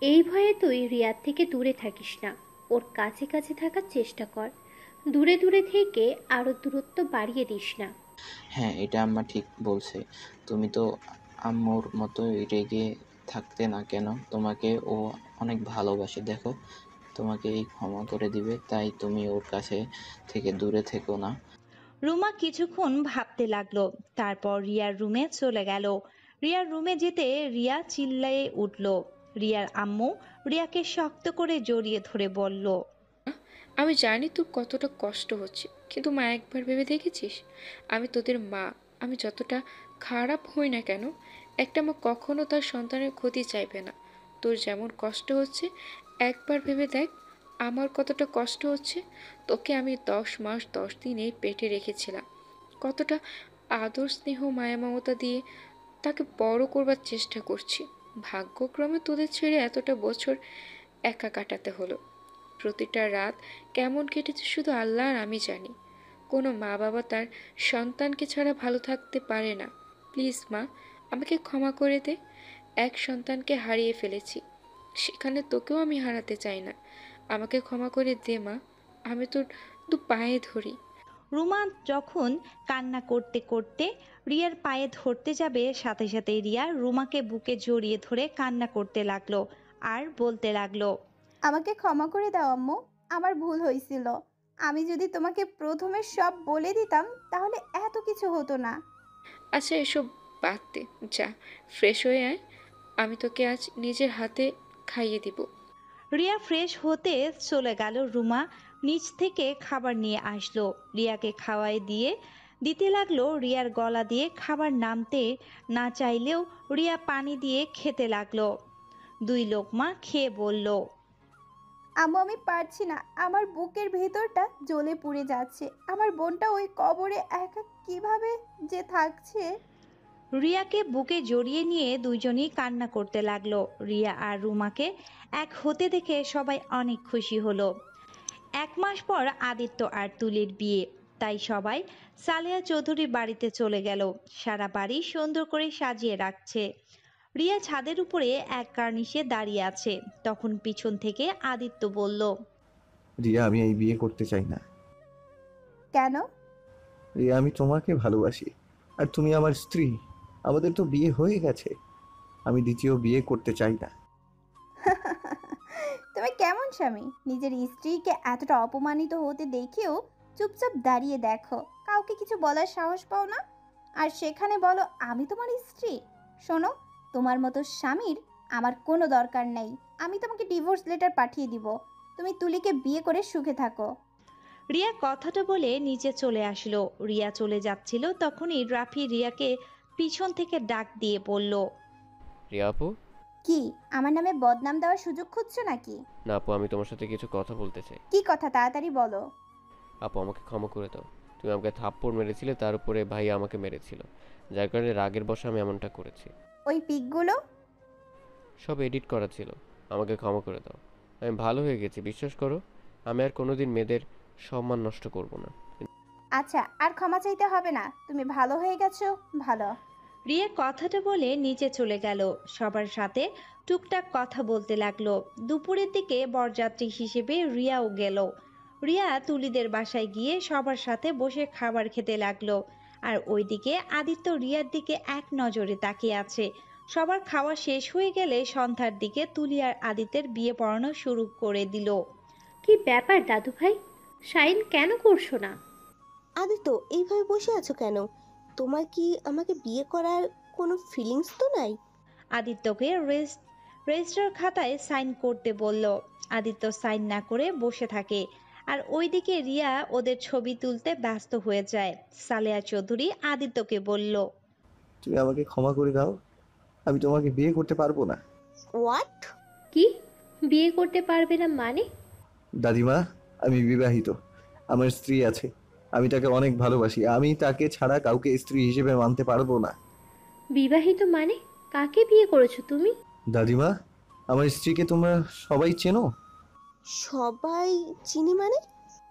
এই ভয়ে তুই রিয়ার থেকে দূরে থাকিস না, ওর কাছে কাছে থাকার চেষ্টা কর। দূরে দূরে থেকে আরো দূরত্ব বাড়িয়ে দিস না। হ্যাঁ, এটা আম্মা ঠিক বলছে। তুমি তো আম্মুর মতোই রেগে থাকতে না কেন? তোমাকে ও অনেক ভালোবাসে। দেখো, তোমাকে এই ক্ষমা করে দিবে, তাই তুমি ওর কাছে থেকে দূরে থেকো না। রুমা কিছুক্ষণ ভাবতে লাগলো, তারপর রিয়ার রুমে চলে গেল। রিয়ার রুমে যেতে রিয়া চিল্লায়ে উঠল। রিয়ার আম্মু রিয়াকে শক্ত করে জড়িয়ে ধরে বলল, আমি জানি তোর কতটা কষ্ট হচ্ছে, কিন্তু মা একবার ভেবে দেখেছিস আমি তোদের মা? আমি যতটা খারাপ হই না কেন, একটা মা কখনো তার সন্তানের ক্ষতি চাইবে না। তোর যেমন কষ্ট হচ্ছে একবার ভেবে দেখ আমার কতটা কষ্ট হচ্ছে। তোকে আমি 10 মাস 10 দিন এই পেটে রেখেছিলাম, কতটা আদর স্নেহ মায়া মমতা দিয়ে তাকে বড় করবার চেষ্টা করছি। ভাগ্যক্রমে তোদের ছেড়ে এতটা বছর একা কাটাতে হলো। প্রতিটা রাত কেমন কেটেছে শুধু আল্লাহ আর আমি জানি। কোনো মা বাবা তার সন্তানকে ছাড়া ভালো থাকতে পারে না। প্লিজ মা, আমাকে ক্ষমা করে দে। এক সন্তানকে হারিয়ে ফেলেছি, সেখানে তোকেও আমি হারাতে চাই না। আমাকে ক্ষমা করে দে মা, আমি তোর দু পায়ে ধরি। রুমা যখন কান্না করতে করতে রিয়ার পায়ে ধরতে যাবে, সাথে সাথে রিয়া রুমাকে বুকে জড়িয়ে ধরে কান্না করতে লাগলো আর বলতে লাগলো, আমাকে ক্ষমা করে দাও আম্মু, আমার ভুল হয়েছিল। আমি যদি তোমাকে প্রথমে সব বলে দিতাম তাহলে এত কিছু হতো না। আচ্ছা, এসব বাদ দে, যা ফ্রেশ হয়ে আয়, আমি তোকে আজ নিজের হাতে খাইয়ে দিব। রিয়া ফ্রেশ হতে চলে গেল। রুমা নিচ থেকে খাবার নিয়ে আসলো, রিয়াকে খাওয়াই দিতে লাগলো। রিয়ার গলা দিয়ে খাবার নামতে না চাইলেও রিয়া পানি দিয়ে খেতে লাগলো। 2 লোকমা খেয়ে বলল, আম্মু আমি পারছি না, আমার বুকের ভেতরটা জ্বলে পুড়ে যাচ্ছে। আমার বোনটা ওই কবরে একা কিভাবে যে থাকছে। রিয়াকে বুকে জড়িয়ে নিয়ে দুইজনই কান্না করতে লাগলো। রিয়া আর রুমাকে এক হতে দেখে সবাই অনেক খুশি হলো। 1 মাস পর আদিত্য আর তুলির বিয়ে, তাই সবাই সালেহা চৌধুরীর বাড়িতে চলে গেল। সারা বাড়ি সুন্দর করে সাজিয়ে রাখছে। রিয়া ছাদের উপরে এক কার্নিশে দাঁড়িয়ে আছে। তখন পিছন থেকে আদিত্য বলল, রিয়া, আমি এই বিয়ে করতে চাই না। কেন? রিয়া, আমি তোমাকে ভালোবাসি, আর তুমি আমার স্ত্রী। আমাদের তো বিয়ে হয়ে গেছে। আমি দ্বিতীয় বিয়ে করতে চাই না। তুমি কেমন স্বামী? নিজের স্ত্রীকে এতটা অপমানিত হতে দেখেও চুপচাপ দাঁড়িয়ে দেখো, কাউকে কিছু বলার সাহস পাও না, আর সেখানে বলো আমি তোমার স্ত্রী। শোনো, তোমার মতো স্বামীর আমার কোনো দরকার নেই। আমি তোমাকে ডিভোর্স লেটার পাঠিয়ে দিব। তুমি তুলিকে বিয়ে করে সুখে থাকো। রিয়া কথাটা বলে নিচে চলে আসলো। রিয়া চলে যাচ্ছিল, তখনই রাফি রিয়াকে পিছন থেকে ডাক দিয়ে বলল, রিয়া আপু। কি আমার নামে বদনাম দেওয়ার সুযোগ খুঁজছো নাকি? না আপু, আমি তোমার সাথে কিছু কথা বলতে চাই। কি কথা, তাড়াতাড়ি বলো। আপু, আমাকে ক্ষমা করে দাও। তুমি আমাকে থাপ্পড় মেরেছিলে, তার উপরে ভাইয়া আমাকে মেরেছিল, যার কারণে রাগের বশে আমি এমনটা করেছি। ওই পিকগুলো সব এডিট করা ছিল। আমাকে ক্ষমা করে দাও। আমি ভালো হয়ে গেছি, বিশ্বাস করো। আমি আর কোনোদিন মেয়েদের সম্মান নষ্ট করব না। আচ্ছা, আর ক্ষমা চাইতে হবে না, তুমি ভালো হয়ে গেছো। ভালো। রিয়া কথাটা বলে নিচে চলে গেল। সবার সাথে টুকটাক কথা বলতে লাগলো। দুপুরের দিকে বরযাত্রী হিসেবে রিয়াও গেল। রিয়া তুলিদের বাসায় গিয়ে সবার সাথে বসে খাবার খেতে লাগলো। আর ওইদিকে আদিত্য রিয়ার দিকে এক নজরে তাকিয়ে আছে। সবার খাওয়া শেষ হয়ে গেলে সন্ধ্যার দিকে তুলি আর আদিত্যের বিয়ে পড়ানো শুরু করে দিল। কি ব্যাপার দাদু ভাই, শাইন কেন করছো না? আদিত্য, এইভাবে বসে আছো কেন? তোমার কি আমাকে বিয়ে করার কোনো ফিলিংস তো নাই? আদিত্যকে রেজিস্টার খাতায় সাইন করতে বলল। আদিত্য সাইন না করে বসে থাকে। আর ওইদিকে রিয়া ওদের ছবি তুলতে ব্যস্ত হয়ে যায়। সালেহা চৌধুরী আদিত্যকে বলল, তুমি আমাকে ক্ষমা করে দাও। আমি তোমাকে বিয়ে করতে পারবো না। হোয়াট? কি বিয়ে করতে পারবে না মানে? দাদিমা, আমি বিবাহিত, আমার স্ত্রী আছে। আমি তাকে অনেক ভালোবাসি। আমি তাকে ছাড়া কাউকে স্ত্রী হিসেবে মানতে পারবো না। বিবাহিত মানে? কাকে বিয়ে করেছো তুমি? দাদিমা, আমার স্ত্রীকে তোমরা সবাই চেনো? সবাই চিনি মানে?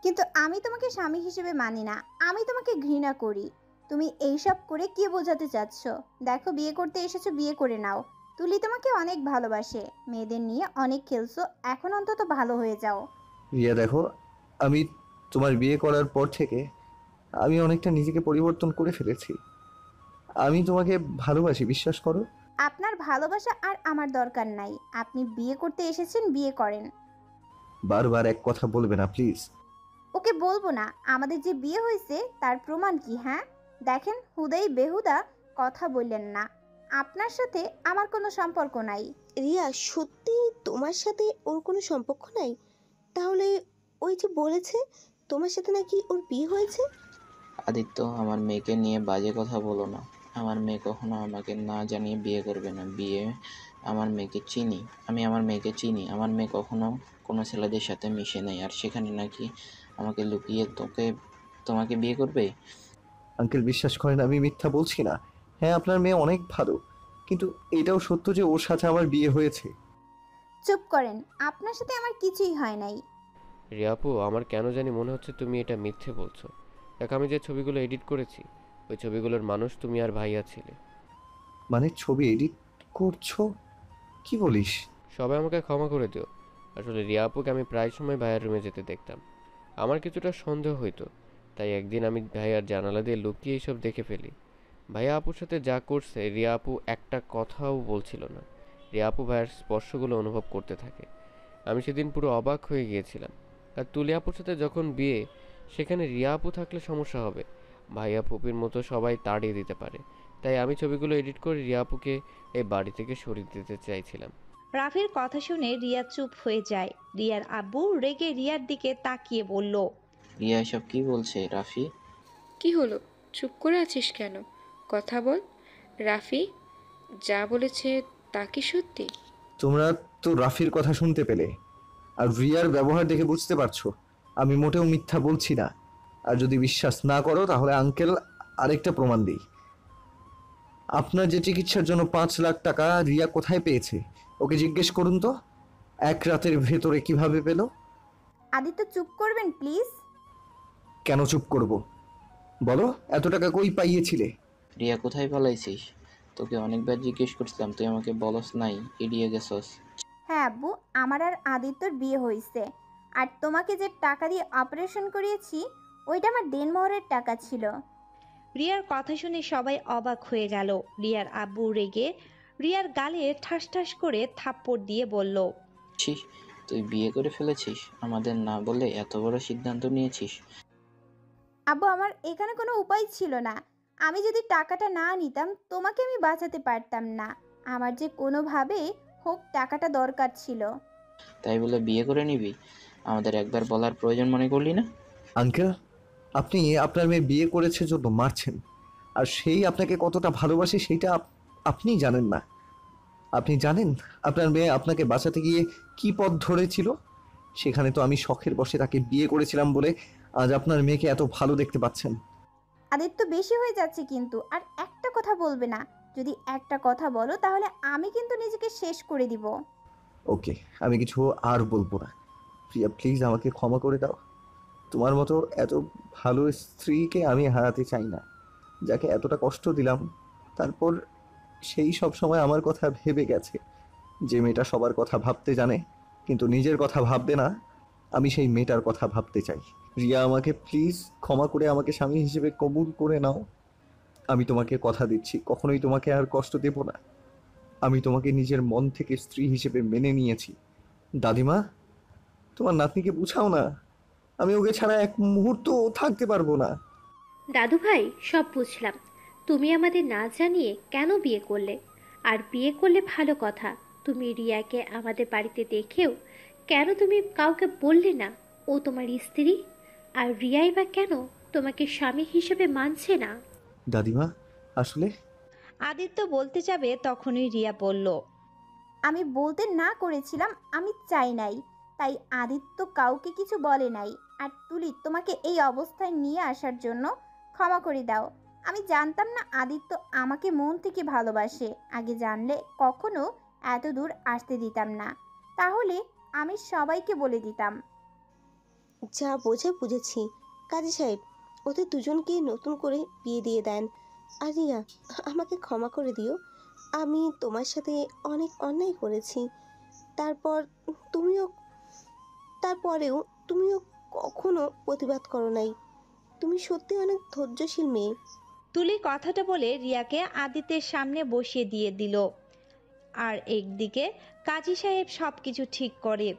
কিন্তু আমি তোমাকে স্বামী হিসেবে মানি না, আমি তোমাকে ঘৃণা করি। তুমি এইসব করে কি বোঝাতে চাচ্ছ? দেখো, বিয়ে করতে এসেছো, বিয়ে করে নাও। তুলি তোমাকে অনেক ভালোবাসে, মেয়েদের নিয়ে অনেক খেলছো, এখন অন্তত ভালো হয়ে যাও। রিয়া দেখো, আমি তোমার বিয়ে করার পর থেকে আমি অনেকটা নিজেকে পরিবর্তন করে ফেলেছি। আমি তোমাকে ভালোবাসি, বিশ্বাস করো। আপনার ভালোবাসা আর আমার দরকার নাই। আপনি বিয়ে করতে এসেছেন, বিয়ে করেন। বারবার এক কথা বলবে না প্লিজ। ওকে বলবো না। আমাদের যে বিয়ে হয়েছে তার প্রমাণ কি? হ্যাঁ দেখেন, হুদাই বেহুদা কথা বললেন না। আপনার সাথে আমার কোনো সম্পর্ক নাই। রিয়া, সত্যি তোমার সাথে ওর কোনো সম্পর্ক নাই? তাহলে ওই যে বলেছে তোমার সাথে নাকি ওর বিয়ে হয়েছে। আদিত্য, আমার মেয়েকে নিয়ে বাজে কথা বলো না। আমার মেয়ে কখনো আমাকে না জানিয়ে বিয়ে করবে না। আমার মেয়েকে চিনি, আমি আমার মেয়েকে চিনি। আমার মেয়ে কখনো কোনো ছেলেদের সাথে মিশে নেই, আর সেখানে নাকি আমাকে লুকিয়ে তোমাকে বিয়ে করবে। আঙ্কেল, বিশ্বাস করেন, আমি মিথ্যা বলছি না। হ্যাঁ, আপনার মেয়ে অনেক ভালো, কিন্তু এটাও সত্য যে ওর সাথে আমার বিয়ে হয়েছে। চুপ করেন, আপনার সাথে আমার কিছুই হয় নাই। রিয়া আপু, আমার কেন জানি মনে হচ্ছে তুমি এটা মিথ্যে বলছো। দেখ, আমি যে ছবিগুলো এডিট করেছি, ওই ছবিগুলোর মানুষ তুমি আর ভাইয়া ছিলে। মানে ছবি এডিট করছো? কি বলিস? সবাই আমাকে ক্ষমা করে দিও। আসলে রিয়া আপুকে আমি প্রায় সময় ভাইয়ার রুমে যেতে দেখতাম। আমার কিছুটা সন্দেহ হইতো, তাই একদিন আমি ভাইয়ার জানালা দিয়ে লুকিয়ে এইসব দেখে ফেলি। ভাইয়া আপুর সাথে যা করছে, রিয়া আপু একটা কথাও বলছিল না। রিয়া আপু ভাইয়ার স্পর্শগুলো অনুভব করতে থাকে। আমি সেদিন পুরো অবাক হয়ে গিয়েছিলাম। আর তুলি আপুর সাথে যখন বিয়ে, সেখানে রিয়া আপু থাকলে সমস্যা হবে। ভাইয়া ফুপির মতো সবাই তাড়িয়ে দিতে পারে। তাই আমি ছবিগুলো এডিট করে রিয়া আপুকে এই বাড়ি থেকে সরিয়ে দিতে চাইছিলাম। রাফির কথা শুনে রিয়া চুপ হয়ে যায়। রিয়ার আব্বু রেগে রিয়ার দিকে তাকিয়ে বলল, রিয়া এসব কি বলছে রাফি? কি হলো, চুপ করে আছিস কেন? কথা বল। রাফি যা বলেছে তা কি সত্যি? তোমরা তো রাফির কথা শুনতে পেলে, আর রিয়ার ব্যবহার দেখে বুঝতে পারছো আমি মোটেও মিথ্যা বলছি না। আর যদি বিশ্বাস না করো তাহলে আঙ্কেল আরেকটা প্রমাণ দিই। আপনার যে চিকিৎসার জন্য 5 লাখ টাকা রিয়া কোথায় পেয়েছে ওকে জিজ্ঞেস করুন তো। এক রাতের ভেতরে কিভাবে পেল? আদিত্য, চুপ করবেন প্লিজ? কেন চুপ করব? বলো, এত টাকা কই পাইয়েছিলে? রিয়া কোথায় পালাইছিস? তোকে অনেকবার জিজ্ঞেস করছিলাম, তুই আমাকে বলস নাই, এড়িয়ে গেছস। হ্যাঁ আব্বু, আমার আর আদিত্যর বিয়ে হয়েছে। আর তোমাকে যে টাকা দিয়ে অপারেশন করিয়েছি ওইটা আমার দেনমোহরের টাকা ছিল। রিয়ার কথা শুনে সবাই অবাক হয়ে গেল। রিয়ার আব্বু রেগে রিয়ার গালে ঠাস ঠাস করে থাপ্পড় দিয়ে বলল, ছিস, তুই বিয়ে করে ফেলেছিস, আমাদের না বলে এত বড় সিদ্ধান্ত নিয়েছিস। আব্বু, আমার এখানে কোনো উপায় ছিল না। আমি যদি টাকাটা না নিতাম তোমাকে আমি বাঁচাতে পারতাম না। আমার যে কোনোভাবে হোক টাকাটা দরকার ছিল। তাই বলে বিয়ে করে নিবি? আমাদের একবার বলার প্রয়োজন মনে করলি না? আঙ্কেল, আপনি আপনার মেয়ে বিয়ে করেছে জন্য মারছেন, আর সেই আপনাকে কতটা ভালোবাসে সেইটা আপনিই জানেন না। আপনি জানেন আপনার মেয়ে আপনাকে বাঁচাতে গিয়ে কি পথ ধরেছিল? সেখানে তো আমি শখের বশে তাকে বিয়ে করেছিলাম বলে আজ আপনার মেয়েকে এত ভালো দেখতে পাচ্ছেন। আদিত্য, বেশি হয়ে যাচ্ছে কিন্তু। আর একটা কথা বলবে না। যদি একটা কথা বলো তাহলে আমি কিন্তু নিজেকে শেষ করে দিব। ওকে, আমি কিছু আর বলবো না। প্রিয়া, প্লিজ আমাকে ক্ষমা করে দাও। তোমার মতো এত ভালো স্ত্রীকে আমি হারাতে চাই না, যাকে এতটা কষ্ট দিলাম। তারপর সেই সব সময় আমার কথা ভেবে গেছে। যে মেয়েটা সবার কথা ভাবতে জানে কিন্তু নিজের কথা ভাববে না, আমি সেই মেয়েটার কথা ভাবতে চাই। রিয়া, আমাকে প্লিজ ক্ষমা করে আমাকে স্বামী হিসেবে কবুল করে নাও। আমি তোমাকে কথা দিচ্ছি কখনোই তোমাকে আর কষ্ট দেব না। আমি তোমাকে নিজের মন থেকে স্ত্রী হিসেবে মেনে নিয়েছি। দাদিমা, তোমার নাতনিকে বুঝাও না, আমি ওকে ছাড়া এক মুহূর্ত থাকতে পারবো না। দাদু ভাই, সব বুঝলাম। তুমি আমাদের না জানিয়ে কেন বিয়ে করলে? আর বিয়ে করলে ভালো কথা। তুমি রিয়াকে আমাদের বাড়িতে দেখেও কেন তুমি কাউকে বললে না ও তোমার স্ত্রী? আর রিয়াই বা কেন তোমাকে স্বামী হিসেবে মানছে না? দাদিমা, আসলে আদিত্য বলতে যাবে তখনই রিয়া বলল, আমি বলতে না করেছিলাম, আমি চাই নাই, তাই আদিত্য কাউকে কিছু বলে নাই। আর তুলি, তোমাকে এই অবস্থায় নিয়ে আসার জন্য ক্ষমা করে দাও। আমি জানতাম না আদিত্য আমাকে মন থেকে ভালোবাসে। আগে জানলে কখনো এত দূর আসতে দিতাম না। তাহলে আমি সবাইকে বলে দিতাম। যা বোঝা বুঝেছি। কাজী সাহেব, ওদের দুজনকে নতুন করে বিয়ে দিয়ে দেন। আর রিয়া, আমাকে ক্ষমা করে দিও। আমি তোমার সাথে অনেক অন্যায় করেছি। তারপর তারপরেও তুমিও কখনো প্রতিবাদ করো নাই। তুমি সত্যি অনেক ধৈর্যশীল মেয়ে। তুলি কথাটা বলে রিয়াকে আদিত্যের সামনে বসিয়ে দিয়ে দিল। আর একদিকে কাজী সাহেব সবকিছু ঠিক করে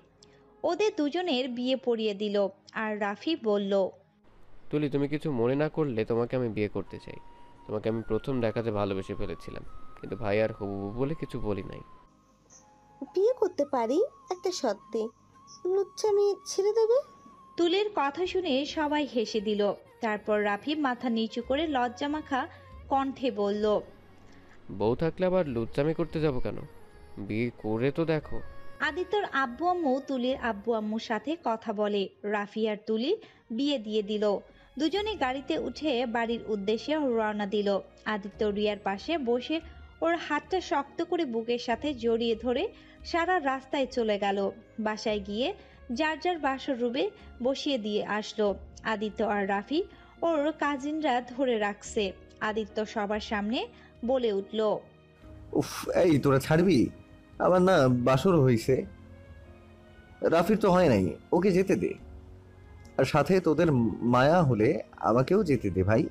ওদের দুজনের বিয়ে পড়িয়ে দিল। আর রাফি বলল, তুলি, তুমি কিছু মনে না করলে তোমাকে আমি বিয়ে করতে চাই। তোমাকে আমি প্রথম দেখাতে ভালোবেসে ফেলেছিলাম, কিন্তু ভাই আর হবু বলে কিছু বলি নাই। বিয়ে করতে পারি একটা শর্তে। লুচ্চামি ছেড়ে দেবে? তুলির কথা শুনে সবাই হেসে দিল। তারপর রাফি মাথা নিচু করে লজ্জামাখা কণ্ঠে বলল, বউ থাকলে আবার লুচ্চামি করতে যাব কেন? বিয়ে করে তো দেখো। আদিত্যর আব্বু আম্মু তুলির আব্বু আম্মুর সাথে কথা বলে রাফি আর তুলি বিয়ে দিয়ে দিল। দুজনে গাড়িতে উঠে বাড়ির উদ্দেশ্যে রওনা দিল। আদিত্য রিয়ার পাশে বসে ওর হাতটা শক্ত করে বুকের সাথে জড়িয়ে ধরে সারা রাস্তায় চলে গেল। বাসায় গিয়ে যার যার বাসর রুমে বসিয়ে দিয়ে আসলো। আদিত্য আর রাফি ওর কাজিনরা ধরে রাখছে। আদিত্য সবার সামনে বলে উঠল, উফ, এই তোরা ছাড়বি? আবার না বাসর হইছে। রাফির তো হয় নাই, ওকে যেতে দে। আর সাথে তোদের মায়া হলে আমাকেও যেতে দে ভাই।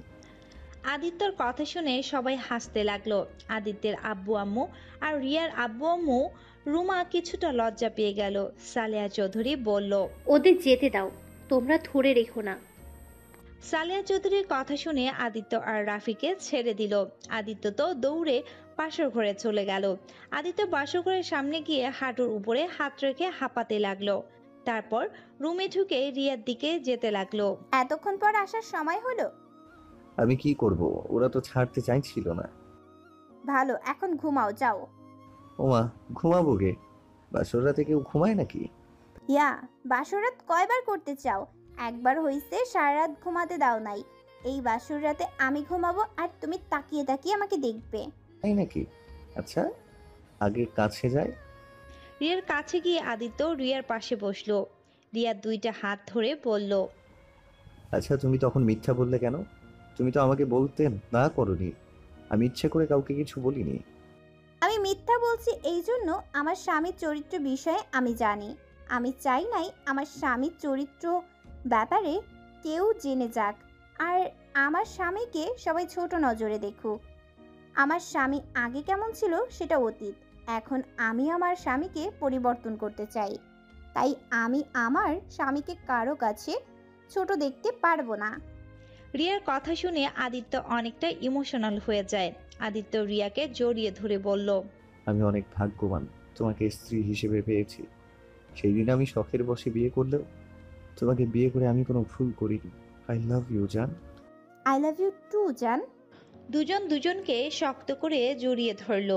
আদিত্যর কথা শুনে সবাই হাসতে লাগলো। আদিত্যের আব্বু আম্মু আর রিয়ার আব্বু আম্মু রুমা কিছুটা লজ্জা পেয়ে গেল। সালেহা চৌধুরী বলল, ওদের যেতে দাও, তোমরা ধরে রেখো না। সালেহা চৌধুরীর কথা শুনে আদিত্য আর রাফিকে ছেড়ে দিল। আদিত্য তো দৌড়ে বাসর ঘরে চলে গেল। আদিত্য বাসর ঘরের সামনে গিয়ে হাঁটুর উপরে হাত রেখে হাঁপাতে লাগলো। তারপর রুমে ঢুকে রিয়ার দিকে যেতে লাগলো। এতক্ষণ পর আসার সময় হলো? আমি কি করব, ওরা তো ছাড়তে চাইছিল না। ভালো, এখন ঘুমাও, যাও। ওমা, ঘুমাবো গে? বাসর রাতে কেউ ঘুমায় নাকি? ইয়া, বাসরাত কয়বার করতে চাও? একবার হইছে সারা রাত ঘুমাতে দাও নাই। এই বাসর রাতে আমি ঘুমাবো আর তুমি তাকিয়ে তাকিয়ে আমাকে দেখবে, তাই নাকি? আচ্ছা, আগে কাছে যায়। রিয়ার কাছে গিয়ে আদিত্য রিয়ার পাশে বসলো। রিয়ার দুইটা হাত ধরে বলল, আচ্ছা, তুমি তখন মিথ্যা বললে কেন? তুমি তো আমাকে বলতে না করনি। আমি ইচ্ছে করে কাউকে কিছু বলিনি। আমি মিথ্যা বলছি এই জন্য আমার স্বামীর চরিত্র বিষয়ে আমি জানি। আমি চাই নাই আমার স্বামীর চরিত্র ব্যাপারে কেউ জেনে যাক, আর আমার স্বামীকে সবাই ছোট নজরে দেখুক। আমার স্বামী আগে কেমন ছিল সেটা অতীত। এখন আমি আমার স্বামীকে পরিবর্তন করতে চাই, তাই আমি আমার স্বামীকে কারো কাছে ছোট দেখতে পারবো না। রিয়ার কথা শুনে আদিত্য অনেকটা ইমোশনাল হয়ে যায়। আদিত্য রিয়াকে জড়িয়ে ধরে বলল, আমি অনেক ভাগ্যবান তোমাকে স্ত্রী হিসেবে পেয়েছি। সেই দিন আমি শখের বশে বিয়ে করলেও তোমাকে বিয়ে করে আমি কোনো ভুল করিনি। আই লাভ ইউ জান। আই লাভ ইউ টু জান। দুজন দুজনকে শক্ত করে জড়িয়ে ধরল।